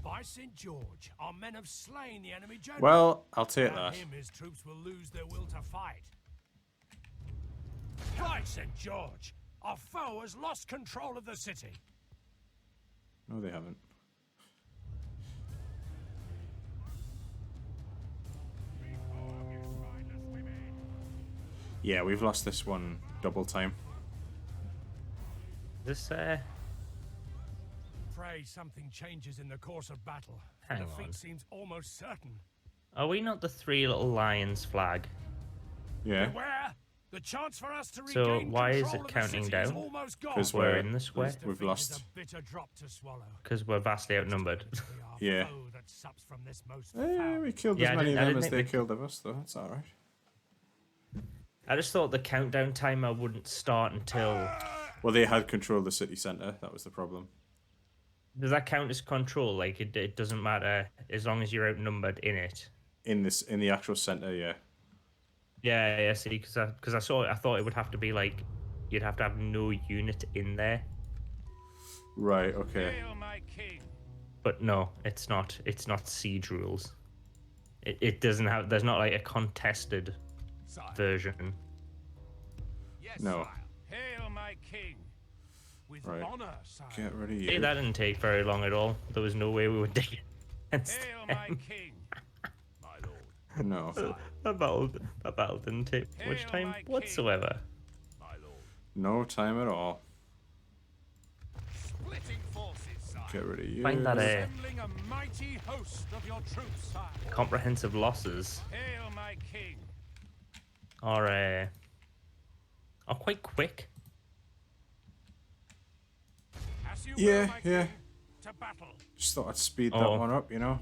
[SPEAKER 3] By St. George, our men have slain the enemy general.
[SPEAKER 1] Well, I'll take
[SPEAKER 3] Without
[SPEAKER 1] that.
[SPEAKER 3] him, his troops will lose their will to fight. By St. George, our foe has lost control of the city.
[SPEAKER 1] No, they haven't. Yeah, we've lost this one double time.
[SPEAKER 2] This
[SPEAKER 3] Pray something changes in the course of battle. For
[SPEAKER 2] Hang
[SPEAKER 3] defeat
[SPEAKER 2] on.
[SPEAKER 3] seems almost certain.
[SPEAKER 2] are we not the 3 little lions flag?
[SPEAKER 1] Yeah,
[SPEAKER 3] Beware! The chance for us to
[SPEAKER 2] So
[SPEAKER 3] regain
[SPEAKER 2] why is
[SPEAKER 3] control
[SPEAKER 2] it
[SPEAKER 3] of
[SPEAKER 2] counting
[SPEAKER 3] the city is
[SPEAKER 2] down?
[SPEAKER 3] almost gone.
[SPEAKER 1] because
[SPEAKER 2] We're in the square.
[SPEAKER 3] This
[SPEAKER 1] We've
[SPEAKER 3] defeat
[SPEAKER 1] lost.
[SPEAKER 3] is a bitter drop to swallow.
[SPEAKER 2] Because we're vastly outnumbered.
[SPEAKER 3] We are
[SPEAKER 1] Yeah.
[SPEAKER 3] foe that sups from this most
[SPEAKER 1] We killed
[SPEAKER 2] Yeah,
[SPEAKER 1] as
[SPEAKER 2] I
[SPEAKER 1] many
[SPEAKER 2] didn't-
[SPEAKER 1] of
[SPEAKER 2] I
[SPEAKER 1] them
[SPEAKER 2] didn't
[SPEAKER 1] as they
[SPEAKER 2] think
[SPEAKER 1] killed of us, though. That's alright.
[SPEAKER 2] I just thought the countdown timer wouldn't start until.
[SPEAKER 1] Well, they had control of the city centre. That was the problem.
[SPEAKER 2] Does that count as control? Like it doesn't matter as long as you're outnumbered in it.
[SPEAKER 1] In the actual centre, yeah.
[SPEAKER 2] Yeah, see, because I saw it, I thought it would have to be like you'd have to have no unit in there,
[SPEAKER 1] Right. Okay.
[SPEAKER 3] Hail my king.
[SPEAKER 2] but no, it's not. It's not siege rules. It doesn't have. There's not like a contested
[SPEAKER 3] Sire.
[SPEAKER 2] version.
[SPEAKER 3] Yes,
[SPEAKER 1] No.
[SPEAKER 3] sire. Hail my king. With
[SPEAKER 1] Right.
[SPEAKER 3] honor, sire.
[SPEAKER 1] Get rid of
[SPEAKER 2] Hey,
[SPEAKER 1] you.
[SPEAKER 2] that didn't take very long at all. There was no way we would dig against
[SPEAKER 3] Hail my
[SPEAKER 2] them.
[SPEAKER 3] king. My lord.
[SPEAKER 1] No.
[SPEAKER 2] That battle didn't take much
[SPEAKER 3] Hail
[SPEAKER 2] time
[SPEAKER 3] my king.
[SPEAKER 2] whatsoever.
[SPEAKER 3] My lord.
[SPEAKER 1] No time at all.
[SPEAKER 3] Splitting forces, sire.
[SPEAKER 1] Get rid of you.
[SPEAKER 2] Find that
[SPEAKER 3] Assembling a mighty host of your troops, sire.
[SPEAKER 2] comprehensive losses
[SPEAKER 3] Hail my king.
[SPEAKER 2] are quite quick.
[SPEAKER 3] As you
[SPEAKER 1] Yeah,
[SPEAKER 3] will, my
[SPEAKER 1] yeah.
[SPEAKER 3] king, to battle.
[SPEAKER 1] Just thought I'd speed that
[SPEAKER 2] Oh.
[SPEAKER 1] one up, you know?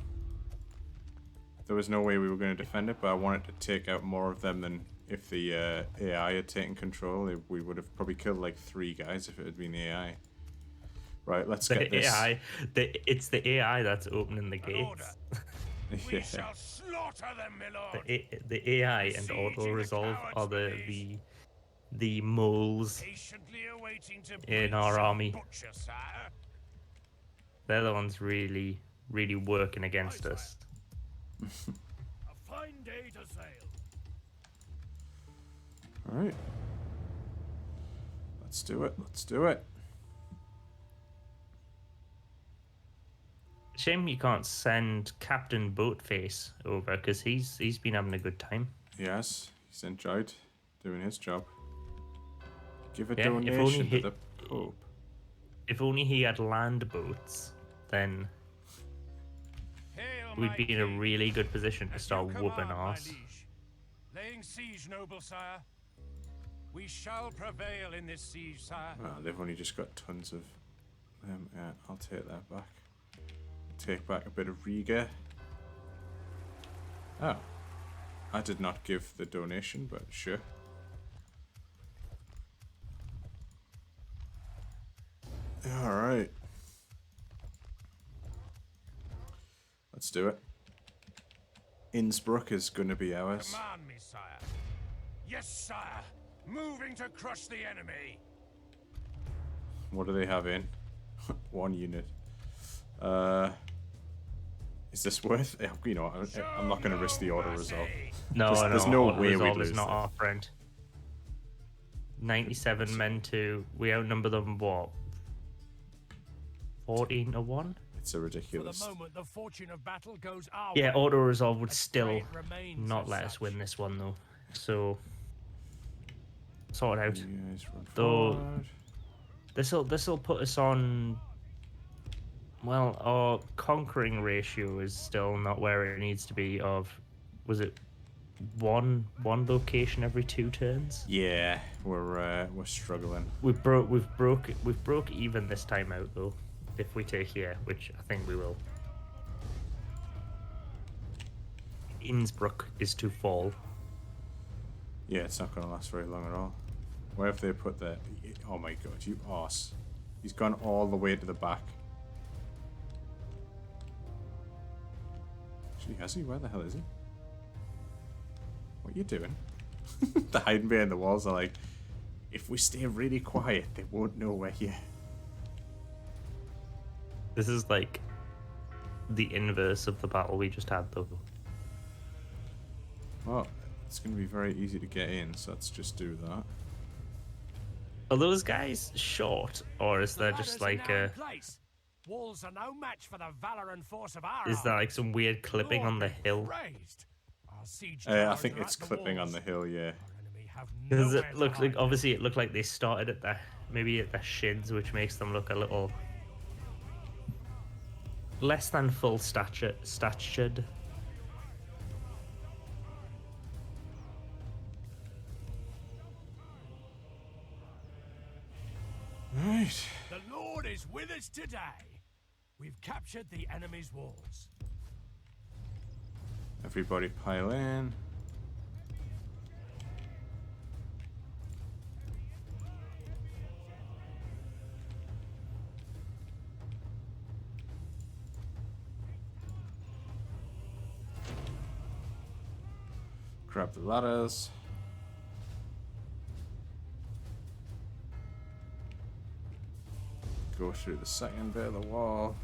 [SPEAKER 1] There was no way we were going to defend it, but I wanted to take out more of them than if the AI had taken control. We would have probably killed like 3 guys if it had been AI. Right, let's get
[SPEAKER 2] The
[SPEAKER 1] this.
[SPEAKER 2] AI, it's the AI that's opening the
[SPEAKER 3] An order.
[SPEAKER 2] gates.
[SPEAKER 3] We
[SPEAKER 1] Yeah.
[SPEAKER 3] shall slaughter them, my lord.
[SPEAKER 2] The AI and
[SPEAKER 3] Siege
[SPEAKER 2] auto
[SPEAKER 3] in the
[SPEAKER 2] resolve
[SPEAKER 3] cowards'
[SPEAKER 2] are
[SPEAKER 3] release.
[SPEAKER 2] the moles.
[SPEAKER 3] Patiently awaiting to
[SPEAKER 2] In
[SPEAKER 3] breach
[SPEAKER 2] our
[SPEAKER 3] and
[SPEAKER 2] army.
[SPEAKER 3] butcher, sire.
[SPEAKER 2] They're the ones really working against us.
[SPEAKER 3] A fine day to sail.
[SPEAKER 1] Alright. Let's do it. Let's do it.
[SPEAKER 2] Shame you can't send Captain Boatface over because he's been having a good time.
[SPEAKER 1] Yes, he's enjoyed doing his job. Give a
[SPEAKER 2] Yeah, if only
[SPEAKER 1] donation to
[SPEAKER 2] he-
[SPEAKER 1] the Pope.
[SPEAKER 2] If only he had land boats, then
[SPEAKER 3] Hail,
[SPEAKER 2] we'd
[SPEAKER 3] my
[SPEAKER 2] be in a
[SPEAKER 3] king.
[SPEAKER 2] really good position to
[SPEAKER 3] As
[SPEAKER 2] start
[SPEAKER 3] you
[SPEAKER 2] whooping
[SPEAKER 3] command, my
[SPEAKER 2] ass.
[SPEAKER 3] liege. Laying siege, noble sire. We shall prevail in this siege, sire.
[SPEAKER 1] Ah, they've only just got tons of them. Yeah, I'll take that back. Take back a bit of Riga. Oh. I did not give the donation, but sure. Alright. Let's do it. Innsbruck is going to be ours.
[SPEAKER 3] Command me, sire. Yes, sire. Moving to crush the enemy.
[SPEAKER 1] What do they have in? 1 unit. Is this worth? You know, I'm not going to risk the auto resolve.
[SPEAKER 2] No,
[SPEAKER 1] There's no
[SPEAKER 2] auto
[SPEAKER 1] way we
[SPEAKER 2] resolve
[SPEAKER 1] lose
[SPEAKER 2] is not
[SPEAKER 1] this.
[SPEAKER 2] our friend. 97 men to we outnumber them what? 14 to 1?
[SPEAKER 1] It's a
[SPEAKER 5] For the
[SPEAKER 1] ridiculous.
[SPEAKER 5] moment, the fortune of battle goes our
[SPEAKER 2] Yeah,
[SPEAKER 5] way.
[SPEAKER 2] auto resolve would
[SPEAKER 5] As
[SPEAKER 2] still
[SPEAKER 5] trade remains
[SPEAKER 2] not
[SPEAKER 5] as
[SPEAKER 2] let us
[SPEAKER 5] such.
[SPEAKER 2] win this one though. So sort it out.
[SPEAKER 1] You guys run
[SPEAKER 2] Though-
[SPEAKER 1] forward.
[SPEAKER 2] This'll put us on. Well, our conquering ratio is still not where it needs to be. Of was it one location every 2 turns?
[SPEAKER 1] Yeah, we're struggling.
[SPEAKER 2] We've broke even this time out though. If we take here, which I think we will. Innsbruck is to fall.
[SPEAKER 1] Yeah, it's not going to last very long at all. Where have they put that? Oh my god, you arse. He's gone all the way to the back. Actually, has he? Where the hell is he? What are you doing? The hiding behind the walls are like, if we stay really quiet, they won't know we're here.
[SPEAKER 2] This is like the inverse of the battle we just had though.
[SPEAKER 1] Well, it's going to be very easy to get in, so let's just do that.
[SPEAKER 2] Are those guys short, or is there just
[SPEAKER 5] ladders
[SPEAKER 2] like
[SPEAKER 5] are now
[SPEAKER 2] a?
[SPEAKER 5] in place. Walls are no match for the valor and force of our
[SPEAKER 2] Is there
[SPEAKER 5] army.
[SPEAKER 2] like some weird clipping
[SPEAKER 5] Lord
[SPEAKER 2] on the
[SPEAKER 5] be
[SPEAKER 2] hill?
[SPEAKER 5] praised. Our siege
[SPEAKER 1] I
[SPEAKER 5] towers
[SPEAKER 1] think
[SPEAKER 5] are
[SPEAKER 1] it's
[SPEAKER 5] at the
[SPEAKER 1] clipping on
[SPEAKER 5] walls.
[SPEAKER 1] the hill, yeah.
[SPEAKER 5] Our enemy have
[SPEAKER 2] Because
[SPEAKER 5] nowhere
[SPEAKER 2] it
[SPEAKER 5] to
[SPEAKER 2] looks like
[SPEAKER 5] hide.
[SPEAKER 2] obviously it looked like they started at the maybe at the shins, which makes them look a little less than full statured.
[SPEAKER 1] Right.
[SPEAKER 5] The Lord is with us today. We've captured the enemy's walls.
[SPEAKER 1] Everybody pile in. Grab the ladders. go through the second bit of the wall.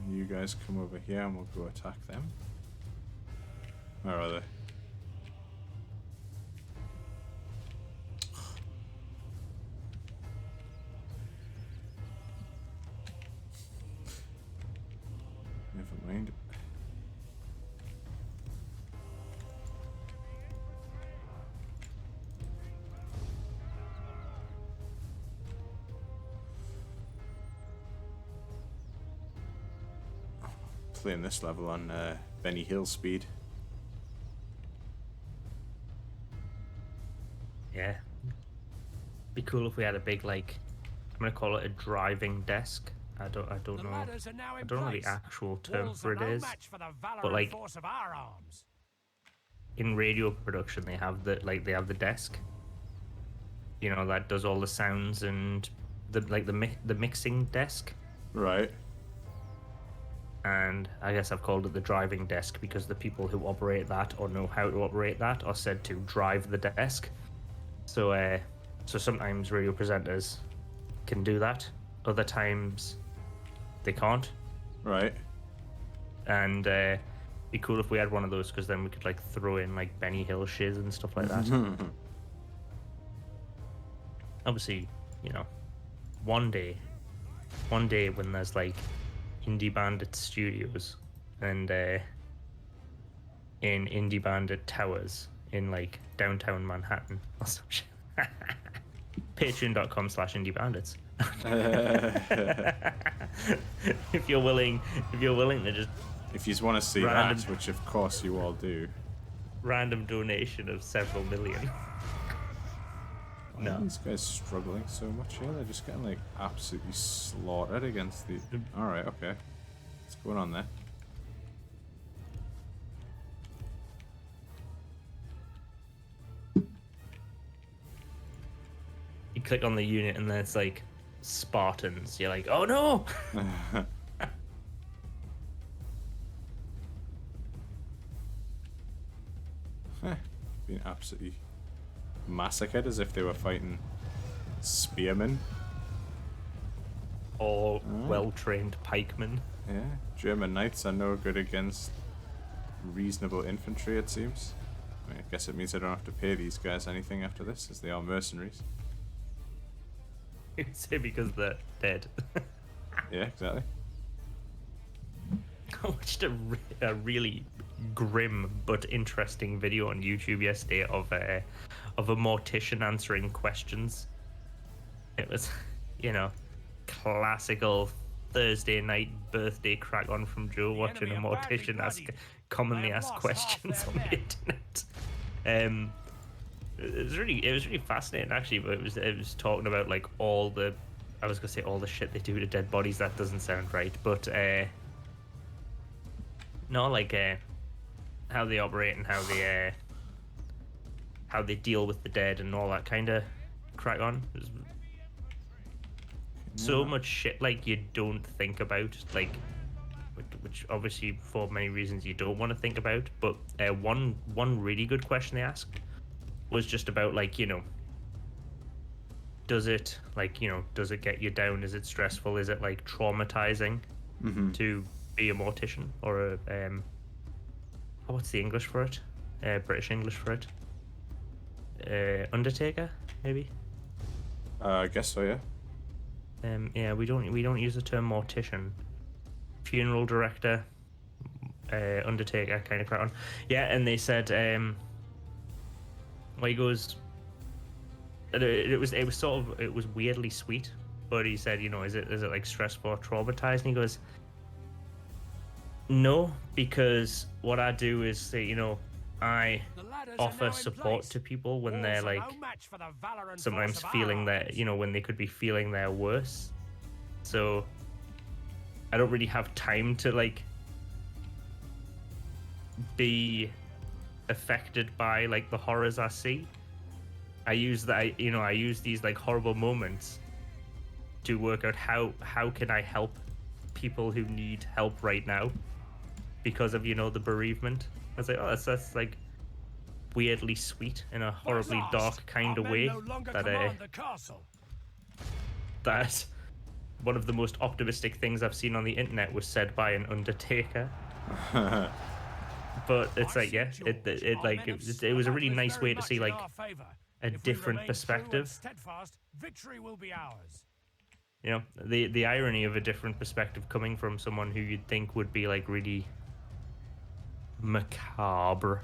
[SPEAKER 1] And you guys come over here and we'll go attack them. Where are they? Never mind. Playing this level on Benny Hill speed.
[SPEAKER 2] Yeah. Be cool if we had a big, like, I'm gonna call it a driving desk. I don't
[SPEAKER 3] The
[SPEAKER 2] know.
[SPEAKER 3] ladders are now in
[SPEAKER 2] I don't know the
[SPEAKER 3] place.
[SPEAKER 2] actual term
[SPEAKER 3] Walls
[SPEAKER 2] for
[SPEAKER 3] are
[SPEAKER 2] it
[SPEAKER 3] no
[SPEAKER 2] is.
[SPEAKER 3] match for the valor
[SPEAKER 2] but,
[SPEAKER 3] and
[SPEAKER 2] like,
[SPEAKER 3] force of our arms.
[SPEAKER 2] In radio production, they have the desk. You know, that does all the sounds and the mixing desk.
[SPEAKER 1] Right.
[SPEAKER 2] And I guess I've called it the driving desk because the people who operate that or know how to operate that are said to drive the desk. So sometimes radio presenters can do that. Other times they can't.
[SPEAKER 1] Right.
[SPEAKER 2] And be cool if we had one of those because then we could like throw in like Benny Hill shiz and stuff like that. Obviously, you know, one day when there's like Indie Bandit Studios and in Indie Bandit Towers in like downtown Manhattan or some shit. Patreon.com/IndieBandits. if you're willing to just
[SPEAKER 1] If you want to see
[SPEAKER 2] Random-
[SPEAKER 1] that, which of course you all do.
[SPEAKER 2] random donation of several million.
[SPEAKER 1] Why are these guys struggling so much here? They're just getting like absolutely slaughtered against the... Alright, okay. What's going on there?
[SPEAKER 2] You click on the unit and then it's like Spartans. You're like, oh no!
[SPEAKER 1] Being absolutely massacred as if they were fighting spearmen.
[SPEAKER 2] Or well-trained pikemen.
[SPEAKER 1] Yeah, German knights are no good against reasonable infantry, it seems. I mean, I guess it means I don't have to pay these guys anything after this, as they are mercenaries.
[SPEAKER 2] You'd say because they're dead.
[SPEAKER 1] Yeah, exactly.
[SPEAKER 2] I watched a really grim but interesting video on YouTube yesterday of a mortician answering questions. It was, you know, classical Thursday night birthday crack on from Joe watching a
[SPEAKER 3] enemy are badly
[SPEAKER 2] mortician ask
[SPEAKER 3] bloodied.
[SPEAKER 2] commonly
[SPEAKER 3] They have
[SPEAKER 2] asked
[SPEAKER 3] lost
[SPEAKER 2] questions
[SPEAKER 3] half
[SPEAKER 2] on
[SPEAKER 3] their
[SPEAKER 2] the
[SPEAKER 3] men.
[SPEAKER 2] internet. It was really fascinating actually, but it was talking about like all the, I was gonna say all the shit they do to dead bodies. That doesn't sound right, but no, like how they operate and how they deal with the dead and all that kind of crack on. It was so much shit like you don't think about, like which obviously for many reasons you don't want to think about. But one really good question they asked was just about like, you know, does it get you down? Is it stressful? Is it like traumatizing to be a mortician or a what's the English for it? British English for it? Undertaker, maybe.
[SPEAKER 1] I guess so, yeah.
[SPEAKER 2] Yeah, we don't use the term mortician. Funeral director, undertaker, kind of crap on. Yeah, and they said, well, he goes. It was weirdly sweet, but he said, you know, is it like stressful or traumatized? And he goes, no, because what I do is say, you know, I
[SPEAKER 3] The ladders are now
[SPEAKER 2] offer
[SPEAKER 3] in
[SPEAKER 2] support
[SPEAKER 3] place.
[SPEAKER 2] to people when
[SPEAKER 3] Walls
[SPEAKER 2] they're
[SPEAKER 3] are
[SPEAKER 2] like
[SPEAKER 3] no match for the valor and
[SPEAKER 2] sometimes
[SPEAKER 3] force of
[SPEAKER 2] feeling
[SPEAKER 3] our
[SPEAKER 2] that,
[SPEAKER 3] arms.
[SPEAKER 2] you know, when they could be feeling their worse. So I don't really have time to like be affected by like the horrors I see. I use these like horrible moments to work out how can I help people who need help right now because of, you know, the bereavement. I was like, oh, that's like weirdly sweet in a horribly
[SPEAKER 3] At last,
[SPEAKER 2] dark kind
[SPEAKER 3] our
[SPEAKER 2] of
[SPEAKER 3] men
[SPEAKER 2] way.
[SPEAKER 3] no longer
[SPEAKER 2] That
[SPEAKER 3] command the castle.
[SPEAKER 2] that one of the most optimistic things I've seen on the internet was said by an Undertaker. But it's like, yeah, it was a really nice way to see like a different perspective.
[SPEAKER 3] Victory will be ours.
[SPEAKER 2] You know, the irony of a different perspective coming from someone who you'd think would be like really macabre.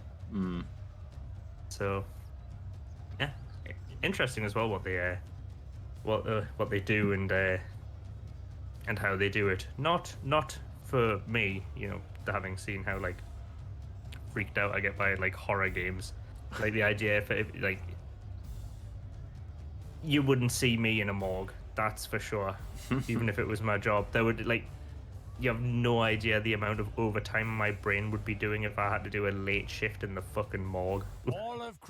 [SPEAKER 2] So, yeah, interesting as well what they do and how they do it. Not for me, you know, having seen how like freaked out I get by like horror games, like the idea if like you wouldn't see me in a morgue, that's for sure. Even if it was my job, there would like you have no idea the amount of overtime my brain would be doing if I had to do a late shift in the fucking morgue.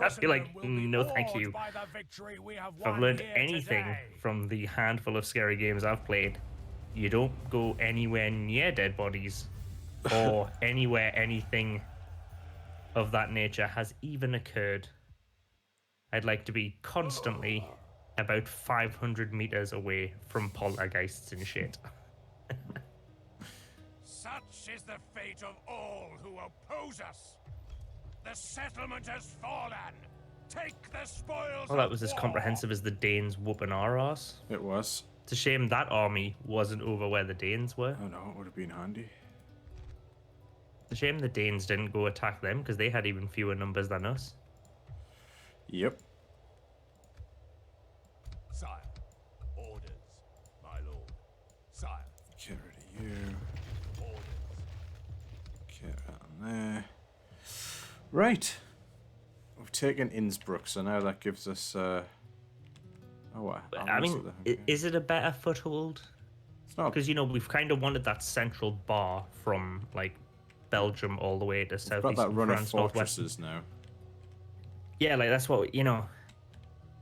[SPEAKER 2] I'd be like, no, thank you. If I've learned anything from the handful of scary games I've played, you don't go anywhere near dead bodies or anywhere anything of that nature has even occurred. I'd like to be constantly about 500 meters away from poltergeists and shit.
[SPEAKER 3] Such is the fate of all who oppose us. The settlement has fallen. Take the spoils.
[SPEAKER 2] Well, that was as comprehensive as the Danes whooping our ass.
[SPEAKER 1] It was.
[SPEAKER 2] It's a shame that army wasn't over where the Danes were.
[SPEAKER 1] I know, it would have been handy.
[SPEAKER 2] It's a shame the Danes didn't go attack them because they had even fewer numbers than us.
[SPEAKER 1] Yep.
[SPEAKER 3] Sire, orders, my lord. Sire,
[SPEAKER 1] Get rid of you.
[SPEAKER 3] orders.
[SPEAKER 1] Get that on there. Right. We've taken Innsbruck, so now that gives us. Oh, what?
[SPEAKER 2] I mean, is it a better foothold?
[SPEAKER 1] It's not.
[SPEAKER 2] Because, you know, we've kind of wanted that central bar from, like, Belgium all the way to
[SPEAKER 1] We've got
[SPEAKER 2] southeast
[SPEAKER 1] that run of
[SPEAKER 2] France, northwest.
[SPEAKER 1] fortresses now,
[SPEAKER 2] Yeah, like, that's what, you know,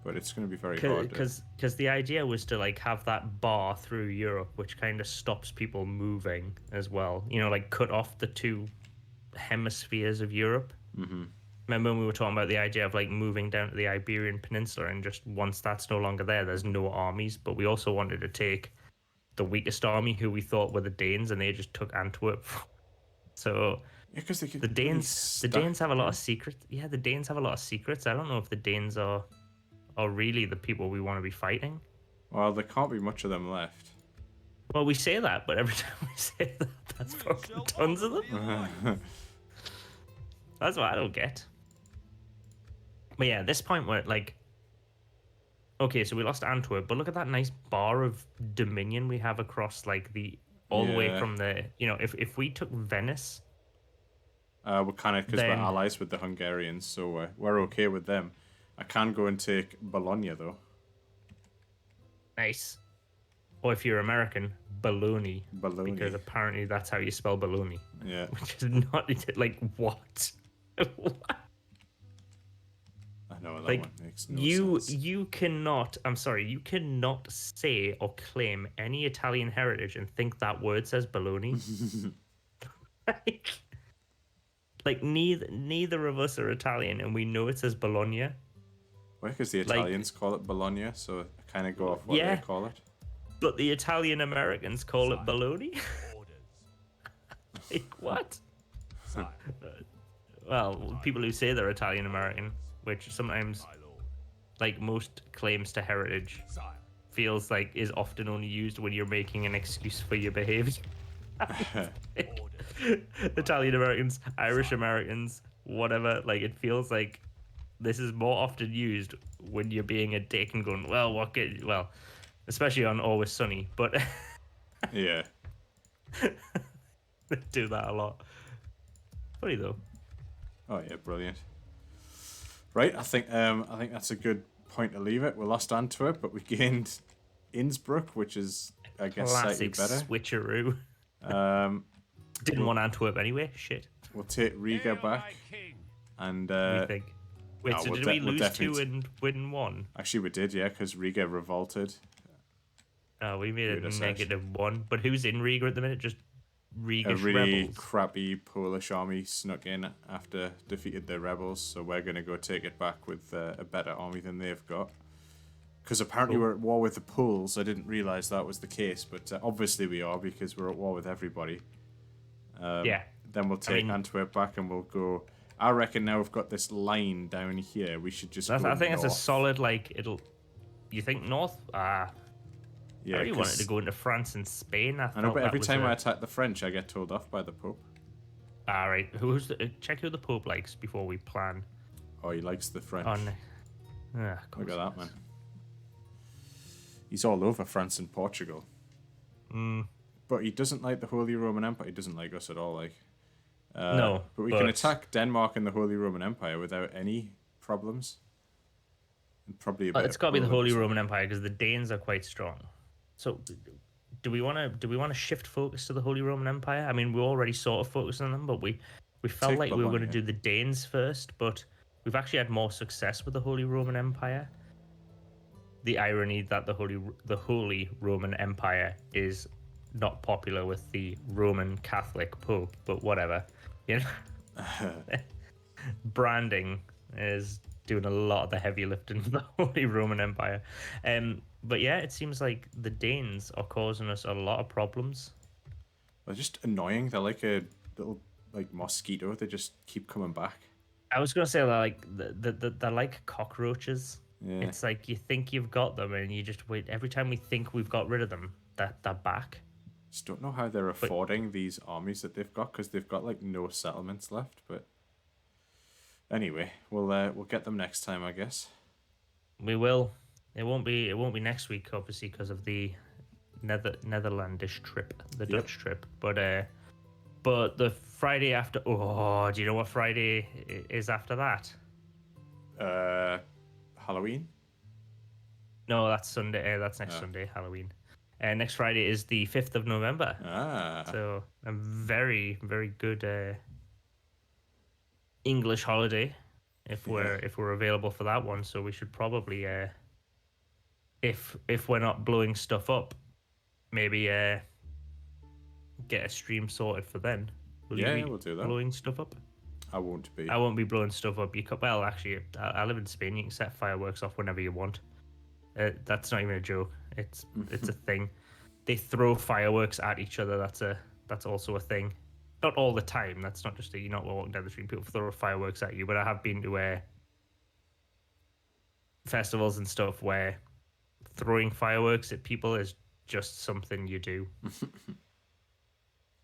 [SPEAKER 1] but it's going to be very hard.
[SPEAKER 2] because the idea was to, like, have that bar through Europe, which kind of stops people moving as well. You know, like, cut off the two hemispheres of Europe.
[SPEAKER 1] Mm-hmm.
[SPEAKER 2] Remember when we were talking about the idea of, like, moving down to the Iberian Peninsula and just once that's no longer there, there's no armies. But we also wanted to take the weakest army, who we thought were the Danes, and they just took Antwerp. So
[SPEAKER 1] Yeah, because
[SPEAKER 2] the Danes have a lot of secrets. Yeah, the Danes have a lot of secrets. I don't know if the Danes are really the people we want to be fighting.
[SPEAKER 1] Well, there can't be much of them left.
[SPEAKER 2] Well, we say that, but every time we say that, that's fucking tons of them. That's what I don't get. But yeah, at this point we're like, okay, so we lost Antwerp, but look at that nice bar of dominion we have across like the all the way
[SPEAKER 1] Yeah.
[SPEAKER 2] from the, you know, if we took Venice,
[SPEAKER 1] We're kind of, because we're
[SPEAKER 2] Then-
[SPEAKER 1] allies with the Hungarians, so we're okay with them. I can go and take Bologna though.
[SPEAKER 2] nice. Or if you're American, baloney.
[SPEAKER 1] Bologna.
[SPEAKER 2] Because apparently that's how you spell baloney.
[SPEAKER 1] Yeah.
[SPEAKER 2] Which is not like what? What?
[SPEAKER 1] I know that
[SPEAKER 2] Like
[SPEAKER 1] one makes no sense.
[SPEAKER 2] you cannot. I'm sorry. You cannot say or claim any Italian heritage and think that word says baloney. like neither of us are Italian, and we know it says Bologna.
[SPEAKER 1] Well, because the
[SPEAKER 2] like-
[SPEAKER 1] Italians call it Bologna, so I kind of go off what
[SPEAKER 2] Yeah.
[SPEAKER 1] they call it.
[SPEAKER 2] But the Italian Americans call it baloney.
[SPEAKER 3] Orders,
[SPEAKER 2] Like what?
[SPEAKER 3] sire,
[SPEAKER 2] Well, people who say they're Italian American, which sometimes,
[SPEAKER 3] my lord.
[SPEAKER 2] like most claims to heritage,
[SPEAKER 3] Sire,
[SPEAKER 2] feels like is often only used when you're making an excuse for your behavior.
[SPEAKER 3] orders,
[SPEAKER 2] Italian Americans, Irish Americans, whatever. Like it feels like this is more often used when you're being a dick and going, well, especially on Always Sunny, but
[SPEAKER 1] Yeah.
[SPEAKER 2] they do that a lot. Funny though.
[SPEAKER 1] Oh yeah, brilliant. Right, I think that's a good point to leave it. We lost Antwerp, but we gained Innsbruck, which is I guess slightly
[SPEAKER 2] Classic
[SPEAKER 1] better.
[SPEAKER 2] switcheroo.
[SPEAKER 1] We'll
[SPEAKER 2] Didn't want Antwerp anyway. Shit.
[SPEAKER 1] we'll take Riga
[SPEAKER 3] hail my
[SPEAKER 1] back,
[SPEAKER 3] king.
[SPEAKER 1] and
[SPEAKER 2] We think. Wait,
[SPEAKER 1] no,
[SPEAKER 2] so
[SPEAKER 1] we'll
[SPEAKER 2] did we
[SPEAKER 1] we'll
[SPEAKER 2] lose two
[SPEAKER 1] definitely
[SPEAKER 2] and win one?
[SPEAKER 1] actually we did, yeah, because Riga revolted.
[SPEAKER 2] Oh, we made
[SPEAKER 1] Good
[SPEAKER 2] a
[SPEAKER 1] assess.
[SPEAKER 2] -1. But who's in Riga at the minute? Just
[SPEAKER 1] A
[SPEAKER 2] Riga
[SPEAKER 1] really
[SPEAKER 2] rebels.
[SPEAKER 1] crappy Polish army snuck in after defeated the rebels, so we're gonna go take it back with a better army than they've got. Because apparently we're at war with the Poles. I didn't realize that was the case, but obviously we are because we're at war with everybody.
[SPEAKER 2] Yeah.
[SPEAKER 1] Then we'll take
[SPEAKER 2] mean-
[SPEAKER 1] Antwerp back and we'll go. I reckon now we've got this line down here. We should just go
[SPEAKER 2] I think it's a
[SPEAKER 1] north.
[SPEAKER 2] solid, like, it'll... You think north? I
[SPEAKER 1] Yeah,
[SPEAKER 2] really wanted
[SPEAKER 1] 'cause-
[SPEAKER 2] to go into France and Spain.
[SPEAKER 1] I know, but every time I attack the French, I get told off by the Pope.
[SPEAKER 2] Alright, check who the Pope likes before we plan
[SPEAKER 1] Oh, he likes the French.
[SPEAKER 2] on...
[SPEAKER 1] Look at that, man. He's all over France and Portugal. But he doesn't like the Holy Roman Empire. He doesn't like us at all, like.
[SPEAKER 2] No,
[SPEAKER 1] But we can attack Denmark and the Holy Roman Empire without any problems. And probably a bit
[SPEAKER 2] It's got to be the
[SPEAKER 1] Poland
[SPEAKER 2] Holy
[SPEAKER 1] as well.
[SPEAKER 2] Roman Empire because the Danes are quite strong. So, do we want to shift focus to the Holy Roman Empire? I mean, we're already sort of focused on them, but we felt
[SPEAKER 1] Take
[SPEAKER 2] like we were
[SPEAKER 1] Bologna.
[SPEAKER 2] going to do the Danes first, but we've actually had more success with the Holy Roman Empire. The irony that the Holy Roman Empire is not popular with the Roman Catholic Pope, but whatever. You know, branding is doing a lot of the heavy lifting for the Holy Roman Empire. But yeah, it seems like the Danes are causing us a lot of problems.
[SPEAKER 1] They're just annoying. They're like a little like mosquito. They just keep coming back.
[SPEAKER 2] I was gonna say like they're like cockroaches.
[SPEAKER 1] Yeah.
[SPEAKER 2] It's like you think you've got them, and you just wait. Every time we think we've got rid of them, they're back.
[SPEAKER 1] Just don't know how they're affording these armies that they've got because they've got like no settlements left. But anyway, we'll get them next time, I guess.
[SPEAKER 2] We will. It won't be next week, obviously, because of the Netherlandish trip, the Dutch trip. But the Friday after. Oh, do you know what Friday is after that?
[SPEAKER 1] Halloween.
[SPEAKER 2] No, that's Sunday. That's next Sunday, Halloween. Next Friday is the 5th of November.
[SPEAKER 1] Ah.
[SPEAKER 2] So a very, very good English holiday if we're available for that one. So we should probably, if we're not blowing stuff up, maybe get a stream sorted for then. Will you be
[SPEAKER 1] We'll do that.
[SPEAKER 2] blowing stuff up?
[SPEAKER 1] I won't be.
[SPEAKER 2] I won't be blowing stuff up. You could, well, actually, I live in Spain. You can set fireworks off whenever you want. That's not even a joke. It's a thing. They throw fireworks at each other. That's also a thing. Not all the time. That's not just you're not walking down the street. People throw fireworks at you. But I have been to festivals and stuff where throwing fireworks at people is just something you do.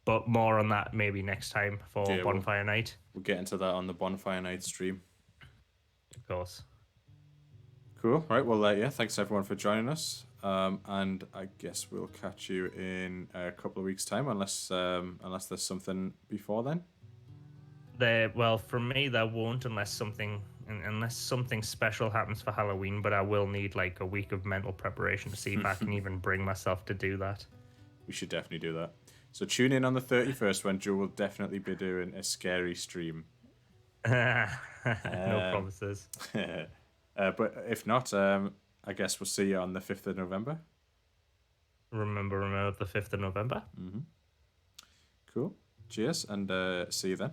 [SPEAKER 2] But more on that maybe next time for Bonfire Night.
[SPEAKER 1] We'll get into that on the Bonfire Night stream.
[SPEAKER 2] Of course.
[SPEAKER 1] Cool. Right. Well, thanks everyone for joining us. And I guess we'll catch you in a couple of weeks' time, unless there's something before then.
[SPEAKER 2] Well, for me, there won't unless something special happens for Halloween. But I will need like a week of mental preparation to see if I can even bring myself to do that.
[SPEAKER 1] We should definitely do that. So tune in on the 31st when Joe will definitely be doing a scary stream.
[SPEAKER 2] No promises.
[SPEAKER 1] But if not, I guess we'll see you on the 5th of November.
[SPEAKER 2] Remember the 5th of November.
[SPEAKER 1] Cool. Cheers, and see you then.